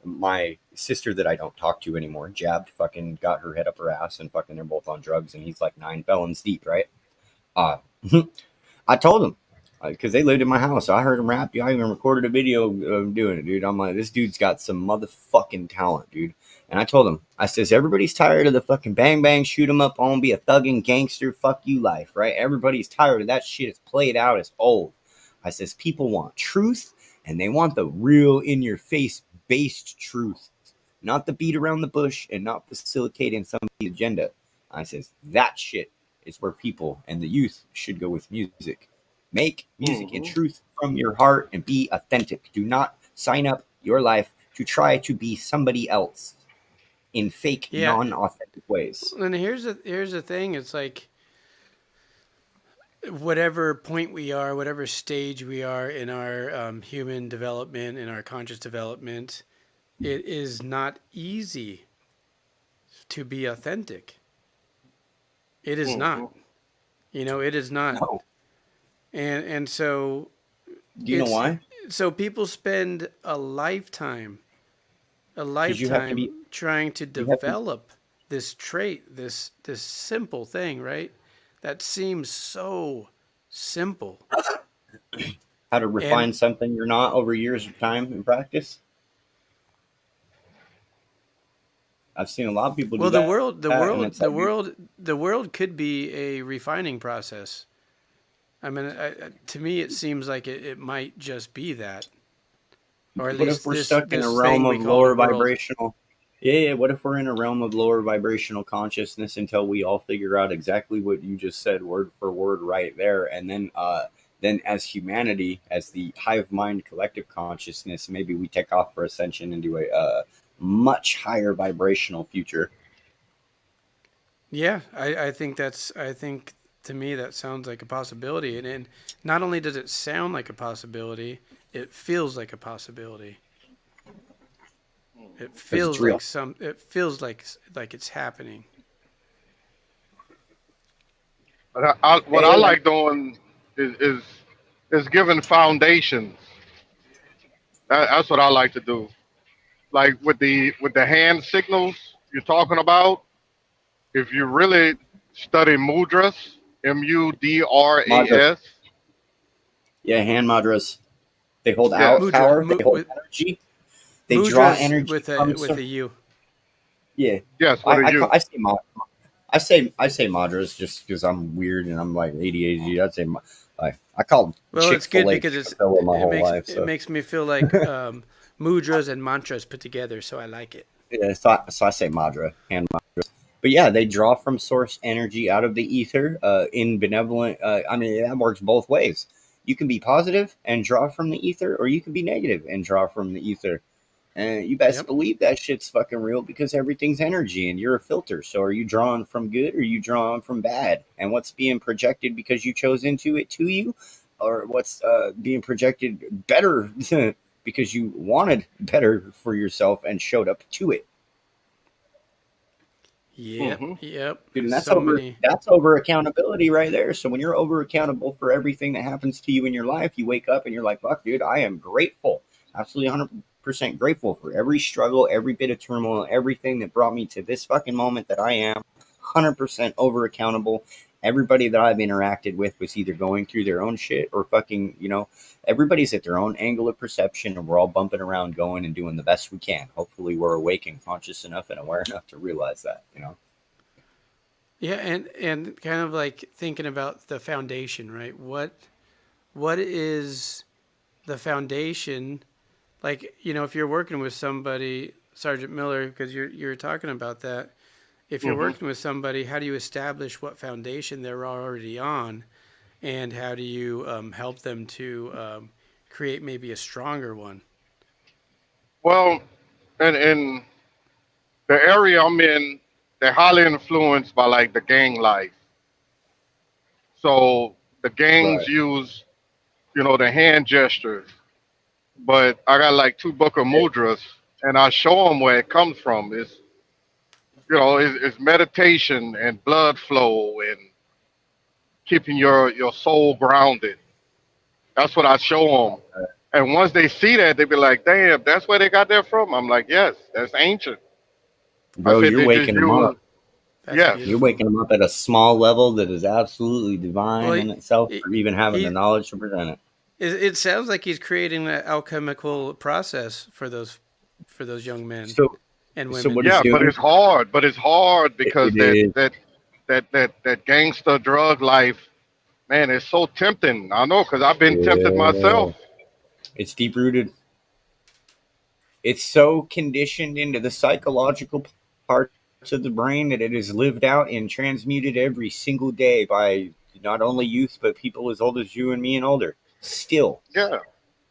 my sister that I don't talk to anymore. Jabbed, fucking got her head up her ass, and fucking they're both on drugs, and he's like 9 felons deep, right? Uh, I told him because they lived in my house. So I heard him rap. I even recorded a video of doing it, dude. I'm like, this dude's got some motherfucking talent, dude. And I told him, I says, everybody's tired of the fucking bang bang, shoot 'em up, on be a thugging gangster, fuck you life, right? Everybody's tired of that shit. It's played out. It's old. I says, people want truth, and they want the real in your face based truth, not the beat around the bush and not facilitating somebody's agenda. I says, that shit is where people and the youth should go with music. Make music in truth from your heart and be authentic. Do not sign up your life to try to be somebody else in fake, non-authentic ways. And here's the thing. It's like whatever point we are, whatever stage we are in our human development, in our conscious development, it is not easy to be authentic. It is not. It is not. No. And so Do you know why? So people spend a lifetime trying to develop this trait, this simple thing, right? That seems so simple. How to refine something you're not over years of time and practice. I've seen a lot of people do that. The world could be a refining process. I mean, to me, it seems like it might just be that. Or at what least if we're stuck in a realm of lower vibrational? Yeah. What if we're in a realm of lower vibrational consciousness until we all figure out exactly what you just said, word for word, right there, and then as humanity, as the hive mind collective consciousness, maybe we take off for ascension into a much higher vibrational future. Yeah, I think to me that sounds like a possibility, and not only does it sound like a possibility, it feels like a possibility. It feels like like it's happening. What I like doing is giving foundations. That's what I like to do. Like with the hand signals you're talking about. If you really study mudras Madras. MUDRAS. Yeah, hand madras. They hold Yes. out Mudra power. They hold with energy. They draw mudras energy from the with a sun. U. Yeah, Yes, what are you? I say madras just because I'm weird and I'm like ADHD. I'd say I called Well, it's good Chick-fil-A because Chick-fil-A my whole life. it So makes me feel like mudras and mantras put together, so I like it. yeah, so I say madra, hand madras. But yeah, they draw from source energy out of the ether in benevolent. I mean, that works both ways. You can be positive and draw from the ether, or you can be negative and draw from the ether. And you best Yep. believe that shit's fucking real because everything's energy and you're a filter. So are you drawing from good or are you drawing from bad? And what's being projected because you chose into it to you? Or what's being projected better because you wanted better for yourself and showed up to it? Yep. Hmm. Yep. Dude, and So many. that's over accountability right there. So when you're over accountable for everything that happens to you in your life, you wake up and you're like, fuck, dude, I am grateful. Absolutely 100% grateful for every struggle, every bit of turmoil, everything that brought me to this fucking moment that I am. 100% over accountable. Everybody that I've interacted with was either going through their own shit or fucking, everybody's at their own angle of perception and we're all bumping around going and doing the best we can. Hopefully we're awake and conscious enough and aware enough to realize that. Yeah, and kind of like thinking about the foundation, right? What is the foundation? Like, if you're working with somebody, Sergeant Miller, because you're talking about that. If you're Hmm. working with somebody, how do you establish what foundation they're already on, and how do you help them to create maybe a stronger one? Well, in the area I'm in, they're highly influenced by like the gang life. So the gangs Right. use, the hand gestures. But I got like two book of mudras, and I show them where it comes from. It's meditation and blood flow and keeping your soul grounded. That's what I show them. And once they see that, they be like, "Damn, that's where they got that from." I'm like, "Yes, that's ancient." I Bro, said you're they just waking them up. use That's yes. You're beautiful. waking them up at a small level that is absolutely Well, divine in itself for even having the he knowledge to present it. it sounds like he's creating an alchemical process for those young men So, and so women. what he's Yeah, but doing, it's hard. But it's hard because it that is, that that gangster drug life, man, it's so tempting. I know because I've been tempted yeah, myself. it's deep rooted. It's so conditioned into the psychological parts of the brain that it is lived out and transmuted every single day by not only youth, but people as old as you and me and older. Still. Yeah,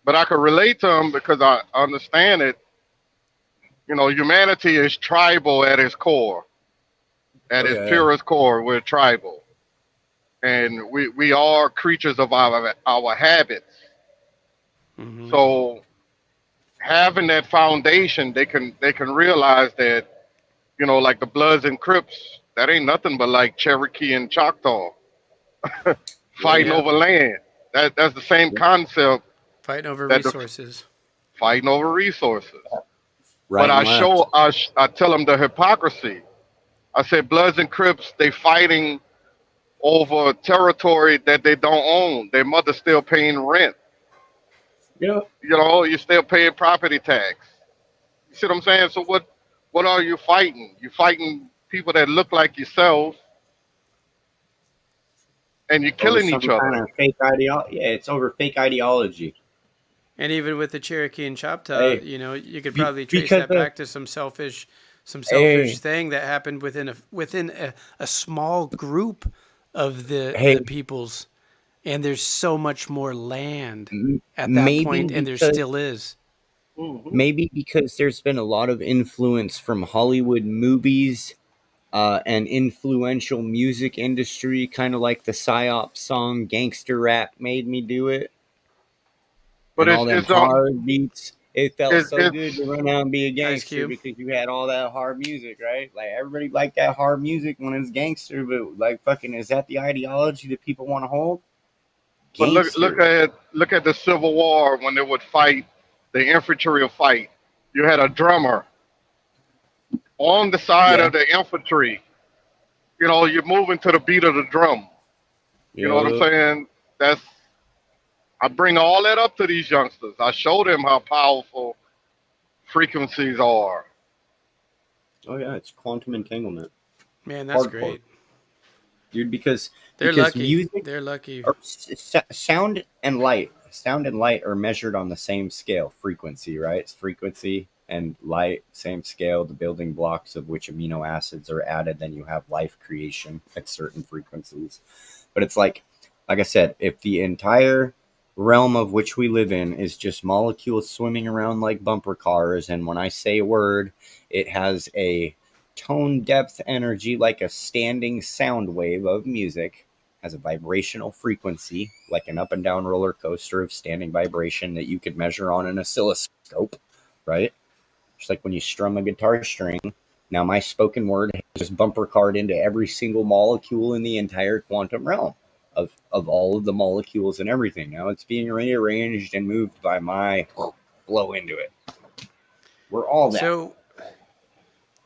but I could relate to them because I understand it. Humanity is tribal at its core. At Oh, its yeah. purest core, we're tribal, and we are creatures of our habits. Hmm. So having that foundation, they can realize that like the Bloods and Crips, that ain't nothing but like Cherokee and Choctaw Yeah. fighting Yeah, over land. That's the same Yeah. concept fighting over that the resources. fighting over resources. But Right and I left. show I tell them the hypocrisy. I said Bloods and Crips, they fighting over territory that they don't own. Their mother's still paying rent. Yeah. You're still paying property tax. You see what I'm saying? So what are you fighting? You're fighting people that look like yourself, and you're Over killing each some other. kind of fake ideology. Yeah, it's over fake ideology. And even with the Cherokee and Choctaw, Hey, you could probably trace because that back to some selfish hey, thing that happened within a small group of the hey, peoples. And there's so much more land at that maybe point, and there because still is. Hmm. maybe because there's been a lot of influence from Hollywood movies and influential music industry, kind of like the psyop song "Gangster Rap" made me do it, But and it's all them it's hard beats. It felt it's so good it's to run out and be a Ice gangster Cube. because you had all that hard music, right? Like everybody liked that hard music when it's gangster, but like fucking, is that the ideology that people want to hold? but look Gangster. at the Civil War when they would fight, the infantry would fight. You had a drummer on the side Yeah. of the infantry. You're moving to the beat of the drum. You know what I'm Yep. saying? That's I bring all that up to these youngsters. I show them how powerful frequencies are. Oh yeah, it's quantum entanglement. Man, that's Hardcore, great. dude. Because They're lucky. music They're lucky. or sound and light are measured on the same scale, frequency, right? It's frequency and light, same scale. The building blocks of which amino acids are added, then you have life creation at certain frequencies. But it's like I said, if the entire realm of which we live in is just molecules swimming around like bumper cars, and when I say a word, it has a tone depth energy like a standing sound wave of music, has a vibrational frequency like an up and down roller coaster of standing vibration that you could measure on an oscilloscope, right? Just like when you strum a guitar string. Now, my spoken word has just bumper card into every single molecule in the entire quantum realm of all of the molecules and everything. Now it's being rearranged and moved by my flow into it. We're all that. So,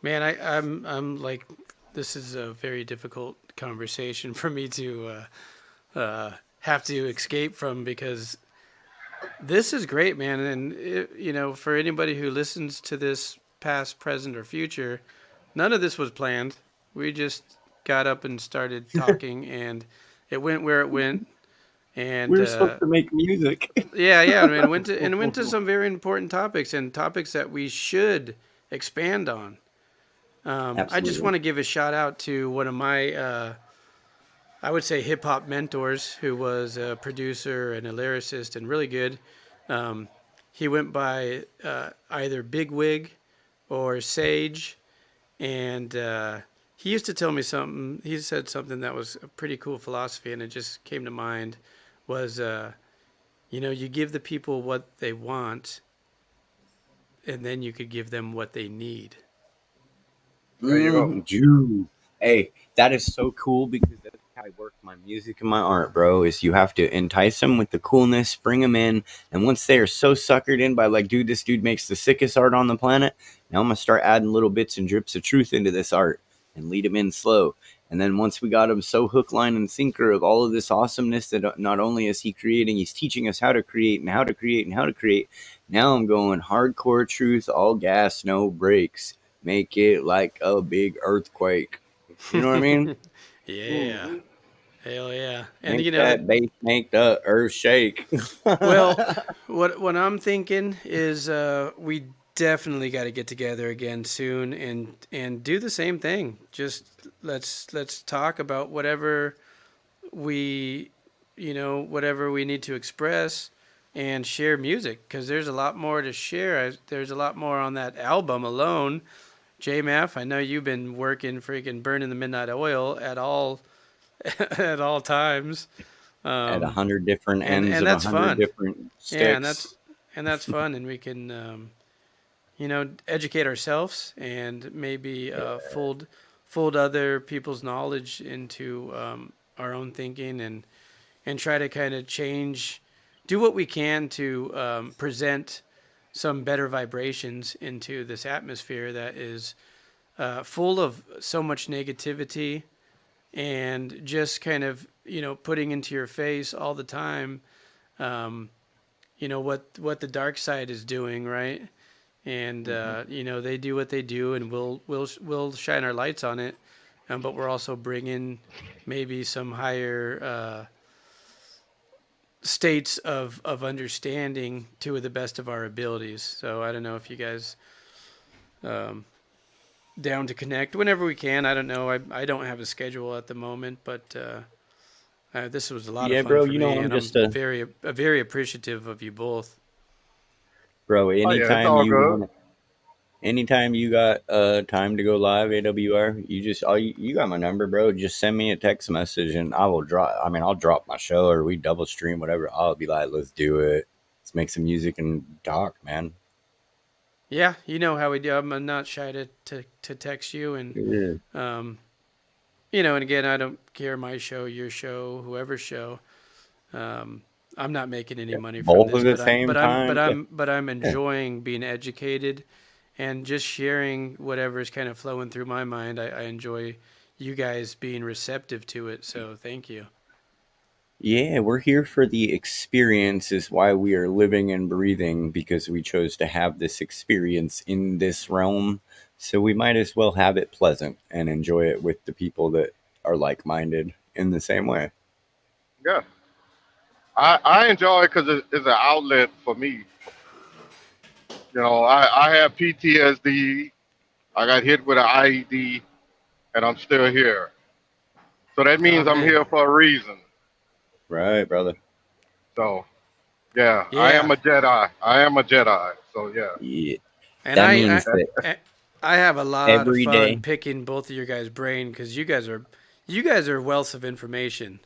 man, I'm like, this is a very difficult conversation for me to have to escape from because this is great, man. And for anybody who listens to this, past, present, or future, none of this was planned. We just got up and started talking, and it went where it went. We And were supposed to make music. yeah, yeah, I mean, it went to some very important topics and topics that we should expand on. I just Absolutely. want to give a shout out to one of my, I would say, hip hop mentors, who was a producer and a lyricist and really good. Um, he went by either Big Wig or Sage, and he used to tell me something. He said something that was a pretty cool philosophy, and it just came to mind. Was you give the people what they want, and then you could give them what they need. There you go. Jew. Hey, that is so cool because that's how I work my music and my art, bro. Is you have to entice them with the coolness, bring them in, and once they are so suckered in by like, dude, this dude makes the sickest art on the planet. Now I'm gonna start adding little bits and drips of truth into this art and lead them in slow. And then once we got them so hook, line, and sinker of all of this awesomeness that not only is he creating, he's teaching us how to create and how to create and how to create. Now I'm going hardcore truth, all gas, no brakes, make it like a big earthquake. You know what I mean? Yeah, hell yeah. And Make that bass make the earth shake. well, what I'm thinking is we definitely got to get together again soon and do the same thing. Just let's talk about we whatever we need to express and share music because there's a lot more to share. There's a lot more on that album alone. JMF, I know you've been working freaking burning the midnight oil at all at all times. At Um, 100 different and ends and of a that's hundred fun. different Yeah, sticks. and that's fun, and we can educate ourselves and maybe fold other people's knowledge into our own thinking and try to kind of do what we can to present some better vibrations into this atmosphere that is full of so much negativity and just kind of putting into your face all the time um, what the dark side is doing, right? And they do what they do, and we'll shine our lights on it, but we're also bringing maybe some higher states of understanding to the best of our abilities. So I don't know if you guys um, down to connect whenever we can. I don't know. I don't have a schedule at the moment, but this was a lot of Yeah, fun bro, for you know, me, I'm and I'm just a very appreciative of you both. bro. Oh yeah, it's all good. Anytime you got time to go live AWR, you just you got my number, bro. Just send me a text message and I will drop. I mean, I'll drop my show or we double stream whatever. I'll be like, let's do it. Let's make some music and talk, man. Yeah, you know how we do. I'm not shy to text you, and Yeah. um, and again, I don't care my show, your show, whoever's show. Um, I'm not making any money from Both this, at the but I'm same but I'm but time. Yeah. I'm but I'm enjoying being educated and just sharing whatever is kind of flowing through my mind. I enjoy you guys being receptive to it, so thank you. Yeah, we're here for the experience, is why we are living and breathing, because we chose to have this experience in this realm. So we might as well have it pleasant and enjoy it with the people that are like minded in the same way. Yeah, I enjoy it because it's an outlet for me. I have PTSD. I got hit with an IED, and I'm still here. So that Oh means I'm man. here for a reason. Right, brother. So yeah, I am Yeah. a Jedi. I am a Jedi. So yeah. Yeah. And That I means that I have a lot of every fun day, picking both of your guys' brain because you guys are wealth of information.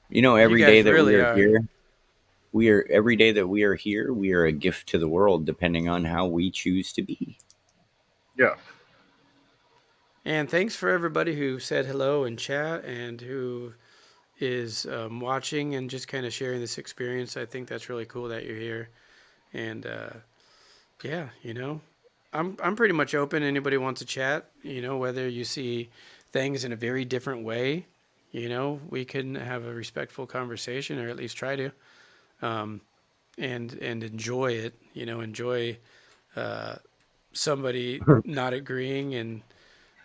You every day guys that we really are are. here, every day that we are here, we are a gift to the world, depending on how we choose to be. Yeah. And thanks for everybody who said hello in chat and who is watching and just kind of sharing this experience. I think that's really cool that you're here. And yeah, I'm pretty much open. Anybody wants to chat, whether you see things in a very different way, we can have a respectful conversation or at least try to, um, and enjoy it. Enjoy uh, somebody not agreeing and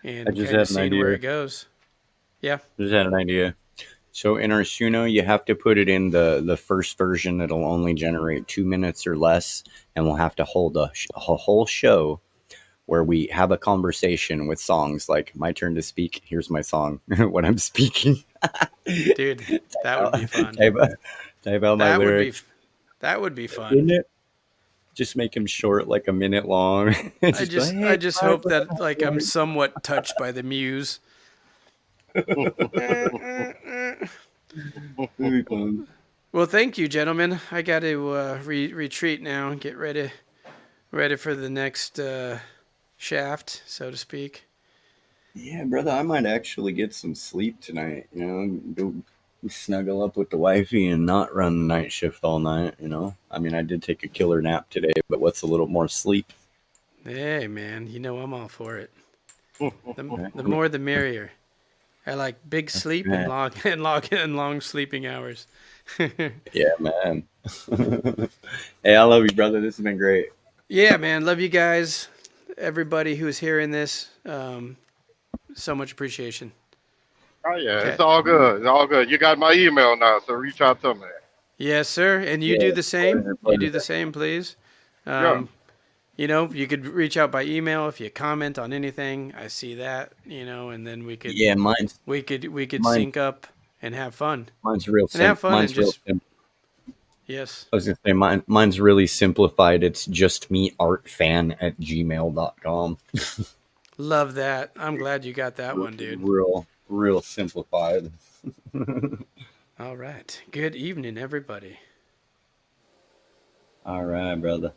I and just kind of had an seeing where idea. it goes. Yeah. Just had an idea. So in our Suno, you have to put it in the first version. It'll only generate 2 minutes or less, and we'll have to hold a whole show where we have a conversation with songs like "My Turn to Speak." Here's my song. When I'm speaking, Dude, that would out, be fun. type, out, type out my That would be lyrics. that would be fun. Wouldn't it? Just make them short, like a minute long. I Just be like, just hey, I just guys, hope what's that up? like I'm somewhat touched by the muse. Really fun. Well, thank you, gentlemen. I got to retreat now and get ready for the next shaft, so to speak. Yeah, brother, I might actually get some sleep tonight. Go snuggle up with the wifey and not run the night shift all night. I mean, I did take a killer nap today, but what's a little more sleep? Hey, man, I'm all for it. The Right? the more the merrier. I like big That's sleep and right. long sleeping hours. Yeah, man. Hey, I love you, brother. This has been great. Yeah, man, love you guys. Everybody who's hearing this, so much appreciation. Oh yeah, Okay. it's all good. It's all good. You got my email now, so reach out to me. Yes, sir. And you do Yeah, the same. pleasure, You pleasure. do the same, please. Yeah. Um, you could reach out by email if you comment on anything. I see that, and then we could Yeah, mine's we could we could mine, sync up and have fun. mine's real And have fun and Mine's real just simple. yes. I was gonna say mine's really simplified. It's just me artfan@gmail.com. Love that. I'm glad you got that one, dude. Real simplified. All right. Good evening, everybody. All right, brother.